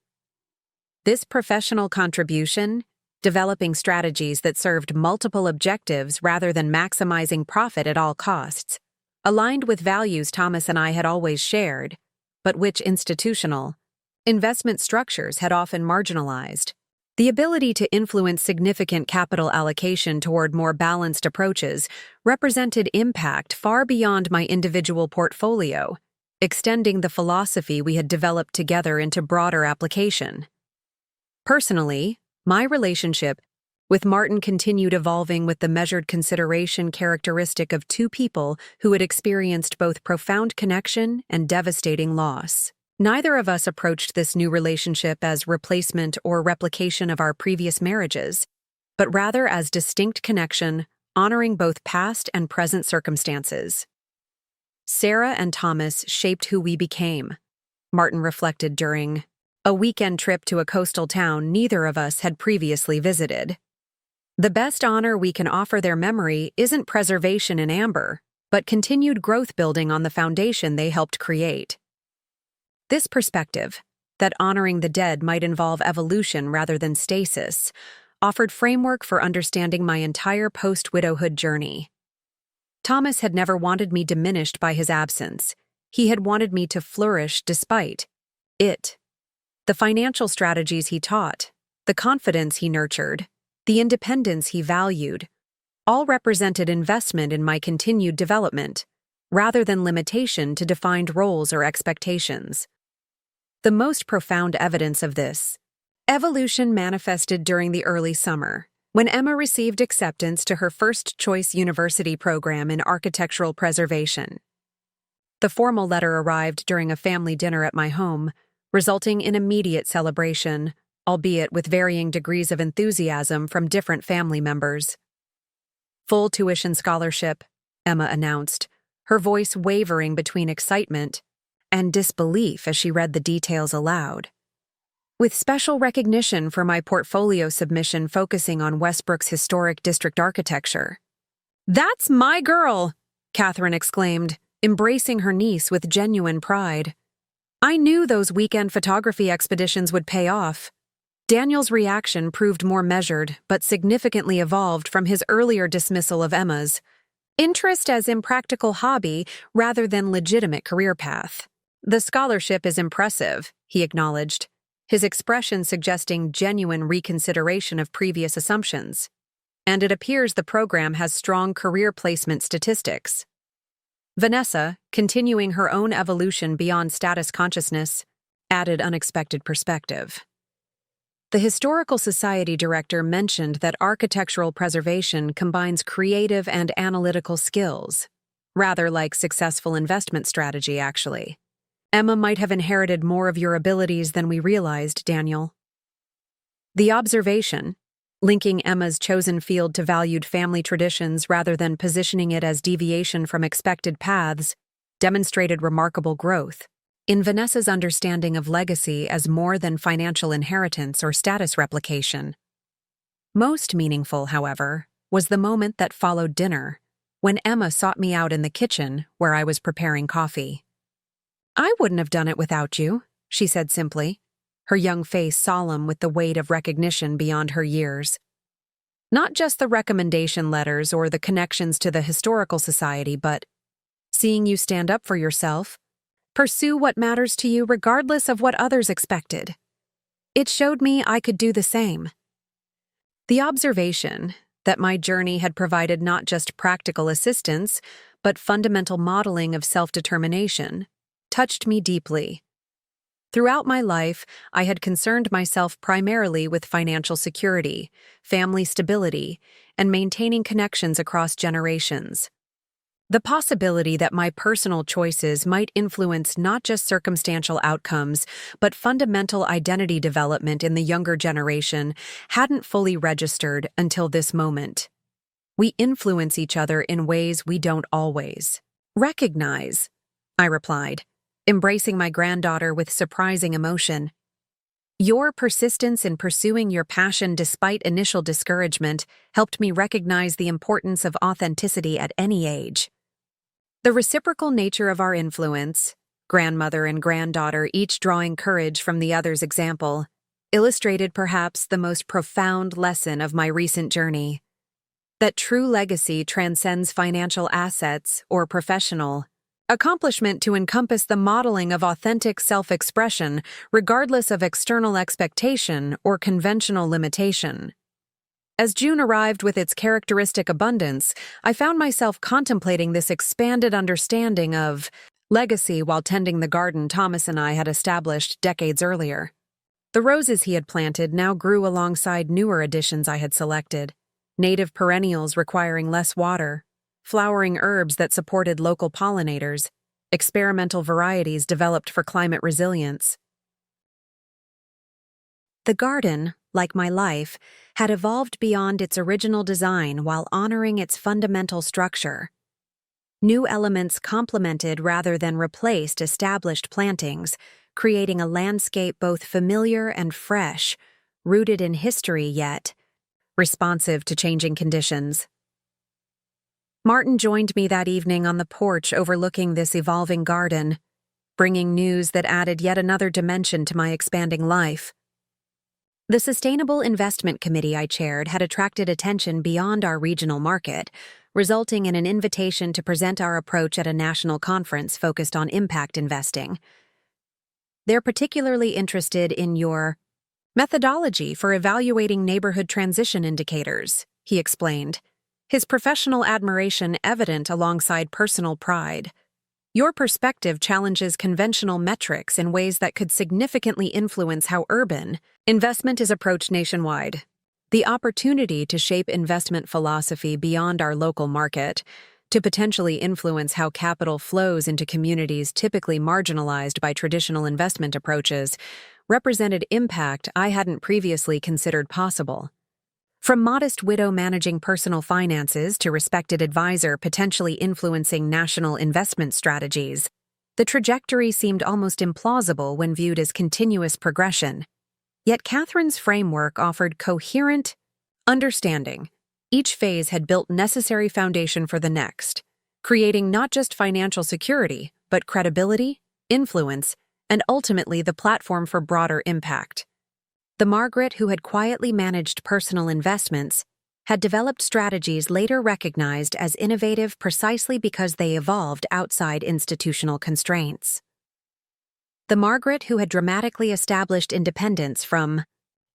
This professional contribution, developing strategies that served multiple objectives rather than maximizing profit at all costs, aligned with values Thomas and I had always shared, but which institutional investment structures had often marginalized. The ability to influence significant capital allocation toward more balanced approaches represented impact far beyond my individual portfolio, extending the philosophy we had developed together into broader application. Personally, my relationship with Martin continued evolving with the measured consideration characteristic of two people who had experienced both profound connection and devastating loss. Neither of us approached this new relationship as replacement or replication of our previous marriages, but rather as distinct connection, honoring both past and present circumstances. Sarah and Thomas shaped who we became, Martin reflected during a weekend trip to a coastal town neither of us had previously visited. The best honor we can offer their memory isn't preservation in amber, but continued growth building on the foundation they helped create. This perspective, that honoring the dead might involve evolution rather than stasis, offered framework for understanding my entire post-widowhood journey. Thomas had never wanted me diminished by his absence. He had wanted me to flourish despite it. The financial strategies he taught, the confidence he nurtured, the independence he valued, all represented investment in my continued development, rather than limitation to defined roles or expectations. The most profound evidence of this evolution manifested during the early summer, when Emma received acceptance to her first-choice university program in architectural preservation. The formal letter arrived during a family dinner at my home, resulting in immediate celebration, albeit with varying degrees of enthusiasm from different family members. Full tuition scholarship, Emma announced, her voice wavering between excitement and disbelief as she read the details aloud. With special recognition for my portfolio submission focusing on Westbrook's historic district architecture. "That's my girl!" Catherine exclaimed, embracing her niece with genuine pride. I knew those weekend photography expeditions would pay off. Daniel's reaction proved more measured, but significantly evolved from his earlier dismissal of Emma's interest as impractical hobby rather than legitimate career path. "The scholarship is impressive," he acknowledged, his expression suggesting genuine reconsideration of previous assumptions. "And it appears the program has strong career placement statistics." Vanessa, continuing her own evolution beyond status consciousness, added unexpected perspective. The Historical Society director mentioned that architectural preservation combines creative and analytical skills, rather like successful investment strategy, actually. "Emma might have inherited more of your abilities than we realized, Daniel." The observation, linking Emma's chosen field to valued family traditions rather than positioning it as deviation from expected paths, demonstrated remarkable growth in Vanessa's understanding of legacy as more than financial inheritance or status replication. Most meaningful, however, was the moment that followed dinner, when Emma sought me out in the kitchen where I was preparing coffee. "I wouldn't have done it without you," she said simply, her young face solemn with the weight of recognition beyond her years. "Not just the recommendation letters or the connections to the Historical Society, but seeing you stand up for yourself, pursue what matters to you regardless of what others expected. It showed me I could do the same." The observation that my journey had provided not just practical assistance, but fundamental modeling of self-determination, touched me deeply. Throughout my life, I had concerned myself primarily with financial security, family stability, and maintaining connections across generations. The possibility that my personal choices might influence not just circumstantial outcomes, but fundamental identity development in the younger generation hadn't fully registered until this moment. We influence each other in ways we don't always recognize, I replied, embracing my granddaughter with surprising emotion. "Your persistence in pursuing your passion despite initial discouragement helped me recognize the importance of authenticity at any age." The reciprocal nature of our influence, grandmother and granddaughter each drawing courage from the other's example, illustrated perhaps the most profound lesson of my recent journey. That true legacy transcends financial assets or professional accomplishment to encompass the modeling of authentic self-expression regardless of external expectation or conventional limitation. As June arrived with its characteristic abundance, I found myself contemplating this expanded understanding of legacy while tending the garden Thomas and I had established decades earlier. The roses he had planted now grew alongside newer additions I had selected, native perennials requiring less water, flowering herbs that supported local pollinators, experimental varieties developed for climate resilience. The garden, like my life, had evolved beyond its original design while honoring its fundamental structure. New elements complemented rather than replaced established plantings, creating a landscape both familiar and fresh, rooted in history yet responsive to changing conditions. Martin joined me that evening on the porch overlooking this evolving garden, bringing news that added yet another dimension to my expanding life. The Sustainable Investment Committee I chaired had attracted attention beyond our regional market, resulting in an invitation to present our approach at a national conference focused on impact investing. "They're particularly interested in your methodology for evaluating neighborhood transition indicators," he explained, his professional admiration evident alongside personal pride. "Your perspective challenges conventional metrics in ways that could significantly influence how urban investment is approached nationwide. The opportunity to shape investment philosophy beyond our local market, to potentially influence how capital flows into communities typically marginalized by traditional investment approaches, represented impact I hadn't previously considered possible. From modest widow managing personal finances to respected advisor potentially influencing national investment strategies, the trajectory seemed almost implausible when viewed as continuous progression. Yet Catherine's framework offered coherent understanding. Each phase had built necessary foundation for the next, creating not just financial security, but credibility, influence, and ultimately the platform for broader impact. The Margaret who had quietly managed personal investments had developed strategies later recognized as innovative precisely because they evolved outside institutional constraints. The Margaret who had dramatically established independence from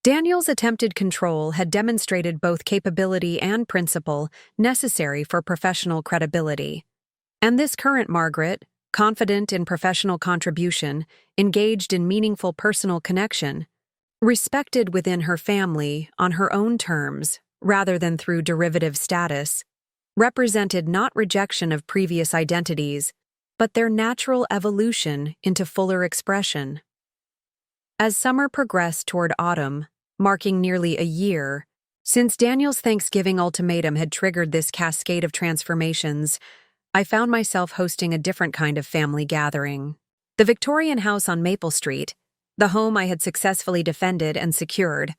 Daniel's attempted control had demonstrated both capability and principle necessary for professional credibility. And this current Margaret, confident in professional contribution, engaged in meaningful personal connection, respected within her family on her own terms rather than through derivative status, represented not rejection of previous identities, but their natural evolution into fuller expression. As summer progressed toward autumn, marking nearly a year, since Daniel's Thanksgiving ultimatum had triggered this cascade of transformations, I found myself hosting a different kind of family gathering. The Victorian house on Maple Street, the home I had successfully defended and secured,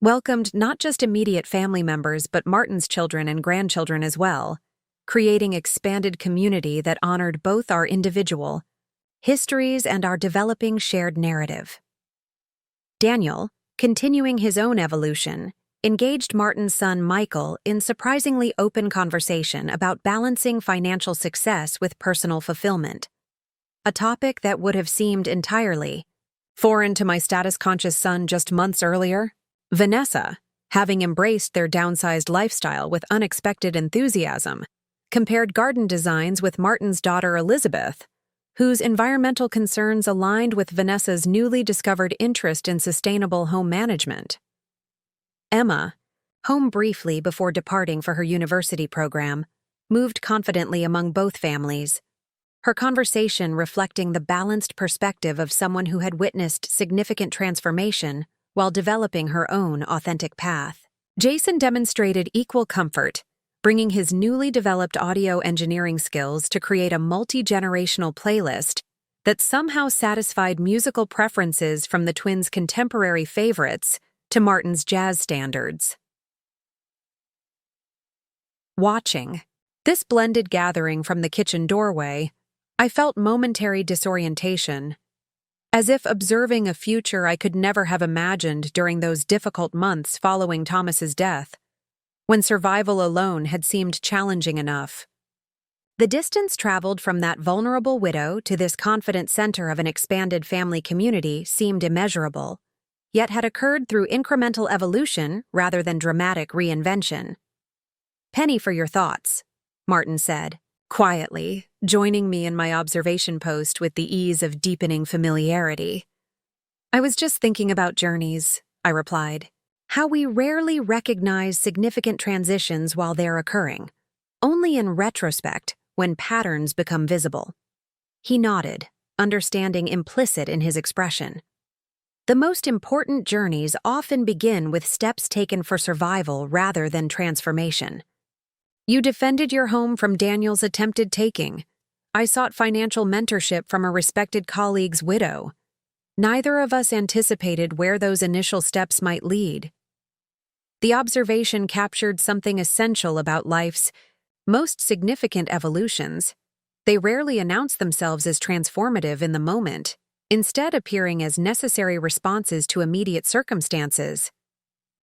welcomed not just immediate family members but Martin's children and grandchildren as well, creating expanded community that honored both our individual histories and our developing shared narrative. Daniel, continuing his own evolution, engaged Martin's son Michael in surprisingly open conversation about balancing financial success with personal fulfillment, a topic that would have seemed entirely foreign to my status-conscious son just months earlier. Vanessa, having embraced their downsized lifestyle with unexpected enthusiasm, compared garden designs with Martin's daughter Elizabeth, whose environmental concerns aligned with Vanessa's newly discovered interest in sustainable home management. Emma, home briefly before departing for her university program, moved confidently among both families, her conversation reflecting the balanced perspective of someone who had witnessed significant transformation while developing her own authentic path. Jason demonstrated equal comfort, bringing his newly developed audio engineering skills to create a multi-generational playlist that somehow satisfied musical preferences from the twins' contemporary favorites to Martin's jazz standards. Watching this blended gathering from the kitchen doorway, I felt momentary disorientation, as if observing a future I could never have imagined during those difficult months following Thomas's death, when survival alone had seemed challenging enough. The distance traveled from that vulnerable widow to this confident center of an expanded family community seemed immeasurable, yet had occurred through incremental evolution rather than dramatic reinvention. "Penny for your thoughts," Martin said, quietly, joining me in my observation post with the ease of deepening familiarity. "I was just thinking about journeys," I replied. "How we rarely recognize significant transitions while they're occurring, only in retrospect when patterns become visible." He nodded, understanding implicit in his expression. The most important journeys often begin with steps taken for survival rather than transformation. You defended your home from Daniel's attempted taking. I sought financial mentorship from a respected colleague's widow. Neither of us anticipated where those initial steps might lead. The observation captured something essential about life's most significant evolutions. They rarely announce themselves as transformative in the moment, instead appearing as necessary responses to immediate circumstances.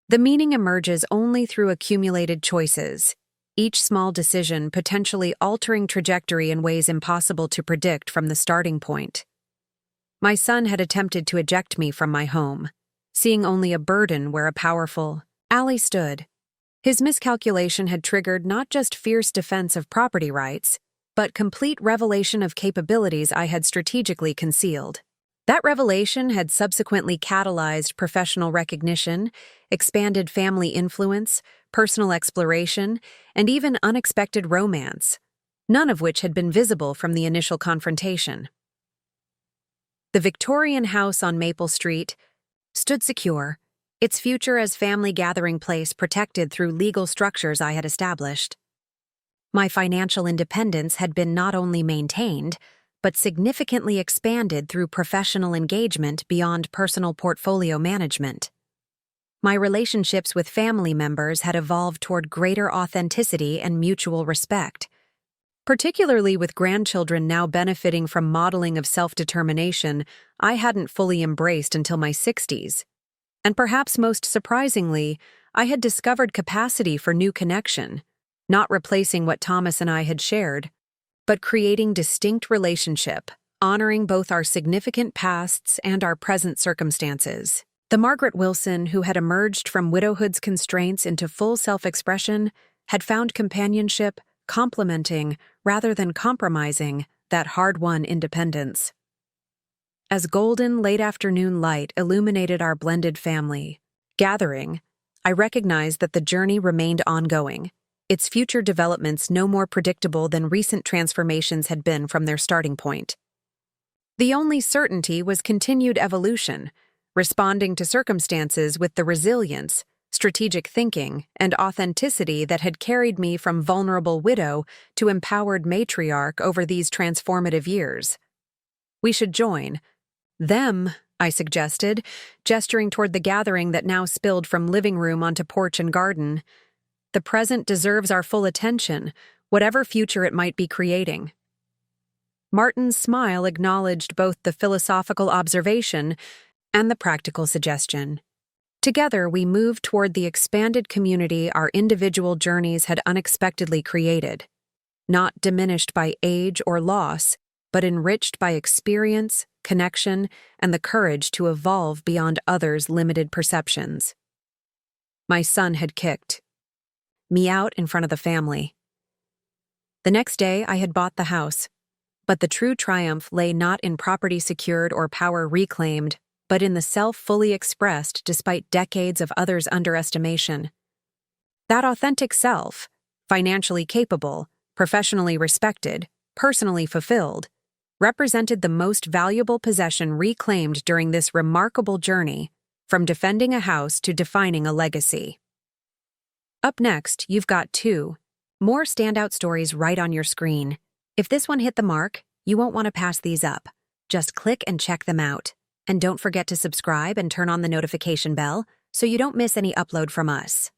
The meaning emerges only through accumulated choices, each small decision potentially altering trajectory in ways impossible to predict from the starting point. My son had attempted to eject me from my home, seeing only a burden where a powerful ally stood. His miscalculation had triggered not just fierce defense of property rights, but complete revelation of capabilities I had strategically concealed. That revelation had subsequently catalyzed professional recognition, expanded family influence, personal exploration, and even unexpected romance, none of which had been visible from the initial confrontation. The Victorian house on Maple Street stood secure, its future as family gathering place protected through legal structures I had established. My financial independence had been not only maintained, but significantly expanded through professional engagement beyond personal portfolio management. My relationships with family members had evolved toward greater authenticity and mutual respect, particularly with grandchildren now benefiting from modeling of self-determination I hadn't fully embraced until my 60s. And perhaps most surprisingly, I had discovered capacity for new connection, not replacing what Thomas and I had shared, but creating distinct relationship, honoring both our significant pasts and our present circumstances. The Margaret Wilson who had emerged from widowhood's constraints into full self-expression had found companionship, complementing, rather than compromising, that hard-won independence. As golden late-afternoon light illuminated our blended family gathering, I recognized that the journey remained ongoing, its future developments no more predictable than recent transformations had been from their starting point. The only certainty was continued evolution, responding to circumstances with the resilience, strategic thinking, and authenticity that had carried me from vulnerable widow to empowered matriarch over these transformative years. We should join them, I suggested, gesturing toward the gathering that now spilled from living room onto porch and garden. The present deserves our full attention, whatever future it might be creating. Martin's smile acknowledged both the philosophical observation and the practical suggestion. Together, we moved toward the expanded community our individual journeys had unexpectedly created, not diminished by age or loss, but enriched by experience, connection, and the courage to evolve beyond others' limited perceptions. My son had kicked me out in front of the family. The next day, I had bought the house, but the true triumph lay not in property secured or power reclaimed, but in the self fully expressed despite decades of others' underestimation. That authentic self, financially capable, professionally respected, personally fulfilled, represented the most valuable possession reclaimed during this remarkable journey, from defending a house to defining a legacy. Up next, you've got 2 more standout stories right on your screen. If this one hit the mark, you won't want to pass these up. Just click and check them out. And don't forget to subscribe and turn on the notification bell so you don't miss any upload from us.